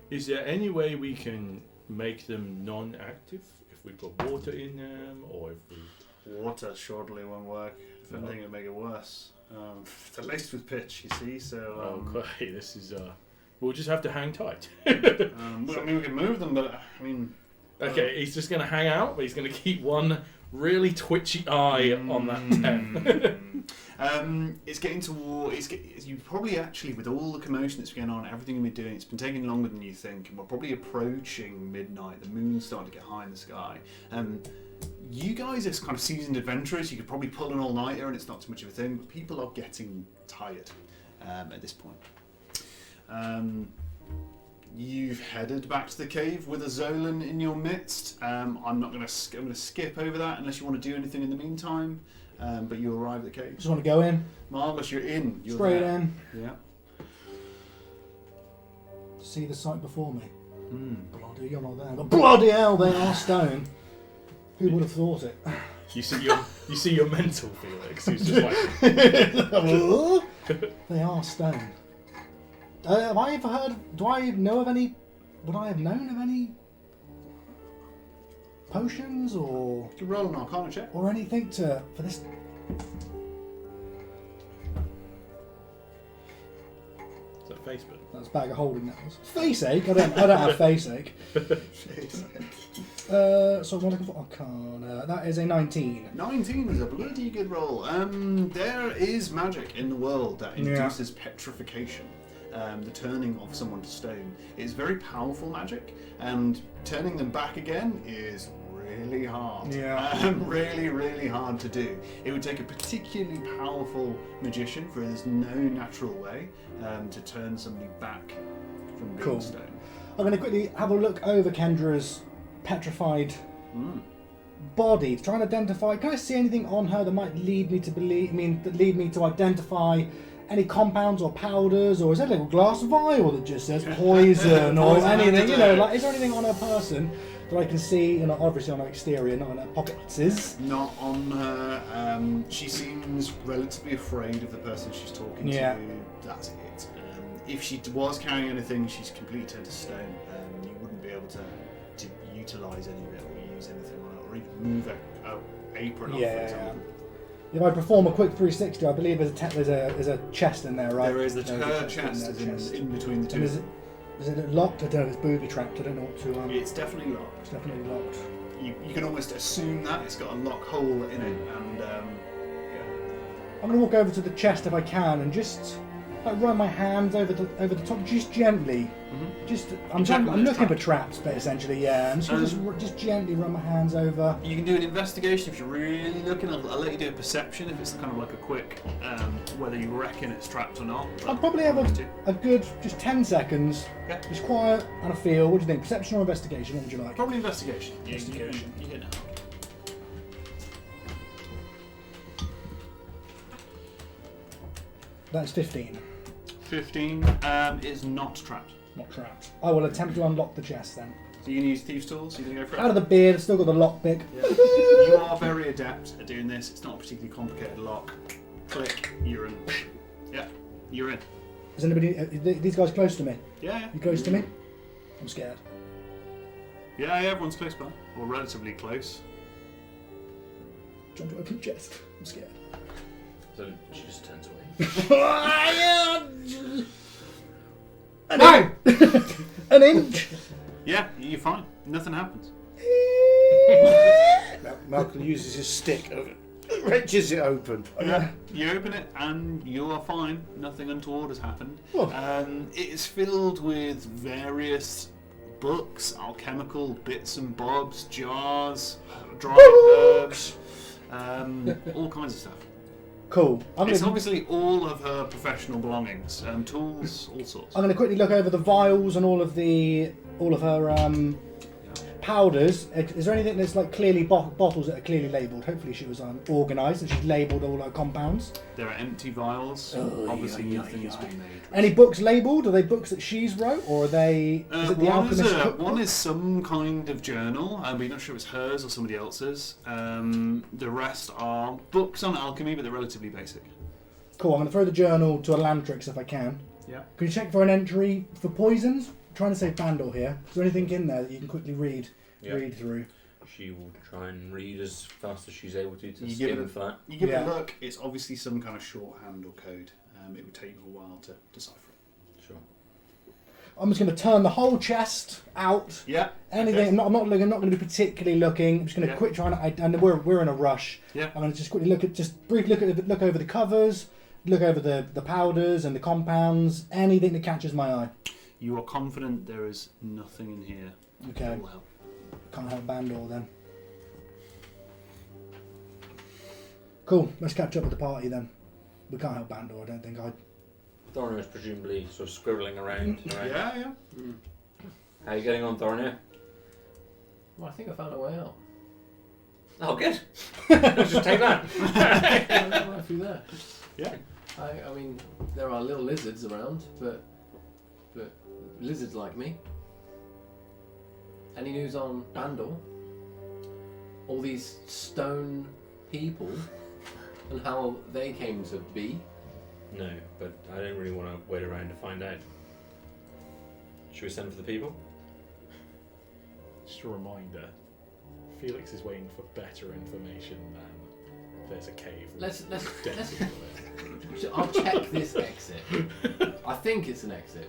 is there any way we can make them non-active? If we put water in them, or if we... Water surely won't work. If anything, it'll make it worse. They're laced with pitch, you see. So. Okay, this is... We'll just have to hang tight. We can move them, but I mean. Okay, he's just going to hang out, but he's going to keep one really twitchy eye on that tent. It's getting towards. You probably actually, with all the commotion that's going on, everything we're doing, it's been taking longer than you think, and we're probably approaching midnight. The moon's starting to get high in the sky. You guys are kind of seasoned adventurers. You could probably pull an all-nighter, and it's not too much of a thing. But people are getting tired at this point. You've headed back to the cave with a Zolan in your midst. I'm going to skip over that unless you want to do anything in the meantime. But you arrive at the cave. Just want to go in. Marvellous, you're in. You're Straight there. in. Yeah. See the sight before me. Bloody, you're not there. But bloody hell, they are stone. Who would have thought it? You see your mental Felix, who's just like... They are stone. Have I ever heard? Do I know of any? Would I have known of any potions or You can roll an Arcana check. anything for this? Is that Facebook? That's a bag of holding nails. Face ache? I don't have face ache. So I'm looking for Arcana. That is a 19. 19 is a bloody good roll. There is magic in the world that induces petrification. The turning of someone to stone is very powerful magic, and turning them back again is really hard. Yeah. Really, really hard to do. It would take a particularly powerful magician, for there's no natural way to turn somebody back from being Cool. stone. I'm going to quickly have a look over Kendra's petrified body to try and identify. Can I see anything on her that might lead me to lead me to identify any compounds or powders, or is there a little glass vial that just says poison or Poison anything? You know, antidote. like is there anything on her person that I can see? You know, obviously on her exterior, not on her pockets. Not on her. She seems relatively afraid of the person she's talking Yeah. to. That's it. If she was carrying anything, she's completely turned to stone. You wouldn't be able to utilise any of it or use anything on it, or even move a apron off, for example. If I perform a quick 360, I believe there's a chest in there, right? There is There's a her in chest there, is in between the And two. is it locked? I don't know if it's booby trapped. I don't know what to. It's definitely locked. It's definitely locked. You can almost assume that it's got a lock hole in it, and I'm going to walk over to the chest if I can and just like run my hands over the top, just gently. Just I'm checking looking it's for trapped. traps, but essentially, yeah. I'm just gently run my hands over. you can do an investigation if you're really looking. I'll let you do a perception if it's kind of like a quick whether you reckon it's trapped or not. I'll probably have a good just 10 seconds, Yeah. just quiet and a feel. What do you think? Perception or investigation? What would you like? Probably investigation. Investigation. You get it. That's 15. 15 is not trapped. Not trapped. I will attempt to unlock the chest then. So you can use thieves' tools. You can go for it. Out of the beard, I've still got the lockpick. Yeah. You are very adept at doing this. It's not a particularly complicated lock. Click, you're in. Yeah, you're in. Is anybody? These guys close to me? Yeah, You close to me? I'm scared. yeah, everyone's close by, or relatively close. Do you want to open the chest? I'm scared. So she just turns away. An inch. An inch. Yeah, you're fine. Nothing happens. Malcolm uses his stick, wrenches it open. Yeah, you open it and you are fine. Nothing untoward has happened. Oh. It is filled with various books, alchemical bits and bobs, jars, dried herbs, all kinds of stuff. Cool. It's obviously all of her professional belongings, tools, all sorts. I'm going to quickly look over the vials and all of her powders. Is there anything that's like clearly bottles that are clearly labelled? Hopefully she was organised and she's labelled all her compounds. There are empty vials. Obviously, nothing has been made. Any books labelled? Are they books that she's wrote, or are they? Is it the Alchemist cookbook? One is some kind of journal. I'm not sure if it's hers or somebody else's. The rest are books on alchemy, but they're relatively basic. Cool. I'm going to throw the journal to a Lantrix if I can. Yeah. Can you check for an entry for poisons? I'm trying to save Bandor here. Is there anything in there that you can quickly read through? She will try and read as fast as she's able to You give skim it for that. You give it Yeah. a look. It's obviously some kind of shorthand or code. It would take you a while to decipher it. Sure. I'm just going to turn the whole chest out. Yeah. Anything. Okay. I'm not looking. I'm not going to be particularly looking. I'm just going to Yeah. quick try and we're in a rush. Yeah. I'm going to just quickly briefly look over the covers, look over the powders and the compounds. Anything that catches my eye. You are confident there is nothing in here. Okay. that will help. Can't help Bandor then. Cool. Let's catch up with the party then. We can't help Bandor. I don't think. Thornir is presumably sort of scribbling around. Right? Yeah. How are you getting on, Thornir? Well, I think I found a way out. Oh, good. Just take that. Right through there. Yeah. I mean, there are little lizards around, but lizards like me. Any news on Bandor? All these stone people and how they came to be? No, but I don't really want to wait around to find out. Should we send for the people? Just a reminder, Felix is waiting for better information than there's a cave. with Let's dead people in it. I'll check this exit. I think it's an exit.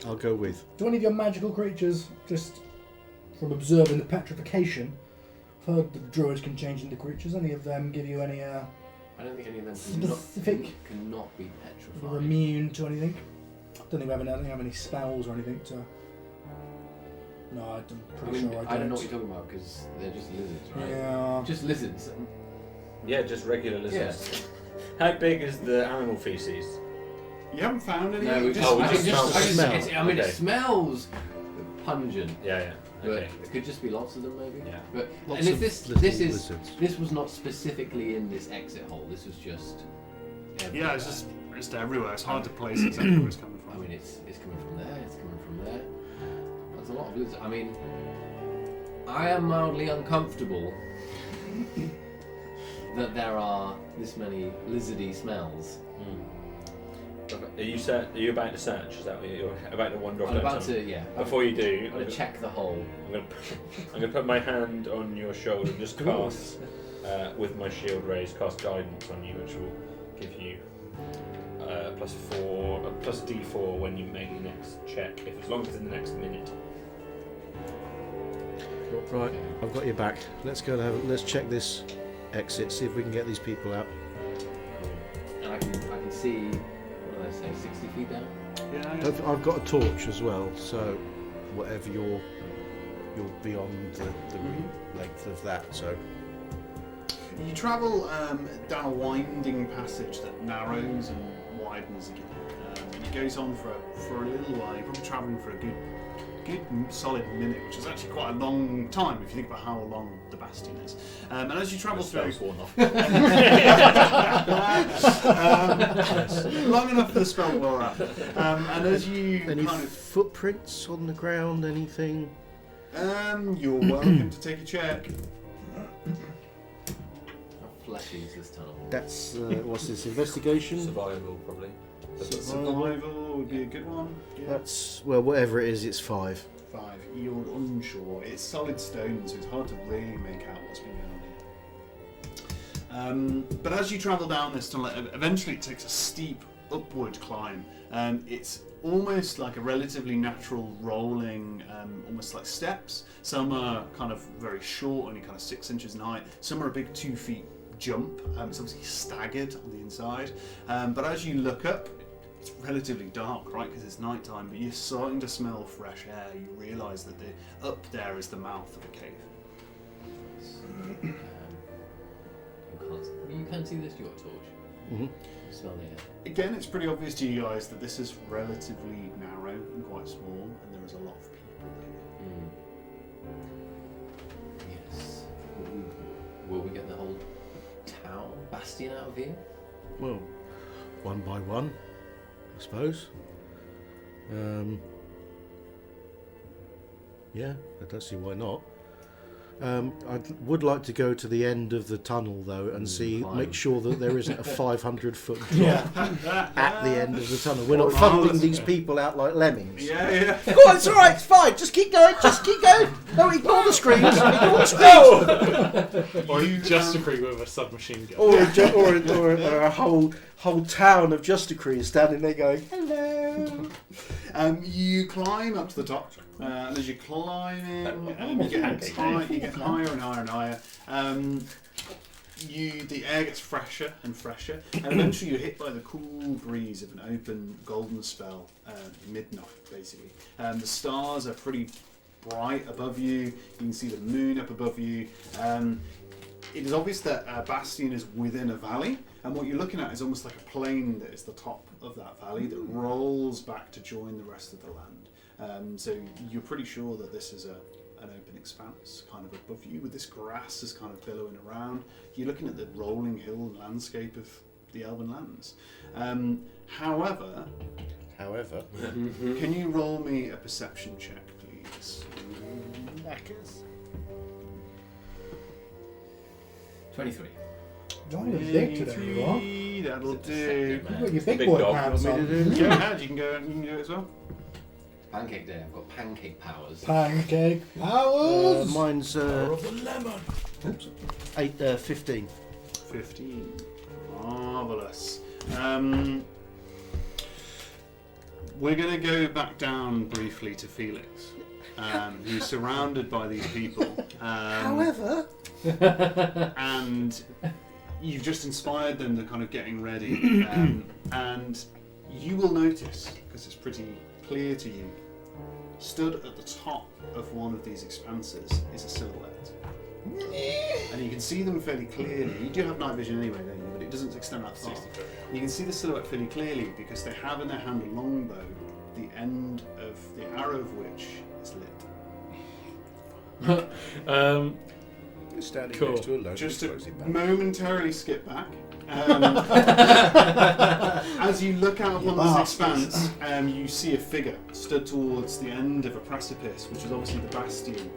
I'll go with. Do any of your magical creatures, just from observing the petrification, I've heard that druids can change into creatures. Any of them give you any? I don't think any of them Specific? cannot be Are petrified. immune to anything? I don't think we have any spells or anything to. No, I'm I pretty mean, sure I don't know what you're talking about because they're just lizards, right? Yeah. Just lizards. Yeah, just regular lizards. How big is the animal feces? You haven't found any? No, we just, Oh, we I just can just, smell I, the just, smell. it's- I mean, Okay. it smells pungent. Yeah. But Okay. it could just be lots of them, maybe. Yeah. But Lots and if of this little is lizards. this was not specifically in this exit hole. This was just. Yeah, it's just everywhere. It's hard to place exactly where it's coming I from. mean, it's coming from there. It's coming from there. There's a lot of lizards. I mean, I am mildly uncomfortable that there are this many lizardy smells. Are you about to search? Is that what you're about to wander off? I'm down about some- to, yeah. Before you do, I'm gonna check the hole. I'm gonna put my hand on your shoulder and just cast with my shield raised, cast guidance on you, which will give you plus D4 when you make the next check, if as long as it's in the next minute. Right, I've got your back. Let's go and let's check this exit, see if we can get these people out. And I can see, what did I say, 60 feet down? Yeah. I've got a torch as well, so whatever you're beyond the length of that. So You travel down a winding passage that narrows and widens again. And it goes on for a little while. You're probably travelling for a good solid minute, which is actually quite a long time if you think about how long the bastion is. And as you travel through, long enough for the spell to wear up. And as you any kind of, footprints on the ground? Anything? you're welcome to take a check. How fleshy is this tunnel? That's what's this? Investigation. Survival, probably. Survival would be a good one. Yeah. That's whatever it is. It's 5. 5. You're unsure. It's solid stone, so it's hard to really make out what's been going on here. But as you travel down this tunnel, eventually it takes a steep upward climb. It's almost like a relatively natural rolling, almost like steps. Some are kind of very short, only kind of 6 inches in height. Some are a big 2 feet jump. It's obviously staggered on the inside. But as you look up, it's relatively dark, right, because it's night time, but you're starting to smell fresh air. You realise that up there is the mouth of a cave. You can't see this, you got a torch. Mm-hmm. You smell the air. Again, it's pretty obvious to you guys that this is relatively narrow and quite small, and there is a lot of people here. Yes. Will we get the whole town, bastion out of here? Well, one by one, I suppose. Yeah, I don't see why not. I would like to go to the end of the tunnel though and make sure that there isn't a 500-foot drop at the end of the tunnel. We're not funneling these people out like lemmings. Yeah. Go on, it's all right, it's fine. Just keep going. No, ignore the screams. Ignore the screams. Or just a creep with a submachine gun. Or a whole town of Justicrees standing there going, hello. You climb up to the top, and as you're climbing, you get higher and higher and higher. The air gets fresher and fresher, and eventually you're hit by the cool breeze of an open golden spell, midnight basically. The stars are pretty bright above you. You can see the moon up above you. It is obvious that Bastion is within a valley, and what you're looking at is almost like a plain that is the top of that valley that rolls back to join the rest of the land. So you're pretty sure that this is an open expanse kind of above you, with this grass is kind of billowing around. You're looking at the rolling hill landscape of the Elven lands. However, can you roll me a perception check, please? 23. You're big today, you are. That'll do. You've got your Big big boy dog. pants Go on. ahead, you can do it as well. Pancake day. I've got pancake powers. Pancake powers. mine's of the lemon. 15. 15. Marvellous. We're going to go back down briefly to Felix, who's surrounded by these people. However, and you've just inspired them to kind of getting ready. And you will notice, because it's pretty clear to you, stood at the top of one of these expanses is a silhouette. And you can see them fairly clearly. You do have night vision anyway, don't you? But it doesn't extend that far. You can see the silhouette fairly clearly because they have in their hand a longbow, the end of the arrow of which is lit. Standing Cool. next to a load Just of to explosive barrels. momentarily skip back. As you look out upon this expanse, you see a figure stood towards the end of a precipice, which is obviously the bastion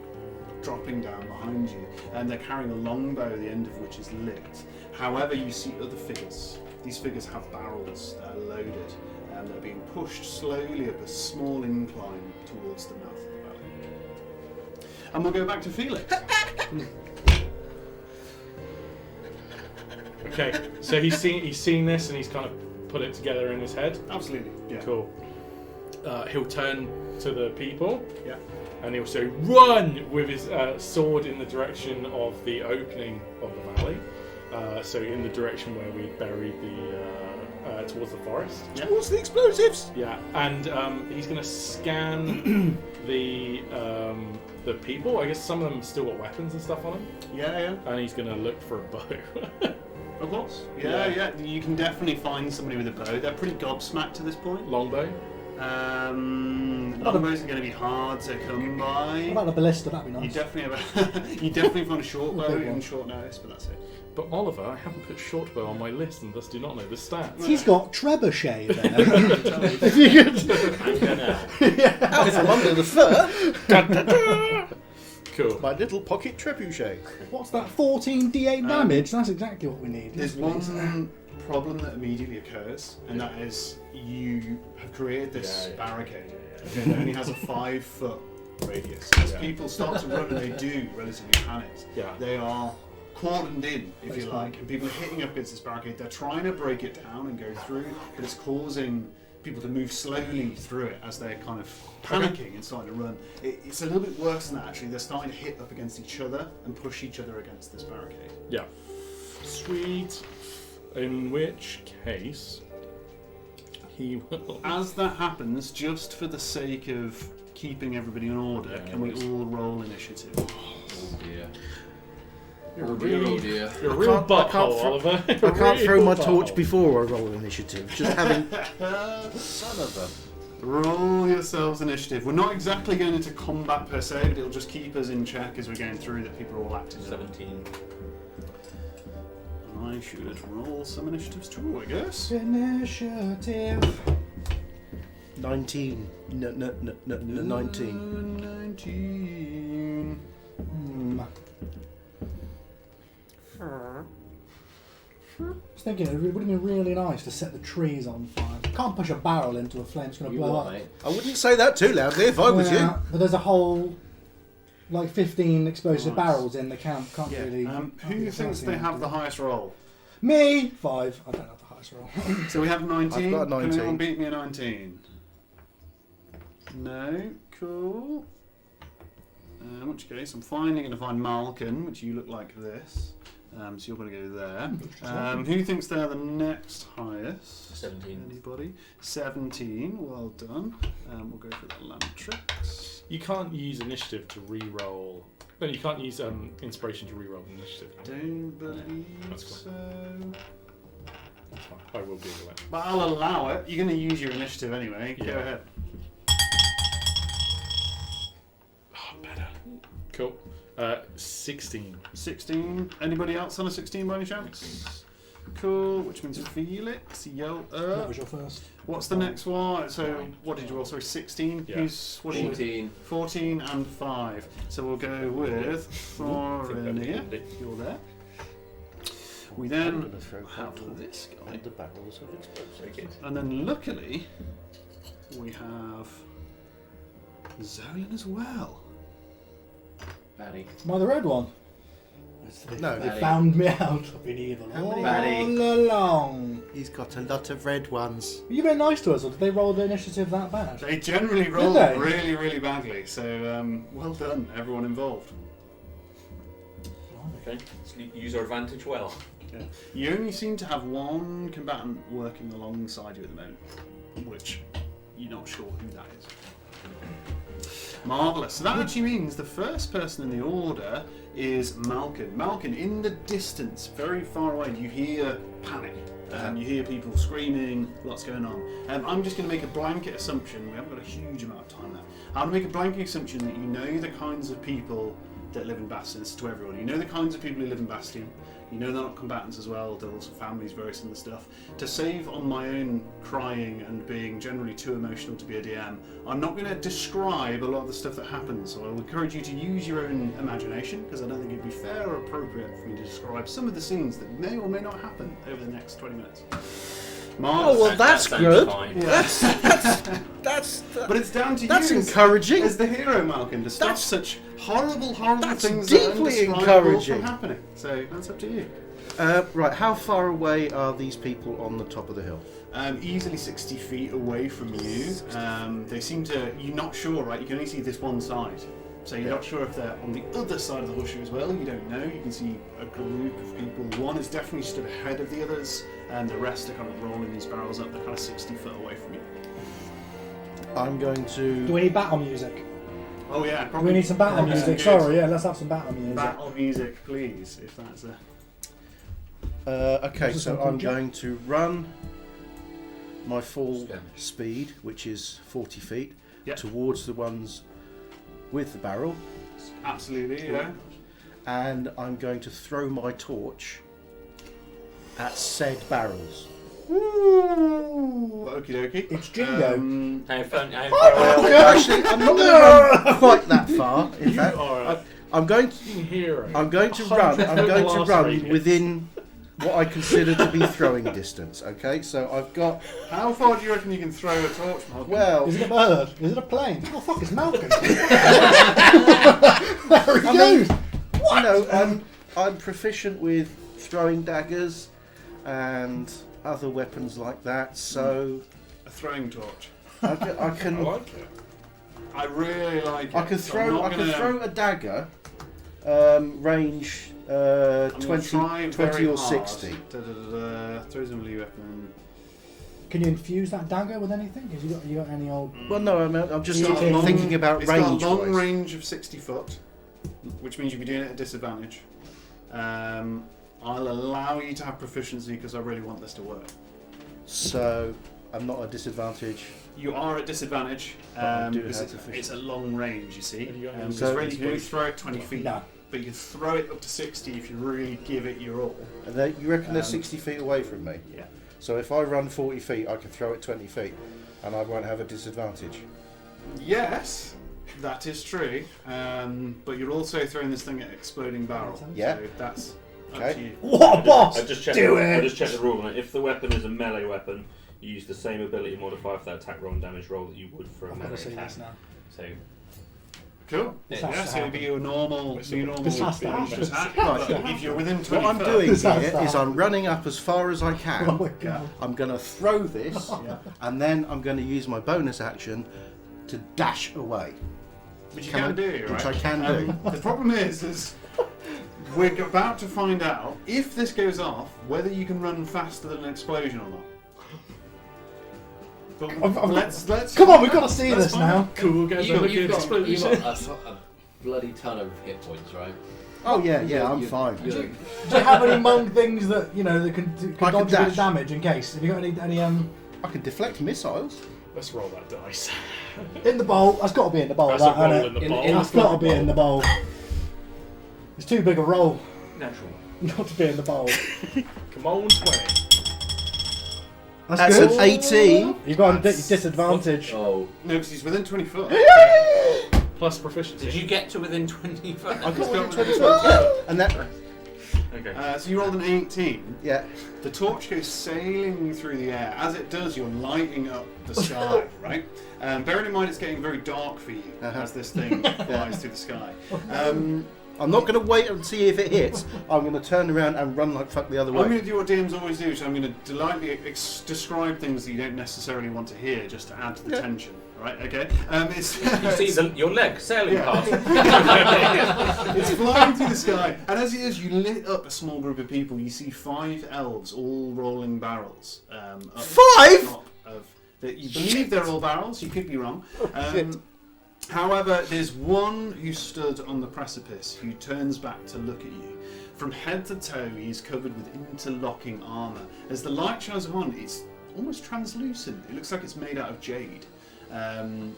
dropping down behind you, and they're carrying a longbow, the end of which is lit. However, you see other figures. These figures have barrels that are loaded, and they're being pushed slowly up a small incline towards the mouth of the valley. And we'll go back to Felix. Okay, so he's seen this and he's kind of put it together in his head. Absolutely, yeah. Cool. He'll turn to the people. Yeah. And he'll say, "Run!" with his sword in the direction of the opening of the valley. So in the direction where we buried the towards the forest. Yeah. Towards the explosives! Yeah, and he's going to scan the people. I guess some of them still got weapons and stuff on them. Yeah. And he's going to look for a bow. Of course. Yeah. You can definitely find somebody with a bow. They're pretty gobsmacked to this point. Longbow. Longbows are going to be hard to come by. What about the ballista? That'd be You nice. definitely find a short bow Big in one. short notice, but that's it. But Oliver, I haven't put shortbow on my list and thus do not know the stats. He's got trebuchet there. If you could. Out from under the fur! Cool. My little pocket trebuchet. What's that? 14 d8 damage? That's exactly what we need. There's Yes, please. one problem that immediately occurs, and that is you have created this barricade. Okay, that only has a 5-foot radius. As people start to run, and they do relatively panicked. Yeah. They are cordoned in, if you That's like, and people are hitting up against this barricade. They're trying to break it down and go through, but it's causing people to move slowly through it as they're kind of panicking and starting to run. It's a little bit worse than that, actually. They're starting to hit up against each other and push each other against this barricade. Yeah. Sweet. In which case, he will. As that happens, just for the sake of keeping everybody in order, can we all roll initiative? Oh dear. You're a Oh dear, real, oh dear. you're a real I can't butthole, throw- Oliver. I can't throw my torch before I roll initiative. Just having. Son of a... Roll yourselves initiative. We're not exactly going into combat per se, but it'll just keep us in check as we're going through that people are all acting. 17. I should roll some initiatives too, I guess. Initiative. 19. 19. 19. I was thinking it would have been really nice to set the trees on fire. Can't push a barrel into a flame; it's going to You blow what, up. mate? I wouldn't say that too loudly if I was you. Yeah, but there's a whole, like 15 explosive Nice. barrels in the camp. Can't really. Who can't thinks they have the highest roll? Me 5. I don't have the highest roll. So we have 19. I've got a 19. Can anyone beat me a 19? No? Cool. In which case, I'm finally going to find Malkin, which you look like this. So you're going to go there. Who thinks they're the next highest? 17. Anybody? 17. Well done. We'll go for the Lantrix. You can't use initiative to re-roll. No, you can't use inspiration to re-roll initiative. Don't believe That's cool. so. That's fine. I will Google it. But I'll allow it. You're going to use your initiative anyway. Go Yeah. ahead. Oh, better. Cool. 16. 16. Anybody else on a 16 by any chance? Cool, which means Felix, That Yelta. was your first. What's the next one? So, what did you roll? Sorry, 16? Yeah. Who's, what did you 14. 14 and 5. So we'll go with Thorania. You're there. We then have this guy. The barrels of explosives. And then luckily, we have Zoe as well. Batty. Am I the red one? No, They Batty. found me out. I've been evil all Batty. along. he's got a lot of red ones. Are you being nice to us, or did they roll the initiative that bad? They generally roll they? really, really badly. So, well done, everyone involved. Okay. So use our advantage well. Yeah. You only seem to have one combatant working alongside you at the moment, which you're not sure who that is. Marvellous. So that actually means the first person in the order is Malkin. Malkin, in the distance, very far away, you hear panic. You hear people screaming, lots going on. I'm just going to make a blanket assumption, we haven't got a huge amount of time left. I'm going to make a blanket assumption that you know the kinds of people that live in Bastion. This is to everyone. You know the kinds of people who live in Bastion. You know they're not combatants as well, they're also families, very similar stuff. To save on my own crying and being generally too emotional to be a DM, I'm not going to describe a lot of the stuff that happens, so I will encourage you to use your own imagination, because I don't think it'd be fair or appropriate for me to describe some of the scenes that may or may not happen over the next 20 minutes. Oh well, that's That good. sounds fine. Yeah. That's But it's down to that's you encouraging. as the hero, Malkin, to stop That's- such horrible that's things that are deeply indescribable encouraging. from happening. So that's up to you. Right, how far away are these people on the top of the hill? Easily 60 feet away from you. They seem to. You're not sure, right? You can only see this one side. So you're not sure if they're on the other side of the horseshoe as well. You don't know. You can see a group of people. One is definitely stood ahead of the others, and the rest are kind of rolling these barrels up. They're kind of 60 foot away from you. I'm going to. Do we need battle music? Oh yeah, Do probably. we need some battle probably music? good. Sorry, yeah, let's have some battle music. Battle music, please, if that's a. Okay, This is so some I'm cool going to run my full Skirmish. speed, which is 40 feet, Yep. towards the ones with the barrel, Absolutely, yeah. and I'm going to throw my torch at said barrels. Ooh, okie dokie. It's Jingo. How fun? How Well, actually, I'm not going to run quite that far. In You fact, are I'm going a hero. I'm going to run. I'm going to Blast run radius. within what I consider to be throwing distance. Okay, so I've got. How far do you reckon you can throw a torch, Malcolm? Well, Is it a bird? Is it a plane? Oh fuck, it's Malcolm. there he I mean, goes. you know, I'm proficient with throwing daggers and other weapons like that. So A throwing torch. I I can like it. I really like it. I can so I'm throw not I can gonna- throw a dagger, range I'm gonna 20, try 20 very or hard. 60. Throw some melee weapon. Can you infuse that dagger with anything? Have you got any old? Well, no, I'm just It's got a long- thinking about It's range. got a long wise. range of 60 foot, which means you'll be doing it at disadvantage. I'll allow you to have proficiency because I really want this to work. So I'm not at disadvantage. You are at disadvantage I do because have it's proficiency. a long range, you see. Have you got any- Because So- really you can only throw it 20 feet, No. but you can throw it up to 60 if you really give it your all. And you reckon they're Um, 60 feet away from me? Yeah. So if I run 40 feet, I can throw it 20 feet, and I won't have a disadvantage. Yes, that is true. But you're also throwing this thing at exploding barrel. Yeah. So that's up Okay. to you. What, boss? I just checked. Do I it. just checked the rule on it. If the weapon is a melee weapon, you use the same ability modifier for that attack roll and damage roll that you would for a I've melee never seen attack. this now. So Cool. This Yeah, has to so it'd be your normal, This your normal has to range happen. attack. Right. But if you're within 20 What I'm foot, doing This has here to is I'm happen. running up as far as I Oh can. my Yeah. god. I'm going to throw this, Yeah. and then I'm going to use my bonus action to dash away. Which you Can can I- do, right? which I can do. The problem is we're about to find out if this goes off whether you can run faster than an explosion or not. But let's Come on, we've got to see let's this find now. out. Cool guys, I'm looking at You've got explosion. a bloody ton of hit points, right? Oh yeah, I'm You're- fine. you're- Do you have any monk things that you know that can I can dodge a bit of dash. damage in case? Have you got any I can deflect missiles. Let's roll that dice. in the bowl? That's got to be in the bowl. That's a That, roll hasn't in it? the In- bowl. in- That's got to be in the bowl. It's too big a roll natural. not to be in the bowl. Come on, 20. That's good. an 18. You've got a That's- disadvantage. Oh, No, because he's within 20 foot. Plus proficiency. Did you get to within 20 foot? I got got one in 20 one. foot. Yeah. And that, Okay. So you rolled an 18. yeah. The torch goes sailing through the air. As it does, you're lighting up the sky, right? Bearing in mind it's getting very dark for you as this thing flies through the sky. I'm not going to wait and see if it hits. I'm going to turn around and run like fuck the other I'm way. going to do what DMs always do, so I'm going to delightfully describe things that you don't necessarily want to hear just to add to the tension, right? Okay? It's, You see your leg sailing Yeah. past. it's flying through the sky, and as it is, you lit up a small group of people. You see 5 elves all rolling barrels. Up 5? top of you believe they're all barrels, you could be wrong. shit. However, there's one who stood on the precipice who turns back to look at you. From head to toe, he's covered with interlocking armour. As the light shines on, it's almost translucent. It looks like it's made out of jade. And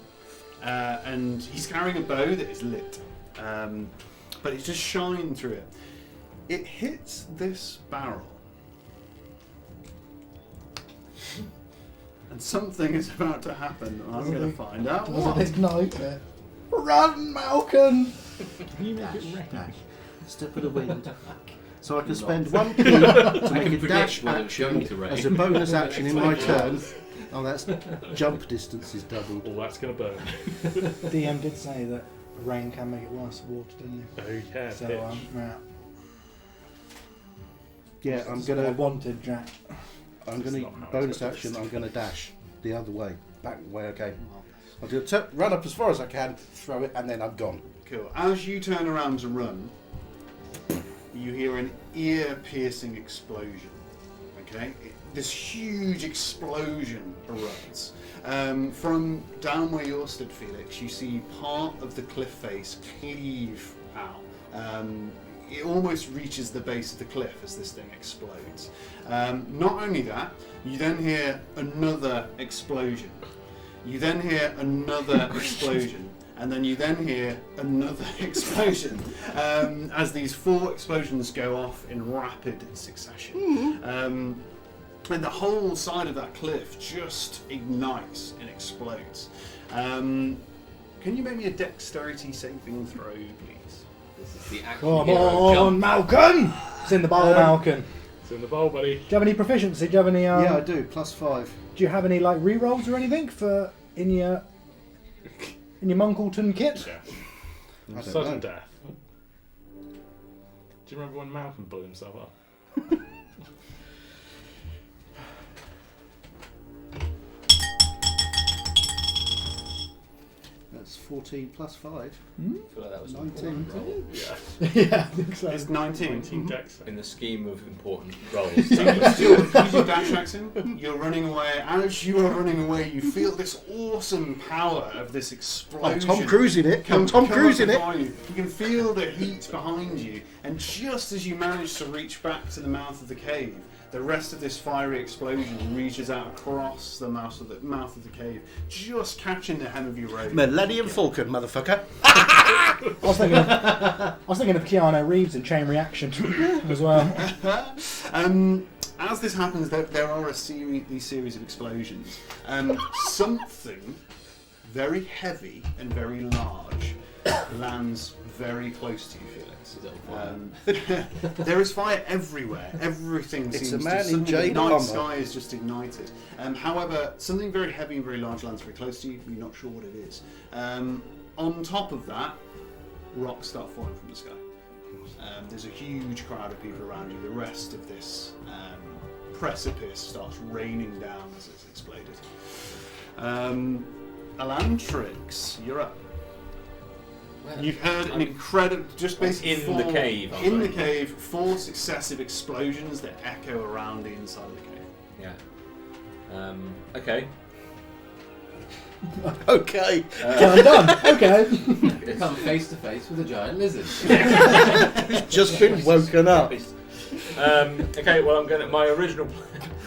he's carrying a bow that is lit. But it's just shining through it. It hits this barrel. And something is about to happen. And I'm going to find out what. Ignite it. Run, Malcolm! Can you make it rain? Dash. Step of the wind. So I can spend 1 key to make a dash when it's going action to rain. as a bonus action in my turn. Oh, that's jump distance is doubled. Oh, that's going to burn. DM did say that rain can make it worse than water, didn't he? Oh, yeah, So, pitch. yeah. Yeah, I'm That's what I gonna wanted, Jack. That's not how bonus it's supposed action. to I'm gonna dash the other way, back the way I came. I'll do run up as far as I can, throw it, and then I'm gone. Cool. As you turn around to run, you hear an ear-piercing explosion. Okay? This huge explosion erupts. From down where you're stood, Felix, you see part of the cliff face cleave out. It almost reaches the base of the cliff as this thing explodes. Not only that, you then hear another explosion. You then hear another explosion. And then you then hear another explosion as these 4 explosions go off in rapid succession. And the whole side of that cliff just ignites and explodes. Can you make me a dexterity saving throw, please? This is the action Come hero on, jump. Malcolm! It's in the bowl, Malcolm. It's in the bowl, buddy. Do you have any proficiency? Do you have any? Yeah, I do. +5. Do you have any like re-rolls or anything for in your Munkleton kit? Yeah. I don't Sudden know. death. Do you remember when Malcolm blew himself up? That's 14 +5. I feel like that was an 19. important role. Yeah. Yeah, I think so. It's 19. 19 dex. In the scheme of important roles. So you're still using dash action, you're running away. As you are running away, you feel this awesome power of this Oh, explosion. Tom Cruise in it. Come Tom Cruise up in it. behind you. You can feel the heat behind you, and just as you manage to reach back to the mouth of the cave, the rest of this fiery explosion reaches out across the mouth of the cave, just catching the hem of your robe. Millennium Falcon, motherfucker. I was thinking of Keanu Reeves in Chain Reaction as well. As this happens, there are these series of explosions. Something very heavy and very large lands very close to you, Felix. Is it on fire? There is fire everywhere. Everything It's seems a man to in suddenly jade the night armour. sky is just ignited. However, something very heavy and very large lands very close to you. You're not sure what it is. On top of that, rocks start falling from the sky. There's a huge crowd of people around you. The rest of this precipice starts raining down as it's exploded. Alantrix, you're up. Well, You've heard an incredible, just basically In the cave, aren't in they? the cave, 4 successive explosions that echo around the inside of the cave. Yeah. Okay. Okay. I'm done. Okay. Come face to face with a giant lizard. Just been woken up. Okay. Well, I'm gonna. My original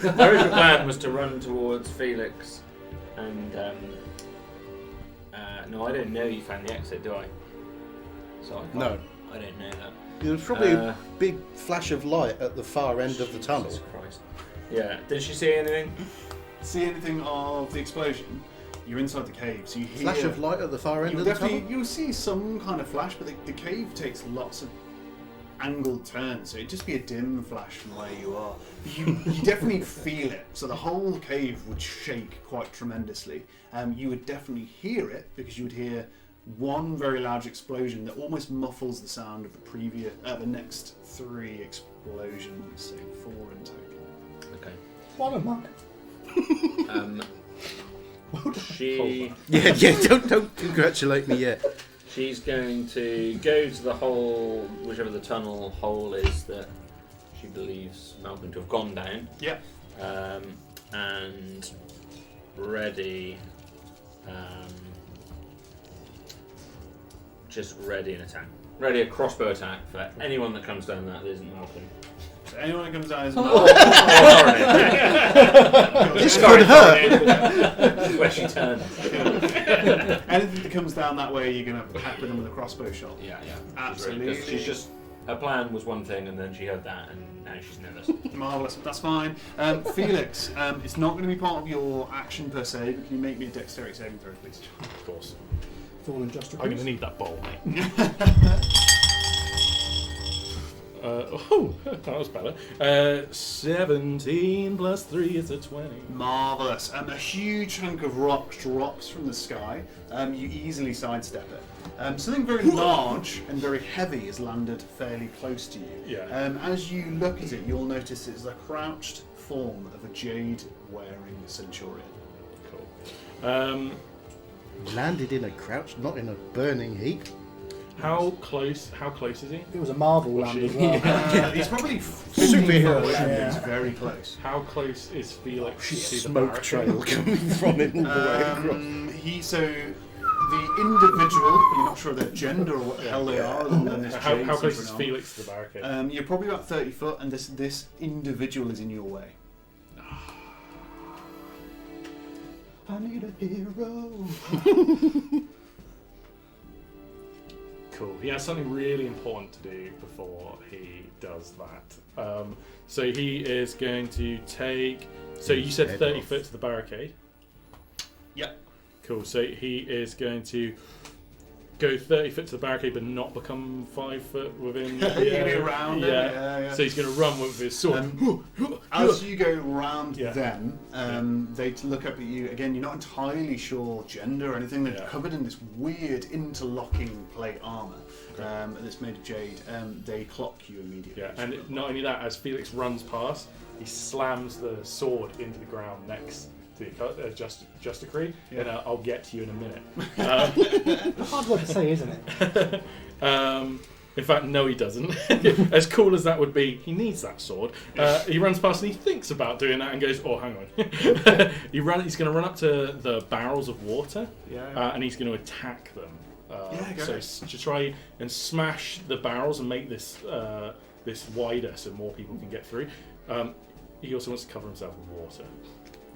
plan was to run towards Felix, and no, I don't know you found the exit, do I? So I can't, No. I don't know that. There's probably a big flash of light at the far end of the tunnel. Jesus Christ. Yeah. Did she see anything? See anything of the explosion? You're inside the cave, so you hear. Flash of light at the far end You'll of the definitely tunnel? you'll see some kind of flash, but the cave takes lots of angled turns, so it'd just be a dim flash from where you are. You definitely feel it, so the whole cave would shake quite tremendously. You would definitely hear it because you would hear one very large explosion that almost muffles the sound of the next 3 explosions, so 4 in total. Okay. What a muck. She. Yeah, don't congratulate me yet. She's going to go to the hole, whichever the tunnel hole is that she believes Malcolm to have gone down, Yeah. and ready just ready an attack. Ready a crossbow attack for anyone that comes down that isn't Malcolm. So anyone who comes down is This could hurt. Where she turns. Anything that comes down that way, you're going to pepper them with a crossbow shot. Yeah. Absolutely. She's just, her plan was one thing, and then she heard that, and now she's nervous. Marvellous, that's fine. Felix, it's not going to be part of your action per se, but can you make me a dexterity saving throw, please? Of course. Fallen just I'm going to need that bowl, mate. That was better. 17 plus 3 is a 20. Marvellous. A huge chunk of rock drops from the sky. You easily sidestep it. Something very large and very heavy has landed fairly close to you. Yeah. As you look at it, you'll notice it's a crouched form of a jade-wearing centurion. Cool. Landed in a crouch, not in a burning heap. How close is he? It was a Marvel Was land she? as well. He's probably Superhero. It's Yeah. very close. How close is Felix to the Smoke barricade? trail coming from him all the way across. The individual, you're not sure their gender or what the hell they are, other than this How jade close is centurion. Felix to the barricade? You're probably about 30 foot, and this individual is in your way. I need a hero. Cool. He has something really important to do before he does that. So he is going to take. So you said Head 30 off. foot to the barricade. Yep. Cool. So he is going to go 30 foot to the barricade, but not become 5 foot within. You're gonna be around it? Yeah. So he's going to run with his sword. As you go round Yeah. them, they look up at you. Again, you're not entirely sure gender or anything. They're Yeah. covered in this weird interlocking plate armour that's made of jade. They clock you immediately. Yeah, and not only that, as Felix runs past, he slams the sword into the ground next to the just decree, Yeah. and I'll get to you in a minute. Hard word to say, isn't it? In fact, no, he doesn't. As cool as that would be, he needs that sword. He runs past and he thinks about doing that and goes, "Oh, hang on." He's going to run up to the barrels of water, Yeah. and he's going to attack them. Yeah, go so ahead. to try and smash the barrels and make this wider so more people can get through. He also wants to cover himself with water.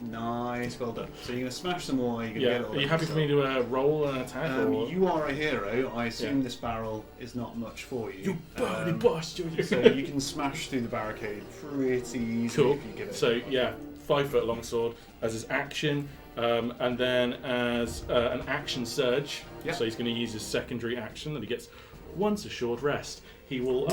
Nice, well done. So you're going to smash them all. You're going to Yeah, get all are you that happy for stuff. me to roll an attack? Or? You are a hero. I assume Yeah. this barrel is not much for you. You bloody bastard! So you can smash through the barricade pretty easily Cool. if you give it. So yeah, 5 foot long sword as his action, and then as an action surge. Yeah. So he's going to use his secondary action that he gets once a short rest. He will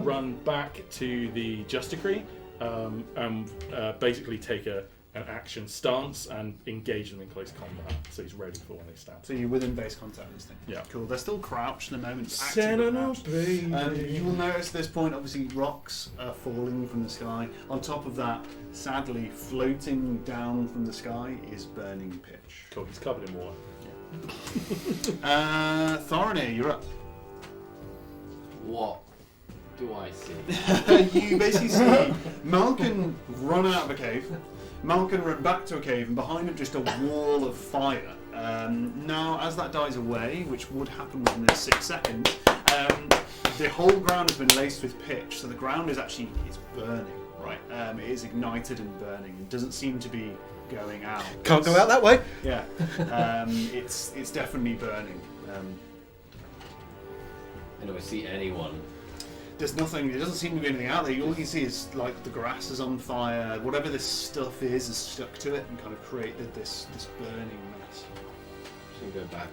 run back to the Just Decree and basically take an action stance and engage them in close combat. So he's ready for when they stab. So you're within base contact with this thing. Yeah. Cool. They're still crouched in the moment. You will notice at this point, obviously, rocks are falling from the sky. On top of that, sadly, floating down from the sky is burning pitch. Cool. He's covered in water. Thorinir, you're up. What do I see? You basically see Malkin run out of a cave. Malkin run back to a cave, and behind him just a wall of fire. Now, as that dies away, which would happen within the 6 seconds, the whole ground has been laced with pitch, so the ground is actually burning. Right, it is ignited and burning. It doesn't seem to be going out. Can't go out that way. Yeah, it's definitely burning. I don't see anyone. There's nothing. There doesn't seem to be anything out there. All you can see is like the grass is on fire. Whatever this stuff is stuck to it and kind of created this burning mess. Should go back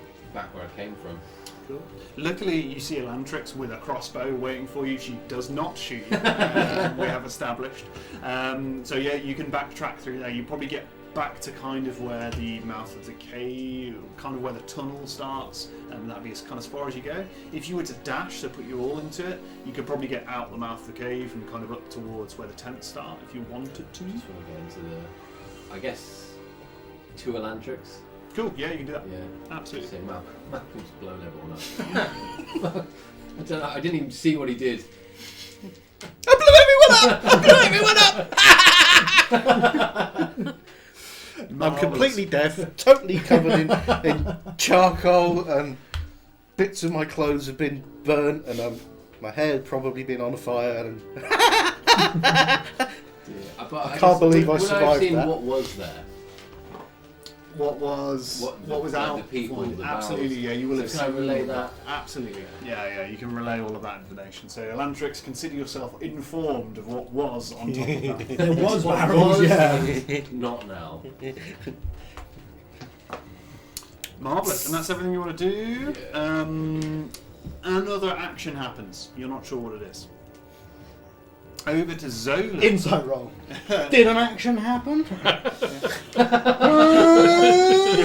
where I came from. Cool. Luckily, you see Elantrix with a crossbow waiting for you. She does not shoot you. We have established. So yeah, you can backtrack through there. You probably get back to kind of where the mouth of the cave, kind of where the tunnel starts, and that'd be as kind of as far as you go. If you were to dash, so put you all into it, you could probably get out the mouth of the cave and kind of up towards where the tents start if you wanted to. Just want to go into the, I guess, 2 Elantrix. Cool, yeah, you can do that. Yeah. Absolutely. So Malcolm's blown everyone up. I don't know. I didn't even see what he did. I blew everyone up! I'm completely deaf, totally covered in charcoal, and bits of my clothes have been burnt, and my hair had probably been on fire. And I can't believe I survived that. What was there? What was out? The people, the absolutely, barrels. yeah. You will have So can I seen relay all that? Absolutely, yeah. You can relay all of that information. So, Elantrix, consider yourself informed of what was on top of that. There was What barrels, was, yeah. Not now. Marvellous, and that's everything you want to do. Yeah. Another action happens. You're not sure what it is. Over to Zola. Insight roll. Did an action happen? You're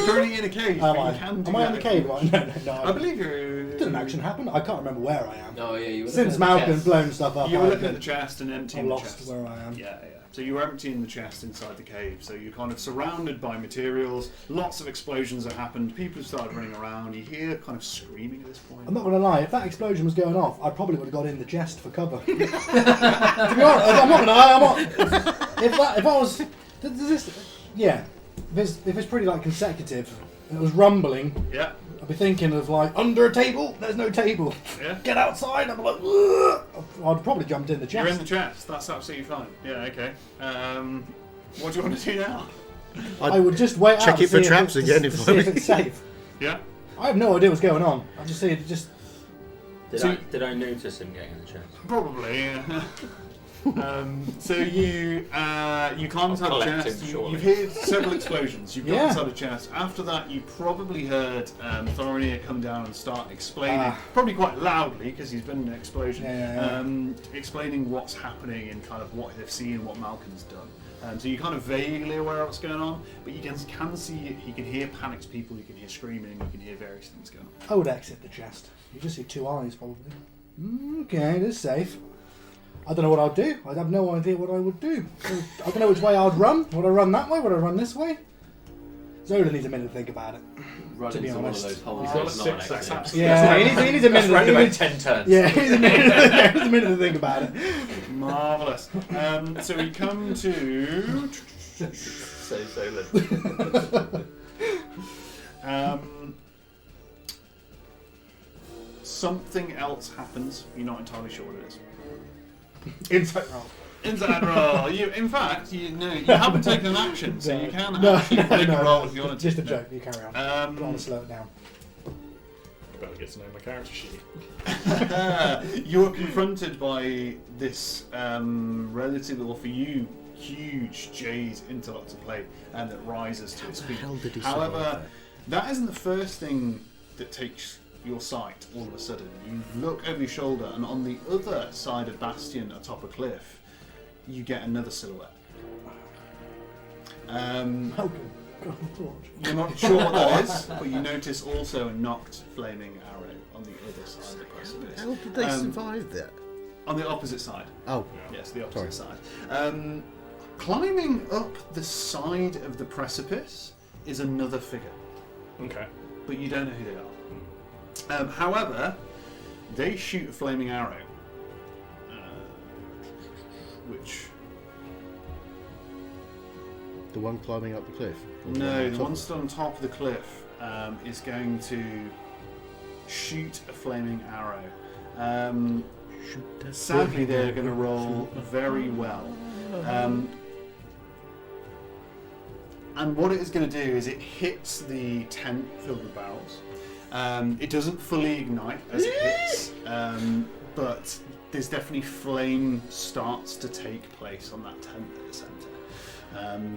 currently in a cave. Am but I? you can do Am I in that the if you cave? wish. No. I believe you're. Did an action happen? I can't remember where I am. Oh yeah, you were Since looking at the Malcolm's chest. blown stuff up, You were I've looking at the chest and I'm emptying the lost chest. where I am. Yeah. So you were emptying the chest inside the cave. So you're kind of surrounded by materials. Lots of explosions have happened. People have started running around. You hear kind of screaming at this point. I'm not going to lie, if that explosion was going off, I probably would have got in the chest for cover. To be honest, I'm not going to lie, I'm not. If I was. Does this. Yeah. If it's pretty like consecutive, and it was rumbling, Yeah. I'd be thinking of like, under a table? There's no table. Yeah. Get outside. I'd be like, ugh. I'd probably jumped in the chest. You're in the chest. That's absolutely fine. Yeah. Okay. What do you want to do now? I would just wait out check to it for see traps if again to if see I if it's safe. Yeah. I have no idea what's going on. I just see it just. Did I notice him getting in the chest? Probably. Yeah. So you climb inside the collect chest. him, You surely. heard several explosions. You've got Yeah. inside the chest. After that, you probably heard Thorinir come down and start explaining, Ah. probably quite loudly because he's been in an explosion. Yeah. Explaining what's happening and kind of what they've seen and what Malcolm's done. So you're kind of vaguely aware of what's going on, but you can see, you can hear panicked people, you can hear screaming, you can hear various things going on. I would exit the chest. You just see two eyes, probably. Okay, this is safe. I don't know what I'd do. I'd have no idea what I would do. I don't know which way I'd run. Would I run that way? Would I run this way? Zola needs a minute to think about it. Run To be into one of honest. those holes. He's got a that's not six, an that's exit. absolutely. Yeah, he needs a minute. That's round he about needs- 10 turns. Yeah, he needs a minute to think about it. Marvellous. So we come to So Zola. something else happens. You're not entirely sure what it is. Insight roll. Inside roll. In fact, you haven't taken an action, so you can No, actually make no, a roll if you want to. Just a joke. You carry on. I want Um, to slow it down. Better get to know my character sheet. you are confronted by this relatively, well for you, huge Jade interlocutor plate that rises to its feet. hell did he However, survive that isn't the first thing that takes your sight all of a sudden. You look over your shoulder, and on the other side of Bastion, atop a cliff, you get another silhouette. Malcolm, go on, torch. You're not sure what that is, but you notice also a knocked flaming arrow on the other side of the precipice. How did they survive that? On the opposite side. Oh, Yes, the opposite side. Climbing up the side of the precipice is another figure, Okay. but you don't know who they are. However, they shoot a flaming arrow, which... the one climbing up the cliff. Or No, on the top one of stood on top of the cliff is going to shoot a flaming arrow. it? Shoot that Sadly, flaming they're going to arrow. roll very well. And what it is going to do is it hits the tent filled with barrels. It doesn't fully ignite as it hits, but there's definitely flame starts to take place on that tent at the centre.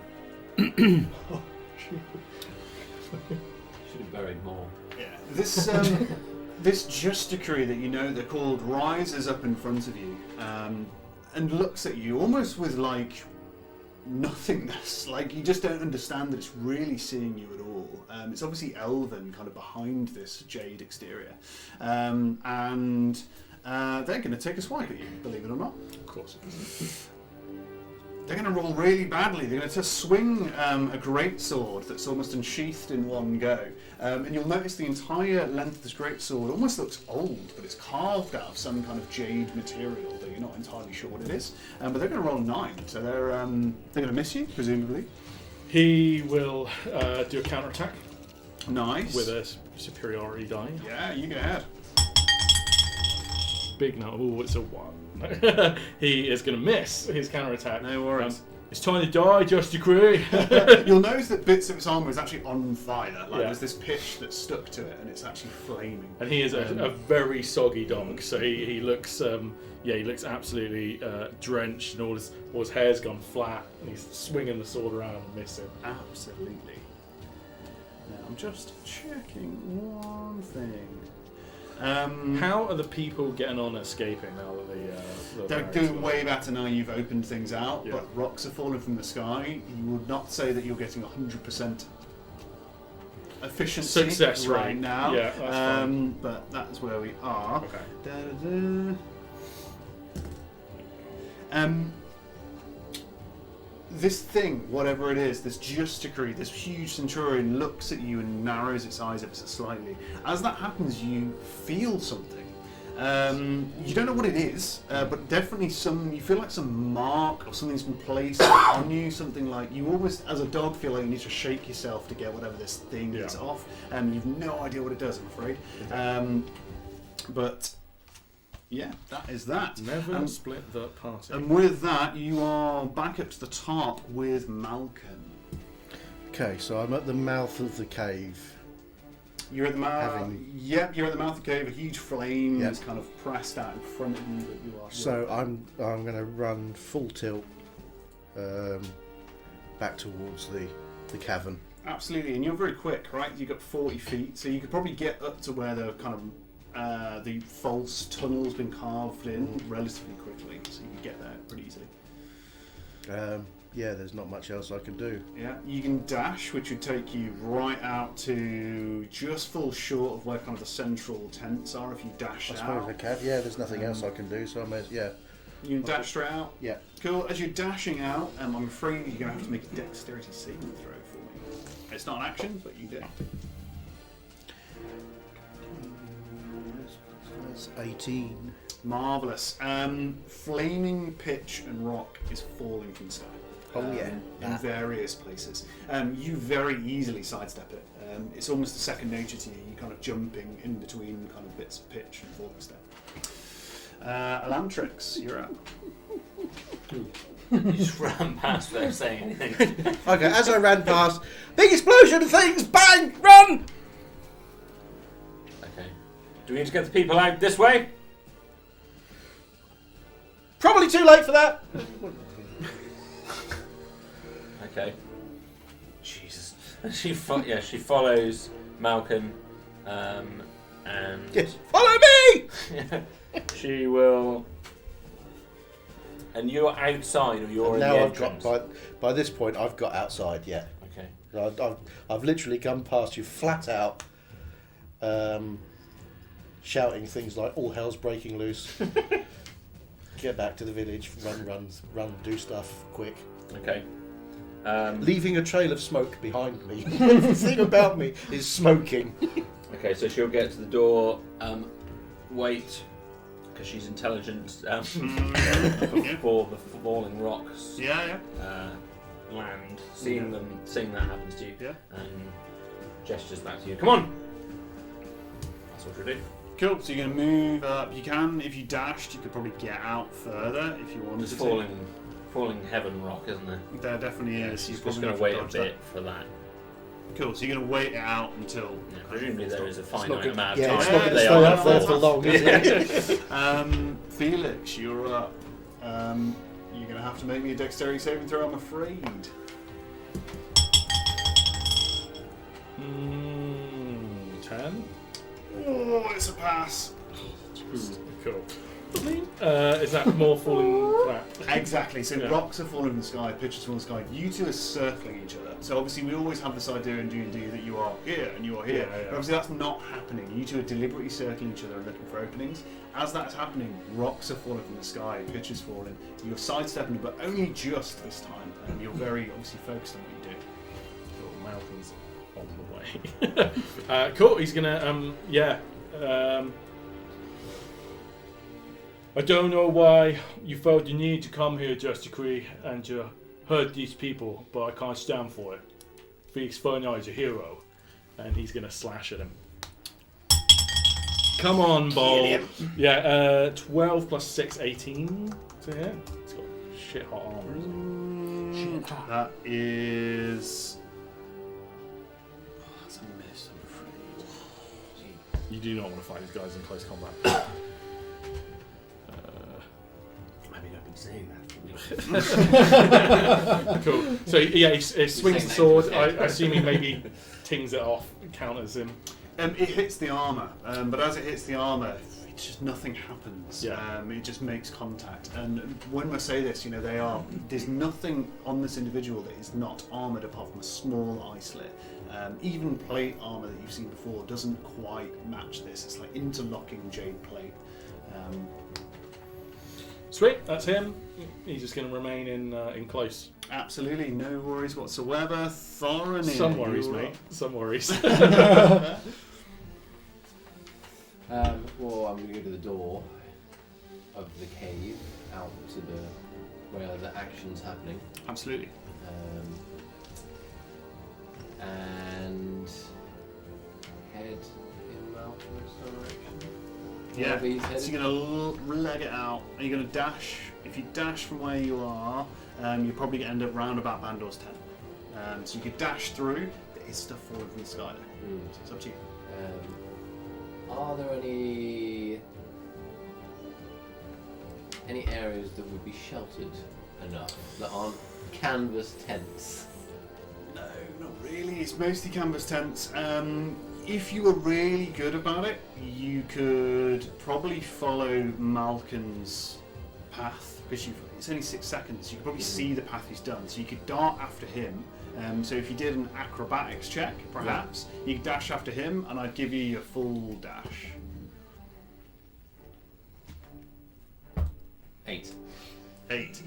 Should have buried more. Yeah. This this Justicary that you know they're called rises up in front of you and looks at you almost with like nothingness. Like you just don't understand that it's really seeing you at all. It's obviously elven, kind of behind this jade exterior, and they're going to take a swipe at you. Believe it or not. Of course. They're going to roll really badly. They're going to swing a great sword that's almost unsheathed in one go. And you'll notice the entire length of this great sword almost looks old, but it's carved out of some kind of jade material that you're not entirely sure what it is. But they're going to roll 9, so they're going to miss you, presumably. He will do a counterattack. Nice. with a superiority die. Yeah, you go ahead. Big no. Oh, it's a 1. He is going to miss his counterattack. No worries. It's time to die, Just Decree. You'll notice that bits of its armour is actually on fire. Like Yeah. there's this pitch that's stuck to it, and it's actually flaming. And he is a very soggy dog, so he looks he looks absolutely drenched, and all his hair's gone flat, and he's swinging the sword around and missing. Absolutely. Now I'm just checking one thing. How are the people getting on escaping now that the They're barriers doing are- way better now you've opened things out, Yeah. but rocks are falling from the sky. You would not say that you're getting 100% efficiency Success right rate. now. Yeah, that's fine. But that's where we are. Okay. Da-da-da. This thing, whatever it is, this Justicary, this huge centurion, looks at you and narrows its eyes ever so slightly. As that happens, you feel something. You don't know what it is, but definitely you feel like some mark or something's been placed on you, something like, you almost, as a dog, feel like you need to shake yourself to get whatever this thing is off, and you've no idea what it does, I'm afraid. But yeah, that is that. Never split the party. And with that, you are back up to the top with Malcolm. Okay, so I'm at the mouth of the cave. You're at the mouth. Having- Yep, you're at the mouth of the cave. A huge flame Yep. is kind of pressed out in front of you. But you are. So I'm going to run full tilt back towards the cavern. Absolutely, and you're very quick, right? You've got 40 feet, so you could probably get up to where the kind of the false tunnel's been carved in relatively quickly, so you can get there pretty easily. Yeah, there's not much else I can do. Yeah, you can dash, which would take you right out to just fall short of where kind of the central tents are if you dash I suppose out. I can. Yeah, there's nothing else I can do, so I may. Yeah. You can dash straight out. Yeah. Cool. As you're dashing out, I'm afraid you're going to have to make a dexterity saving throw for me. It's not an action, but you do. That's 18. Marvellous. Flaming pitch and rock is falling from the sky. Oh, yeah. In various places. You very easily sidestep it. It's almost a second nature to you. You're kind of jumping in between kind of bits of pitch and falling step. Elantrix, you're up. You just ran past without saying anything. Okay, as I ran past, big explosion of things, bang, run! Okay. Do we need to get the people out this way? Probably too late for that. Okay. Jesus. She follows Malcolm, and Yes, follow me! she will. And you're outside, or you're in Now the I've got entrance. by this point I've got outside. Yeah, Okay. I've literally come past you flat out, shouting things like "all hell's breaking loose." Get back to the village, run, do stuff quick. Okay. Leaving a trail of smoke behind me. The thing about me is smoking. Okay, so she'll get to the door. Wait, because she's intelligent. Before the falling rocks Yeah. land, seeing that happens to you, Yeah. and gestures back to you. Come on. That's what you do. Cool. So you're going to move up. You can, if you dashed, you could probably get out further if you wanted There's to. falling heaven rock, isn't there? There definitely is. She's You just probably going to wait a dodge that. bit for that. Cool. So you're going to wait it out until. Yeah, presumably there is a not finite good- amount of Yeah, time. it's not going to They stay are up there not- for long, is it? Felix, you're up. You're going to have to make me a dexterity saving throw, I'm afraid. 10. Oh, it's a pass. Cool. Is that more falling flat? Exactly. So Yeah. rocks are falling from the sky, pitches from the sky. You two are circling each other. So obviously we always have this idea in D&D that you are here and you are here. Yeah, yeah. But obviously that's not happening. You two are deliberately circling each other and looking for openings. As that's happening, rocks are falling from the sky, pitches falling. You're sidestepping, but only just this time. And you're very obviously focused on what you do. Malcolm's on the way. Cool. He's gonna I don't know why you felt the need to come here, Justicree, and to hurt these people, but I can't stand for it. Felix Fernard is a hero. and he's going to slash at him. Come on, Bowl. Yeah, 12 plus 6, 18 to hit. He's got shit hot armor, isn't he? That is. That's a miss, I'm afraid. You do not want to fight these guys in close combat. Maybe I've been saying that. Cool. So yeah, he swings the sword. I assume he maybe tings it off, counters him. It hits the armour, but as it hits the armour, it's just nothing happens. Yeah. It just makes contact. And when I say this, there's nothing on this individual that is not armoured apart from a small eye slit. Even plate armour that you've seen before doesn't quite match this. It's like interlocking jade plate. Sweet, that's him. He's just going to remain in close. Absolutely, no worries whatsoever. Thorin, Some worries, mate. Some worries. Well, I'm going to go to the door of the cave, out to where the action's happening, Absolutely. and head in Malcolm's direction. Yeah, Wherever he's so headed. you're going to leg it out, and you're going to dash. If you dash from where you are, you'll probably end up round about Bandor's tent. So you could dash through. There is stuff falling from the sky there. So it's up to you. Are there any areas that would be sheltered enough that aren't canvas tents? No, not really. It's mostly canvas tents. If you were really good about it, you could probably follow Malkin's path, because it's only 6 seconds. You could probably see the path he's done, so you could dart after him. So if you did an acrobatics check, perhaps, you could dash after him, and I'd give you your full dash. 8. 8.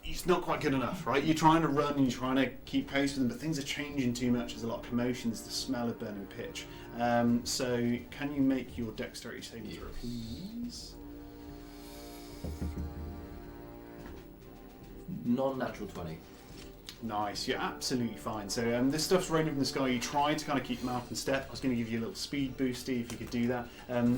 It's not quite good enough, right? You're trying to run and you're trying to keep pace with them, but things are changing too much. There's a lot of commotion. There's the smell of burning pitch. So can you make your dexterity saving throw, please? Non-natural 20. Nice, you're absolutely fine. So this stuff's raining from the sky. You try to kind of keep mouth in step. I was going to give you a little speed boosty if you could do that.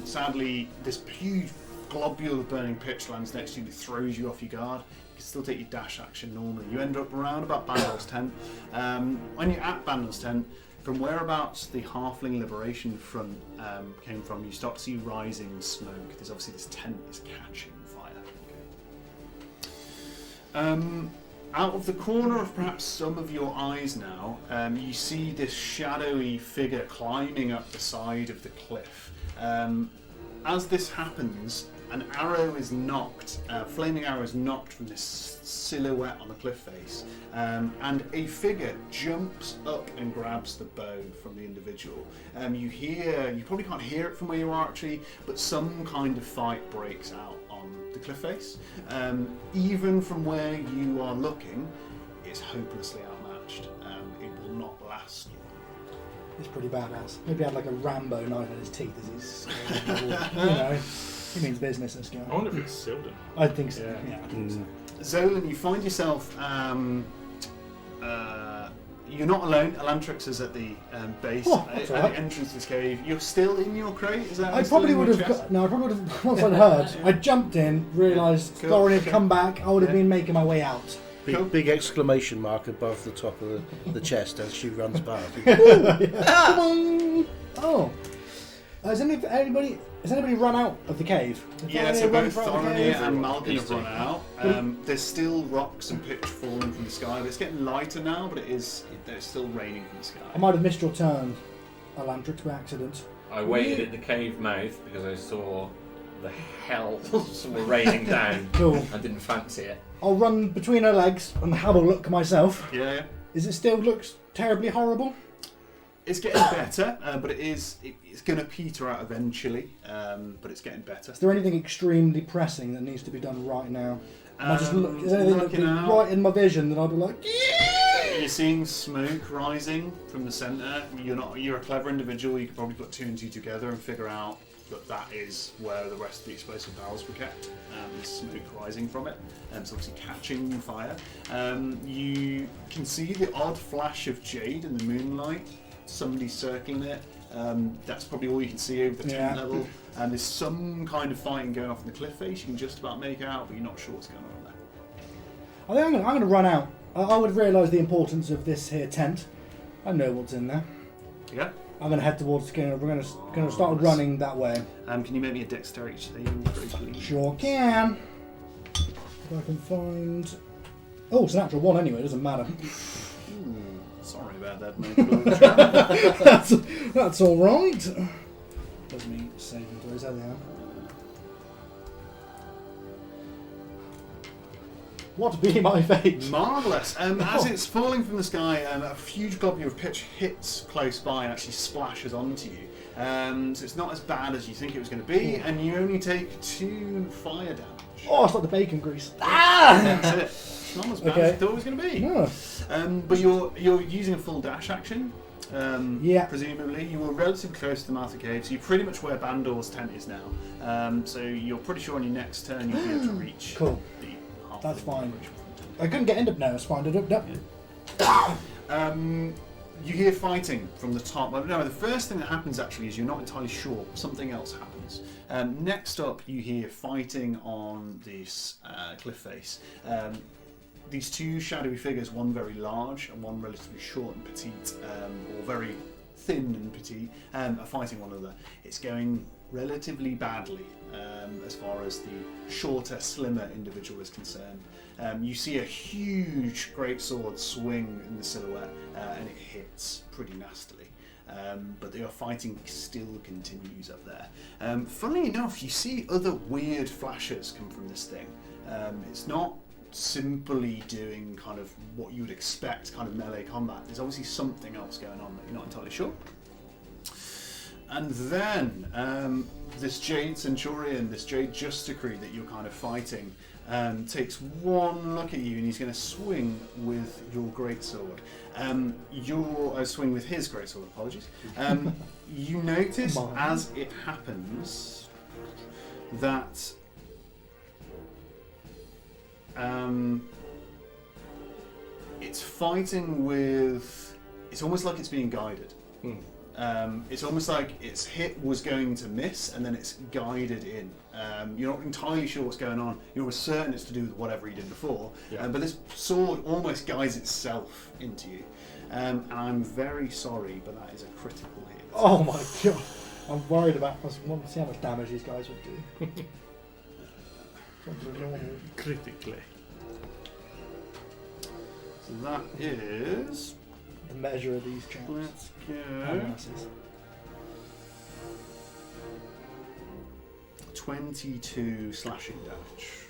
Sadly, this huge globule of burning pitch lands next to you that throws you off your guard. You can still take your dash action normally. You end up around about Bandor's tent. When you're at Bandor's tent, from whereabouts the Halfling Liberation Front came from, you start to see rising smoke. There's obviously this tent is catching fire. Out of the corner of perhaps some of your eyes now, you see this shadowy figure climbing up the side of the cliff. As this happens, an arrow is knocked, a flaming arrow is knocked from this silhouette on the cliff face, and a figure jumps up and grabs the bow from the individual. You probably can't hear it from where you are actually, but some kind of fight breaks out on the cliff face. Even from where you are looking, it's hopelessly outmatched. It will not last long. He's pretty badass. Maybe had like a Rambo knife in his teeth as he's, he means business, this guy. I wonder if it's Sildon. I think so. Yeah. Yeah, I think so. Zolan, you find yourself. You're not alone. Elantrix is at the base, Oh, at that's all right. the entrance to this cave. You're still in your crate. Is that? I still probably in would your have. chest? No, I probably would have. Once I'd heard, I jumped in, realised Cool. Thorin had Okay. come back. I would have Yeah. been making my way out. Big, Cool. big exclamation mark above the top of the chest as she runs past. Oh, has anybody run out of the cave? Has Yeah, Thorin so run both out of the Thorin cave? and Malkin have run out. There's still rocks and pitch falling from the sky. But it's getting lighter now, but it's still raining from the sky. I might have missed your turn, Elantrix, by accident. I waited at the cave mouth because I saw the hells were raining down. Cool. I didn't fancy it. I'll run between her legs and have a look myself. Yeah. Is it still looks terribly horrible? It's getting better, but it's going to peter out eventually. But it's getting better. Is there anything extremely pressing that needs to be done right now? Am I just is there anything that looking be out. right in my vision that I'll be like, yeah? You're seeing smoke rising from the centre. You're a clever individual. You could probably put 2 and 2 together and figure out that is where the rest of the explosive barrels were kept. There's smoke rising from it, so obviously catching fire. You can see the odd flash of Jade in the moonlight somebody's circling it. That's probably all you can see over the tent level. And there's some kind of fighting going off in the cliff face. You can just about make out, but you're not sure what's going on there. I think I'm going to run out. I would realise the importance of this here tent. I know what's in there. Yeah. I'm going to head towards Skinner. We're going to start running that way. Can you make me a dexterity saving throw, please? Sure can. If I can find. Oh, it's an natural one anyway. It doesn't matter. Sorry about that, mate. That's all right. Does me saving throws. There they are. What be my fate? Marvellous. As it's falling from the sky, a huge globular of pitch hits close by and actually splashes onto you. So it's not as bad as you think it was going to be, and you only take 2 fire damage. Oh, it's like the bacon grease. Ah! That's it. It's not as bad as you thought it was going to be. No. But you're using a full dash action. Yeah. Presumably, you were relatively close to the mouth of the cave, so you're pretty much where Bandor's tent is now. So you're pretty sure on your next turn you'll be able to reach. Cool. The half That's of the fine. bridge. I couldn't get into no, it's fine. You hear fighting from the top. Well, no, the first thing that happens actually is you're not entirely sure. Something else happens. Next up, you hear fighting on this cliff face. These 2 shadowy figures, one very large and one relatively short and petite, or very thin and petite, are fighting one another. It's going relatively badly as far as the shorter, slimmer individual is concerned. You see a huge greatsword swing in the silhouette, and it hits pretty nastily. But the fighting still continues up there. Funnily enough, you see other weird flashes come from this thing. It's not simply doing kind of what you would expect, kind of melee combat. There's obviously something else going on that you're not entirely sure. And then this Jade Centurion, this Jade Justiciary that you're kind of fighting, takes one look at you, and he's going to swing with your greatsword. Swing with his greatsword. Apologies. You notice as it happens that it's fighting with. It's almost like it's being guided. It's almost like its hit was going to miss, and then it's guided in. You're not entirely sure what's going on. You're certain it's to do with whatever he did before. But this sword almost guides itself into you. And I'm very sorry, but that is a critical hit. Oh my god. I'm worried about. I want to see how much damage these guys would do. Critically. So that is. The measure of these chaps. Let's go. Dumbasses. 22 slashing damage.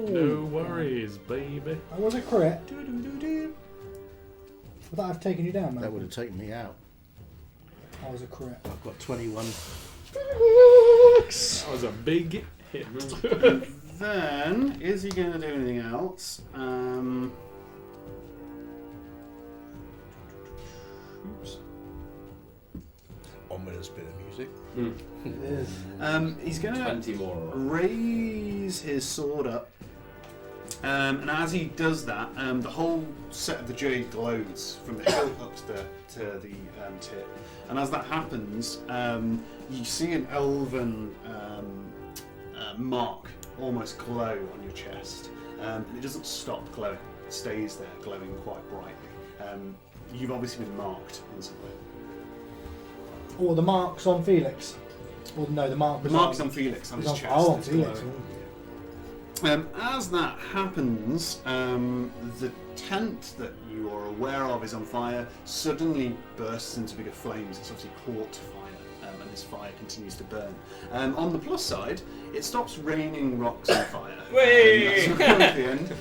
No worries, baby. That was a crit. Would that have taken you down, man? That would have taken me out. That was a crit. I've got 21. That was a big hit. Then, is he going to do anything else? Oops. Ominous bit of music. It is. He's going to 20 more. raise his sword up, and as he does that, the whole set of the jade glows from the hilt up to the tip. And as that happens, you see an elven mark almost glow on your chest, and it doesn't stop glowing; it stays there, glowing quite brightly. You've obviously been marked in some way. Or the marks on Felix. Or no, the mark. The mark's on Felix on his chest. Oh, on it's Felix. glowing. As that happens, the tent that you are aware of is on fire, suddenly bursts into bigger flames. It's obviously caught fire, and this fire continues to burn. On the plus side, it stops raining rocks and fire. Whey! That's at the end.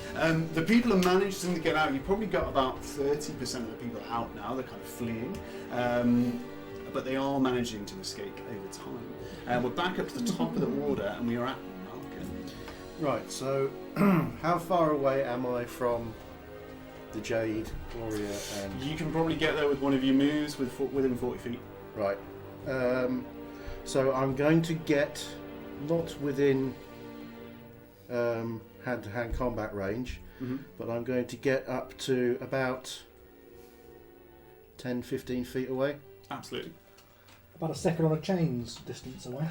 The people have managed to get out. You've probably got about 30% of the people out now. They're kind of fleeing. But they are managing to escape over time. We're back up to the top of the order, and we are at Malkin. Right, so how far away am I from the Jade Warrior and... You can probably get there with one of your moves within 40 feet. Right. So I'm going to get not within hand-to-hand combat range, but I'm going to get up to about 10-15 feet away. Absolutely. About a second on a chain's distance away.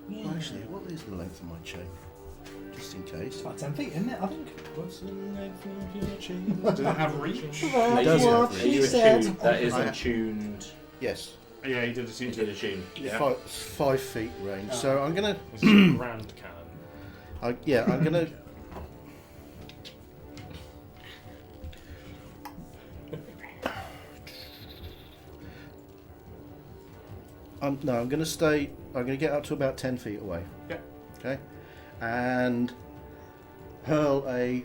Well, actually, what is the length of my chain? Just in case. It's about 10 feet, isn't it? I think. What's the length of your chain? Does it have reach? Are does you, have are reach. you She said. attuned? That is I am. attuned. Yes. Yeah, he did a You did attune. Yeah. 5 feet range. So I'm gonna. This is a grand cannon. I'm gonna. I'm gonna stay. I'm gonna get up to about 10 feet away. Yeah. Okay. And hurl a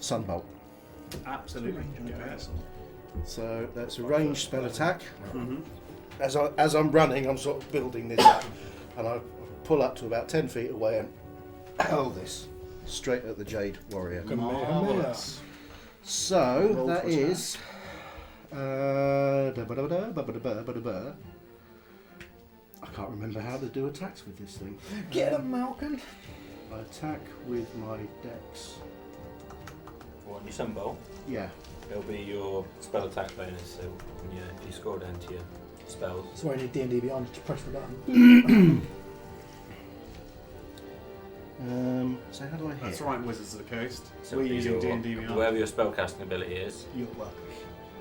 sunbolt. Absolutely. Go ahead. So that's a ranged spell attack. Mm-hmm. As I'm running, I'm sort of building this up, and I pull up to about 10 feet away and hurl this straight at the Jade warrior. Marvellous. So Roll that for is. I can't remember how to do attacks with this thing. Get him, Malcolm. I attack with my dex. What, your sunbolt? Yeah. It'll be your spell attack bonus, so yeah, if you score down to your spells. That's why you need D&D Beyond to press the button. So how do I hit? That's right, Wizards of the Coast. So We're it'll be using your- D&D Beyond. wherever your spellcasting ability is. You're welcome.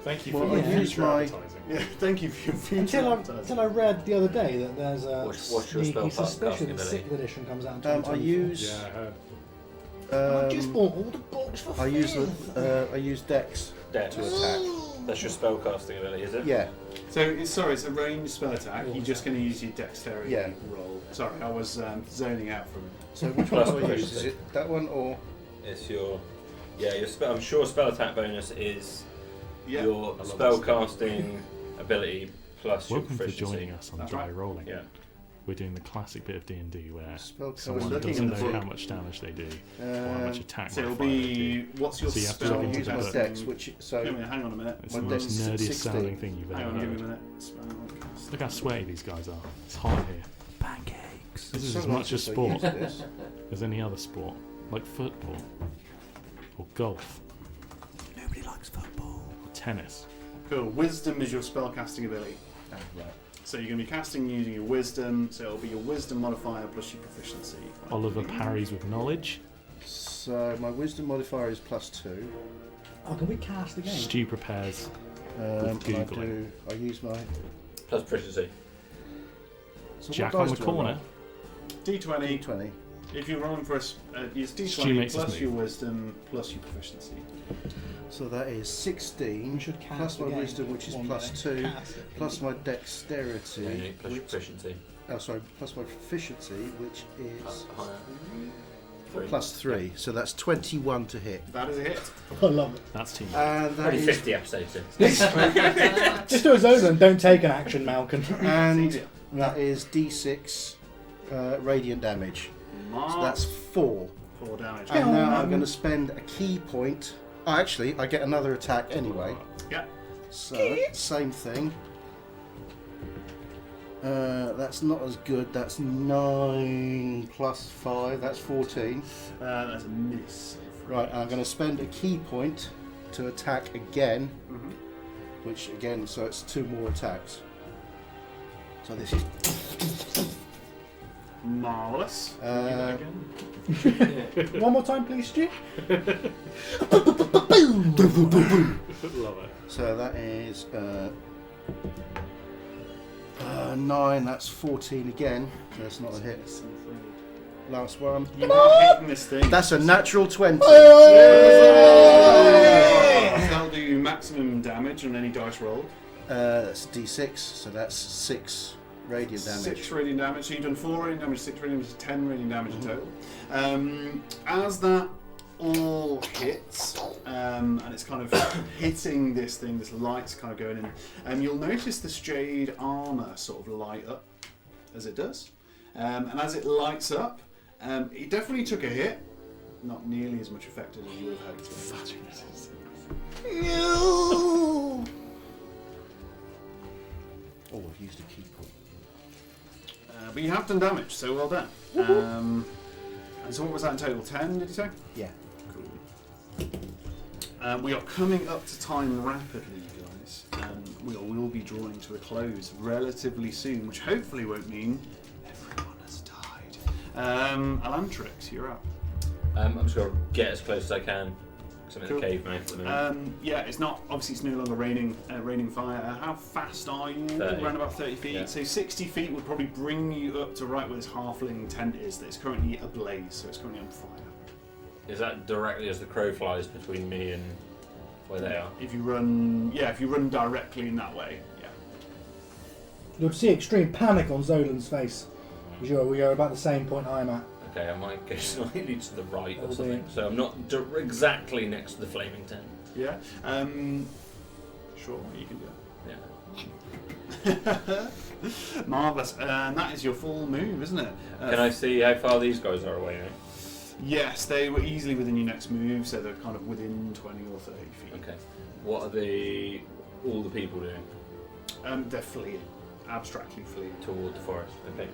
Thank you Well, for I your use future my- advertising. Yeah, thank you for your future Until advertising. I read the other day that there's a What's your sneaky spell suspicion casting that 6th edition comes out in I 2024. use. Yeah, I heard. I just bought all the books for I use free. I use dex Dex. to attack. That's your spellcasting ability, is it? Yeah. So, it's a ranged spell attack. You're just going to use your dexterity Yeah. roll. Sorry, I was zoning out from. So which one Plus do I use? proficiency. Is it that one or? It's your. Yeah, your spell. I'm sure spell attack bonus is Yeah. your I love spellcasting ability plus your Welcome for proficiency. joining us on That's Die right. Rolling. Yeah. We're doing the classic bit of D&D where Spell someone looking doesn't in the know book. how much damage they do or how much attack So it'll modifier they be do. what's your So you have to spell? So I look into use my the book. dex, which so Hang on a minute. It's My the dex most is nerdiest 16. sounding thing you've Hang ever on, give me a heard. minute. Spellcast. Look how sweaty these guys are. It's hot here. Pancakes. This is so as long much a since I sport used this. as any other sport, like football or golf Nobody likes football. or tennis. Cool. Wisdom is your spellcasting ability. Ah, right. So you're going to be casting using your wisdom. So it'll be your wisdom modifier plus your proficiency. Oliver parries with knowledge. So my wisdom modifier is +2. Oh, can we cast again? Stu prepares. And I Googling. use my. Plus proficiency. So what Jack on dice the do I corner. D20. roll? D20. If you're rolling for use Stu D20 makes plus us your move. wisdom plus your proficiency. So that is 16 We should cast plus my again. wisdom, which is One +2, day. Cast it. plus my dexterity, Yeah, plus your which, proficiency. plus my proficiency, which is Higher. Three. +3. So that's 21 to hit. That is a hit. I love it. That's team. And that Only is 50 episodes in. Just do a zone and don't take an action, Malcolm. and Easier. that is D6 radiant damage. So that's 4. 4 damage. And now Yeah. I'm going to spend a key point. Oh, actually, I get another attack anyway. Yeah. So, same thing. That's not as good. That's 9 plus 5. That's 14. That's a miss. Right, and I'm going to spend a key point to attack again. Mhm. Which again, so it's 2 more attacks. So this is. Marvellous. One more time, please, Stu. Love it. So that is 9. That's 14 again. So that's not a hit. Last one. You are hitting this thing. That's a natural 20. That'll do maximum damage on any dice roll. That's D6, so that's 6 radiant damage. 6 radiant damage. So you've done 4 radiant damage, 6 radiant damage, 10 radiant damage in total. As that all hits, and it's kind of hitting this thing, this light's kind of going in, you'll notice this jade armour sort of light up as it does. And as it lights up, it definitely took a hit. Not nearly as much affected as you would have hoped. Oh, I've used a key point. But you have done damage, so well done. And so what was that in total? 10, did you say? Yeah. Cool. We are coming up to time rapidly, you guys. We are be drawing to a close relatively soon, which hopefully won't mean everyone has died. Alantrix, you're up. I'm just going to get as close as I can. Because I'm in Cool. the cave mouth at the moment. Yeah, it's not obviously it's no longer raining fire. How fast are you? 30. Around about 30 feet. Yeah. So 60 feet would probably bring you up to right where this halfling tent is. That is currently ablaze, so it's currently on fire. Is that directly as the crow flies between me and where they are? If you run directly in that way, yeah. You'll see extreme panic on Zolan's face. Because you're about the same point I'm at. Okay, I might go slightly to the right or Oh, something. dear. So I'm not exactly next to the flaming tent. Yeah. Sure, you can do Yeah. it. Marvellous. And that is your full move, isn't it? Can I see how far these guys are away now? Yes, they were easily within your next move, so they're kind of within 20 or 30 feet. Okay. What are all the people doing They're fleeing. Abstractly fleeing. toward the forest? Okay.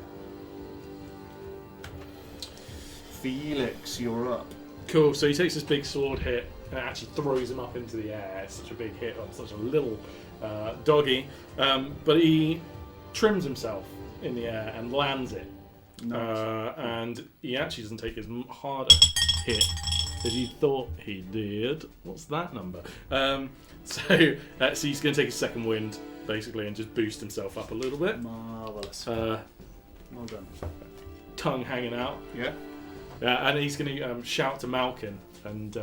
Felix, you're up. Cool. So he takes this big sword hit and it actually throws him up into the air. It's such a big hit on such a little doggy. But he trims himself in the air and lands it. Nice. And he actually doesn't take as harder hit as you thought he did. What's that number? So he's going to take a second wind, basically, and just boost himself up a little bit. Marvellous. Well done. Tongue hanging out. Yeah. And he's going to shout to Malkin. And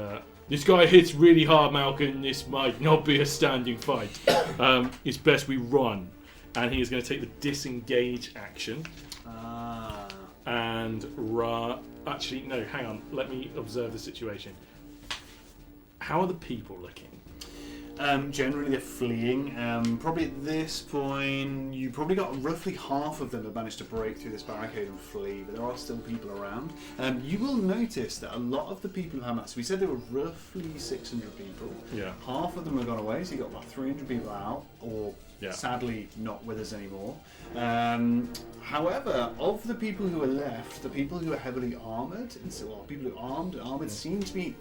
this guy hits really hard, Malkin. This might not be a standing fight. It's best we run. And he is going to take the disengage action. And actually, no, hang on. Let me observe the situation. How are the people looking? Generally, they're fleeing. Probably at this point, you probably got roughly half of them have managed to break through this barricade and flee, but there are still people around. You will notice that a lot of the people who have so we said there were roughly 600 people. Yeah. Half of them have gone away, so you got about 300 people out, or Yeah. sadly not with us anymore. However, of the people who are left, the people who are heavily armoured, people who are armed seem to be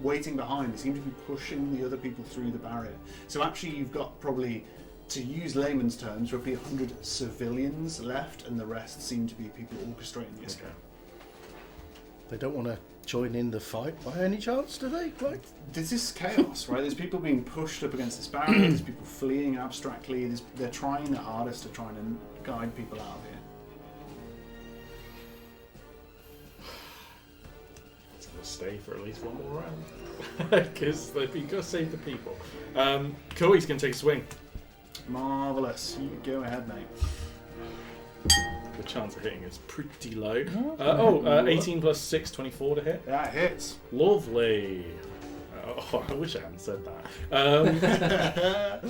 waiting behind. They seem to be pushing the other people through the barrier. So actually you've got probably, to use layman's terms, roughly 100 civilians left, and the rest seem to be people orchestrating the escape. They don't want to join in the fight by any chance, do they? Like, This is chaos, right? There's people being pushed up against this barrier, there's people fleeing abstractly, they're trying their hardest to try and guide people out of here. It's going to stay for at least one more round. Because you've got to save the people. Cool, he's going to take a swing. Marvellous. You go ahead, mate. The chance of hitting is pretty low. 18 plus 6, 24 to hit. That hits. Lovely. Oh, I wish I hadn't said that.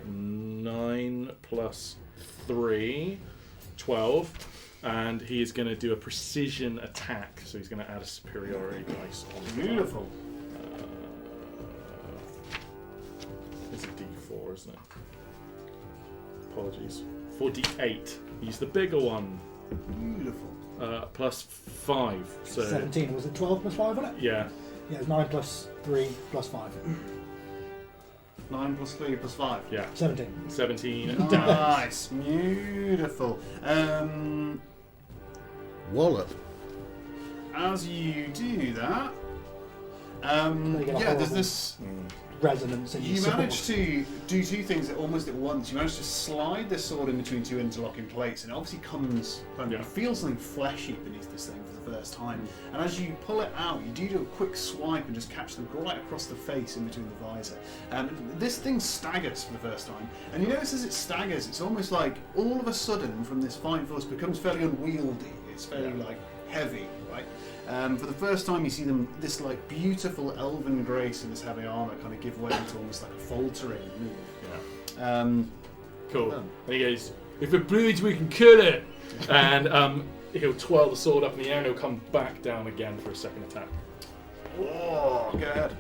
9 plus 3, 12. And he is going to do a precision attack. So he's going to add a superiority dice on the Beautiful. It's a D4, isn't it? Apologies. 48. Use the bigger one. Beautiful. Plus 5. So 17. Was it 12 plus 5 on it? yeah. Yeah, it was 9 plus 3 plus 5. 9 plus 3 plus 5. Yeah. 17. 17. Nice. Beautiful. wallop. As you do that, get a there's horrible this. resonance in You your sword. manage to do two things almost at once. You manage to slide the sword in between two interlocking plates, and it obviously you feel something fleshy beneath this thing for the first time. And as you pull it out, you do a quick swipe and just catch them right across the face in between the visor. This thing staggers for the first time, and you notice as it staggers, it's almost like all of a sudden from this fine force becomes fairly unwieldy. It's fairly heavy, right? For the first time, you see them, this like beautiful elven grace of this heavy armor kind of give way to almost like a faltering move. Yeah. Cool. done. And he goes, "If it bleeds, we can kill it." And he'll twirl the sword up in the air and he'll come back down again for a second attack. Oh, go ahead.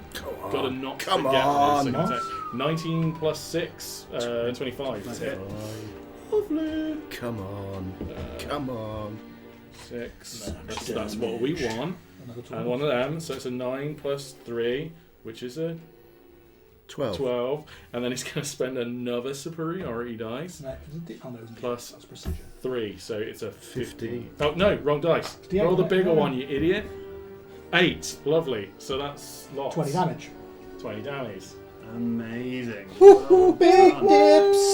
Got a knock Come to get on. the second attack. 19 plus 6, 25. Nice hit. hit. Lovely. Come on. Come on. 6. That's what we want. Another And 12. one of them, so it's a 9 plus 3, which is a 12. And then he's going to spend another superiority dice. No, oh, no, Plus- that's precision. 3, so it's a 15. Oh, no, wrong dice. Yeah, Roll the yeah, bigger yeah. one, you idiot. 8. Lovely. So that's lots. 20 damage. 20 damage. Amazing. Woohoo, big Well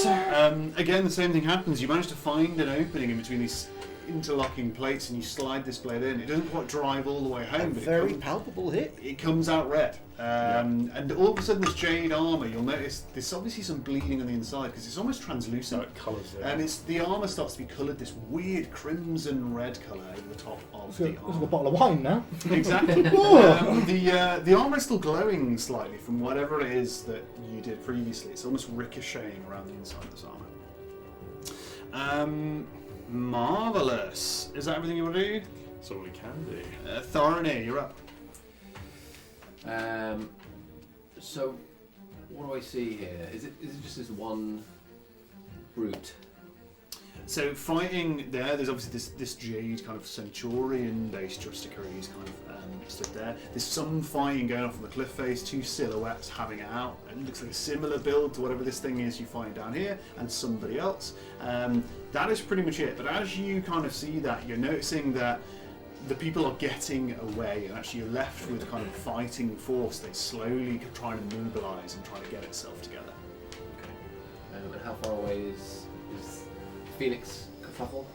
done. dips! Again, the same thing happens. You manage to find an opening in between these interlocking plates, and you slide this blade in. It doesn't quite drive all the way A home, but very palpable hit. it comes out red. And all of a sudden, this jade armor, you'll notice there's obviously some bleeding on the inside because it's almost So translucent. it colours it. And it's the armor starts to be coloured this weird crimson red colour over the top of It's the like a armor. bottle of wine now. Exactly. The armor is still glowing slightly from whatever it is that you did previously. It's almost ricocheting around the inside of this armor. Marvelous. Is that everything you want to do? That's all we can do. Thorny, you're up. So, what do I see here? Is it just this one brute? So fighting there's obviously this Jade kind of Centurion-based Justicarius kind of stood there. There's some fighting going on from the cliff face, 2 silhouettes having it out. It looks like a similar build to whatever this thing is you find down here, and somebody else. That is pretty much it. But as you kind of see that, you're noticing that the people are getting away, and actually you're left with kind of fighting force that's slowly trying to mobilise and trying to get itself together. And how far away is Phoenix Kerfuffle?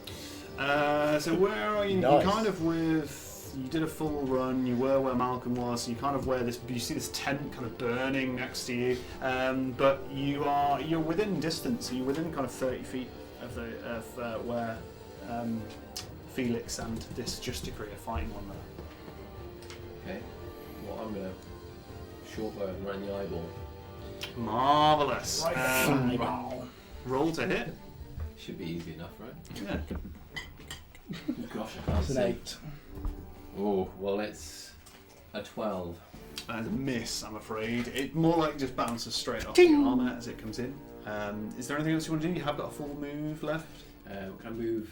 So where are you? Nice. You kind of you did a full run. You were where Malcolm was. So you kind of you see this tent kind of burning next to you. But you're within distance. So you're within kind of 30 feet of where Felix and this Justicary are fighting one another. Okay. Well, I'm gonna shortbow and run the eyeball. Marvelous. Roll to hit. Should be easy enough, right? Yeah. Gosh, I can't It's an see. 8. Oh, well, it's a 12. And a miss, I'm afraid. It more like just bounces straight off the armor as it comes in. Is there anything else you want to do? You have got a full move left. Can I move,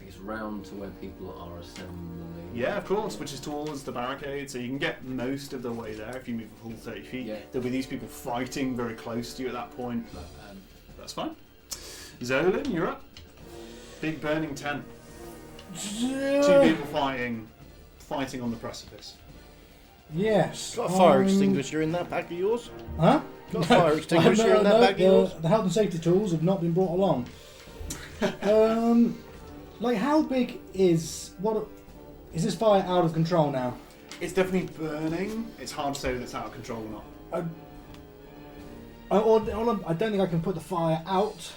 I guess, round to where people are assembling? Yeah, of course, which is towards the barricade, so you can get most of the way there if you move a full 30 feet. Yeah. There'll be these people fighting very close to you at that point, but that's fine. Zolan, you're up. Big burning tent. 2 people fighting on the precipice. Yes. Got a fire extinguisher in that bag of yours? Huh? Got a fire extinguisher in that bag of yours? The health and safety tools have not been brought along. Like, how big is this fire out of control now? It's definitely burning. It's hard to say that it's out of control or not. I don't think I can put the fire out.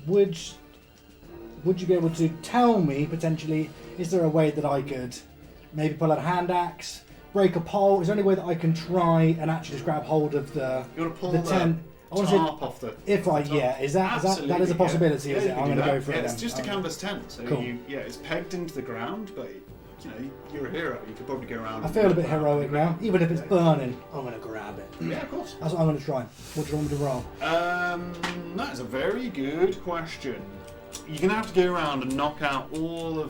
Would you be able to tell me, potentially, is there a way that I could maybe pull out a hand axe, break a pole? Is there any way that I can try and actually just grab hold of the You want to pull the the tent? I want to say, tarp off the... if I, top. yeah, is that is Absolutely, a possibility? yeah. Is Yeah, it? you I'm can going to do go that. for Yeah, it. it's then. just a Okay. canvas tent, so Cool. it's pegged into the ground, but you're a hero. You could probably go around. I feel a bit heroic now, even if it's burning. I'm going to grab it. Yeah, of course. That's what I'm going to try. What do you want me to roll? That is a very good question. You're going to have to go around and knock out or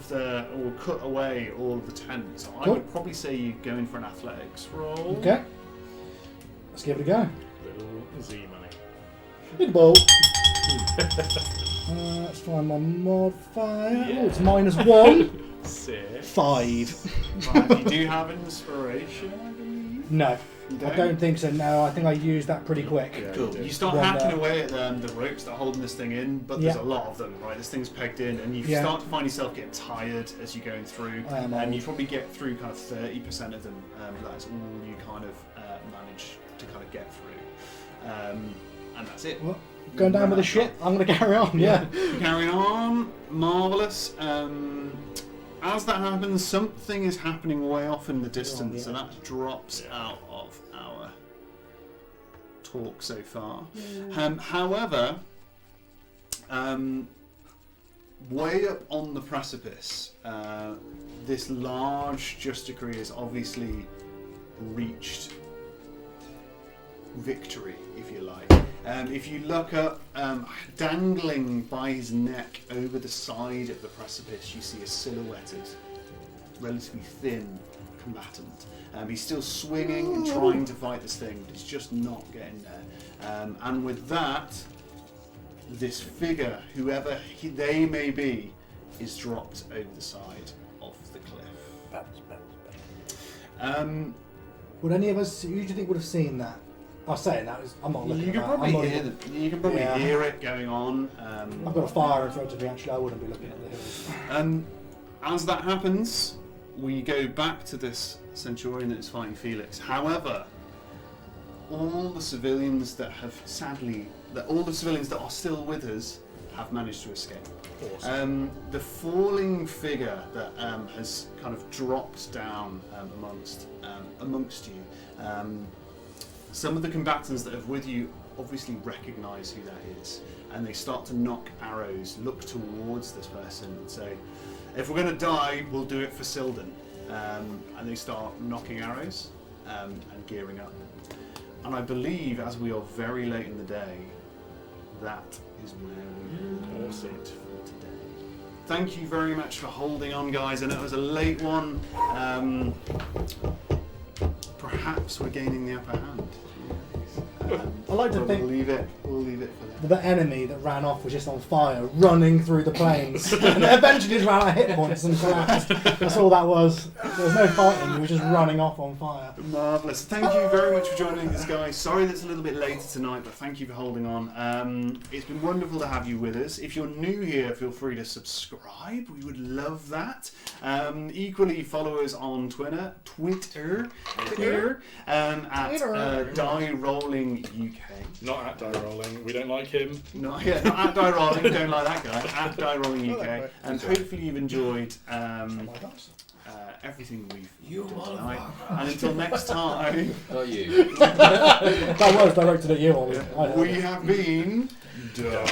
cut away all of the tents. So I Cool. would probably say you go in for an athletics roll. Okay. Let's give it a go. Little Z money. Big ball. Let's find my modifier. Yeah. Oh, it's -1. 6. 5. Right, you do have inspiration, I believe. No, You I don't think so. No, I think I used that pretty quick. Yeah, Cool. you do. You start One hacking there. away at the ropes that are holding this thing in, but there's Yeah. a lot of them, right? This thing's pegged in, and you Yeah. start to find yourself getting tired as you're going through, I am and old. you probably get through kind of 30% of them. That's all you kind of manage to kind of get through, and that's it. Well, going down with the shit. I'm going to carry on. Yeah. Carrying on, marvelous. As that happens, something is happening way off in the distance, and that drops out of our talk so far. However, way up on the precipice, this large Justicary has obviously reached victory, if you like. If you look up, dangling by his neck over the side of the precipice, you see a silhouetted, relatively thin combatant. He's still swinging and trying to fight this thing, but it's just not getting there. And with that, this figure, whoever they may be, is dropped over the side of the cliff. Would any of us? Who do you think would have seen that? I'm saying that. I'm not looking. You can at probably that. hear you can probably Yeah. hear it going on. I've got a fire in front of me. Actually, I wouldn't be looking at the hills. As that happens, we go back to this centurion that is fighting Felix. However, all the civilians that are still with us have managed to escape. Awesome. The falling figure that has kind of dropped down amongst you. Some of the combatants that are with you obviously recognise who that is, and they start to knock arrows, look towards this person and say, if we're going to die, we'll do it for Silden. And they start knocking arrows and gearing up. And I believe, as we are very late in the day, that is where we will sit for today. Thank you very much for holding on, guys. I know it was a late one. Perhaps we're gaining the upper hand. I like to We'll think leave it for them. the enemy that ran off was just on fire, running through the plains, and eventually just ran out of hit points and collapsed. That's all that was. There was no fighting. He was just running off on fire. Marvellous. Thank you very much for joining us, guys. Sorry that it's a little bit later tonight, but thank you for holding on. It's been wonderful to have you with us. If you're new here, feel free to subscribe. We would love that. Equally, follow us on Twitter at Die Rolling UK. Not at Die Rolling. We don't like him. Not at Die Rolling. Don't like that guy. At Die Rolling UK. And hopefully you've enjoyed everything we've done tonight. And until next time, Not you. That was directed at you, Ollie. I know. we have been. Die.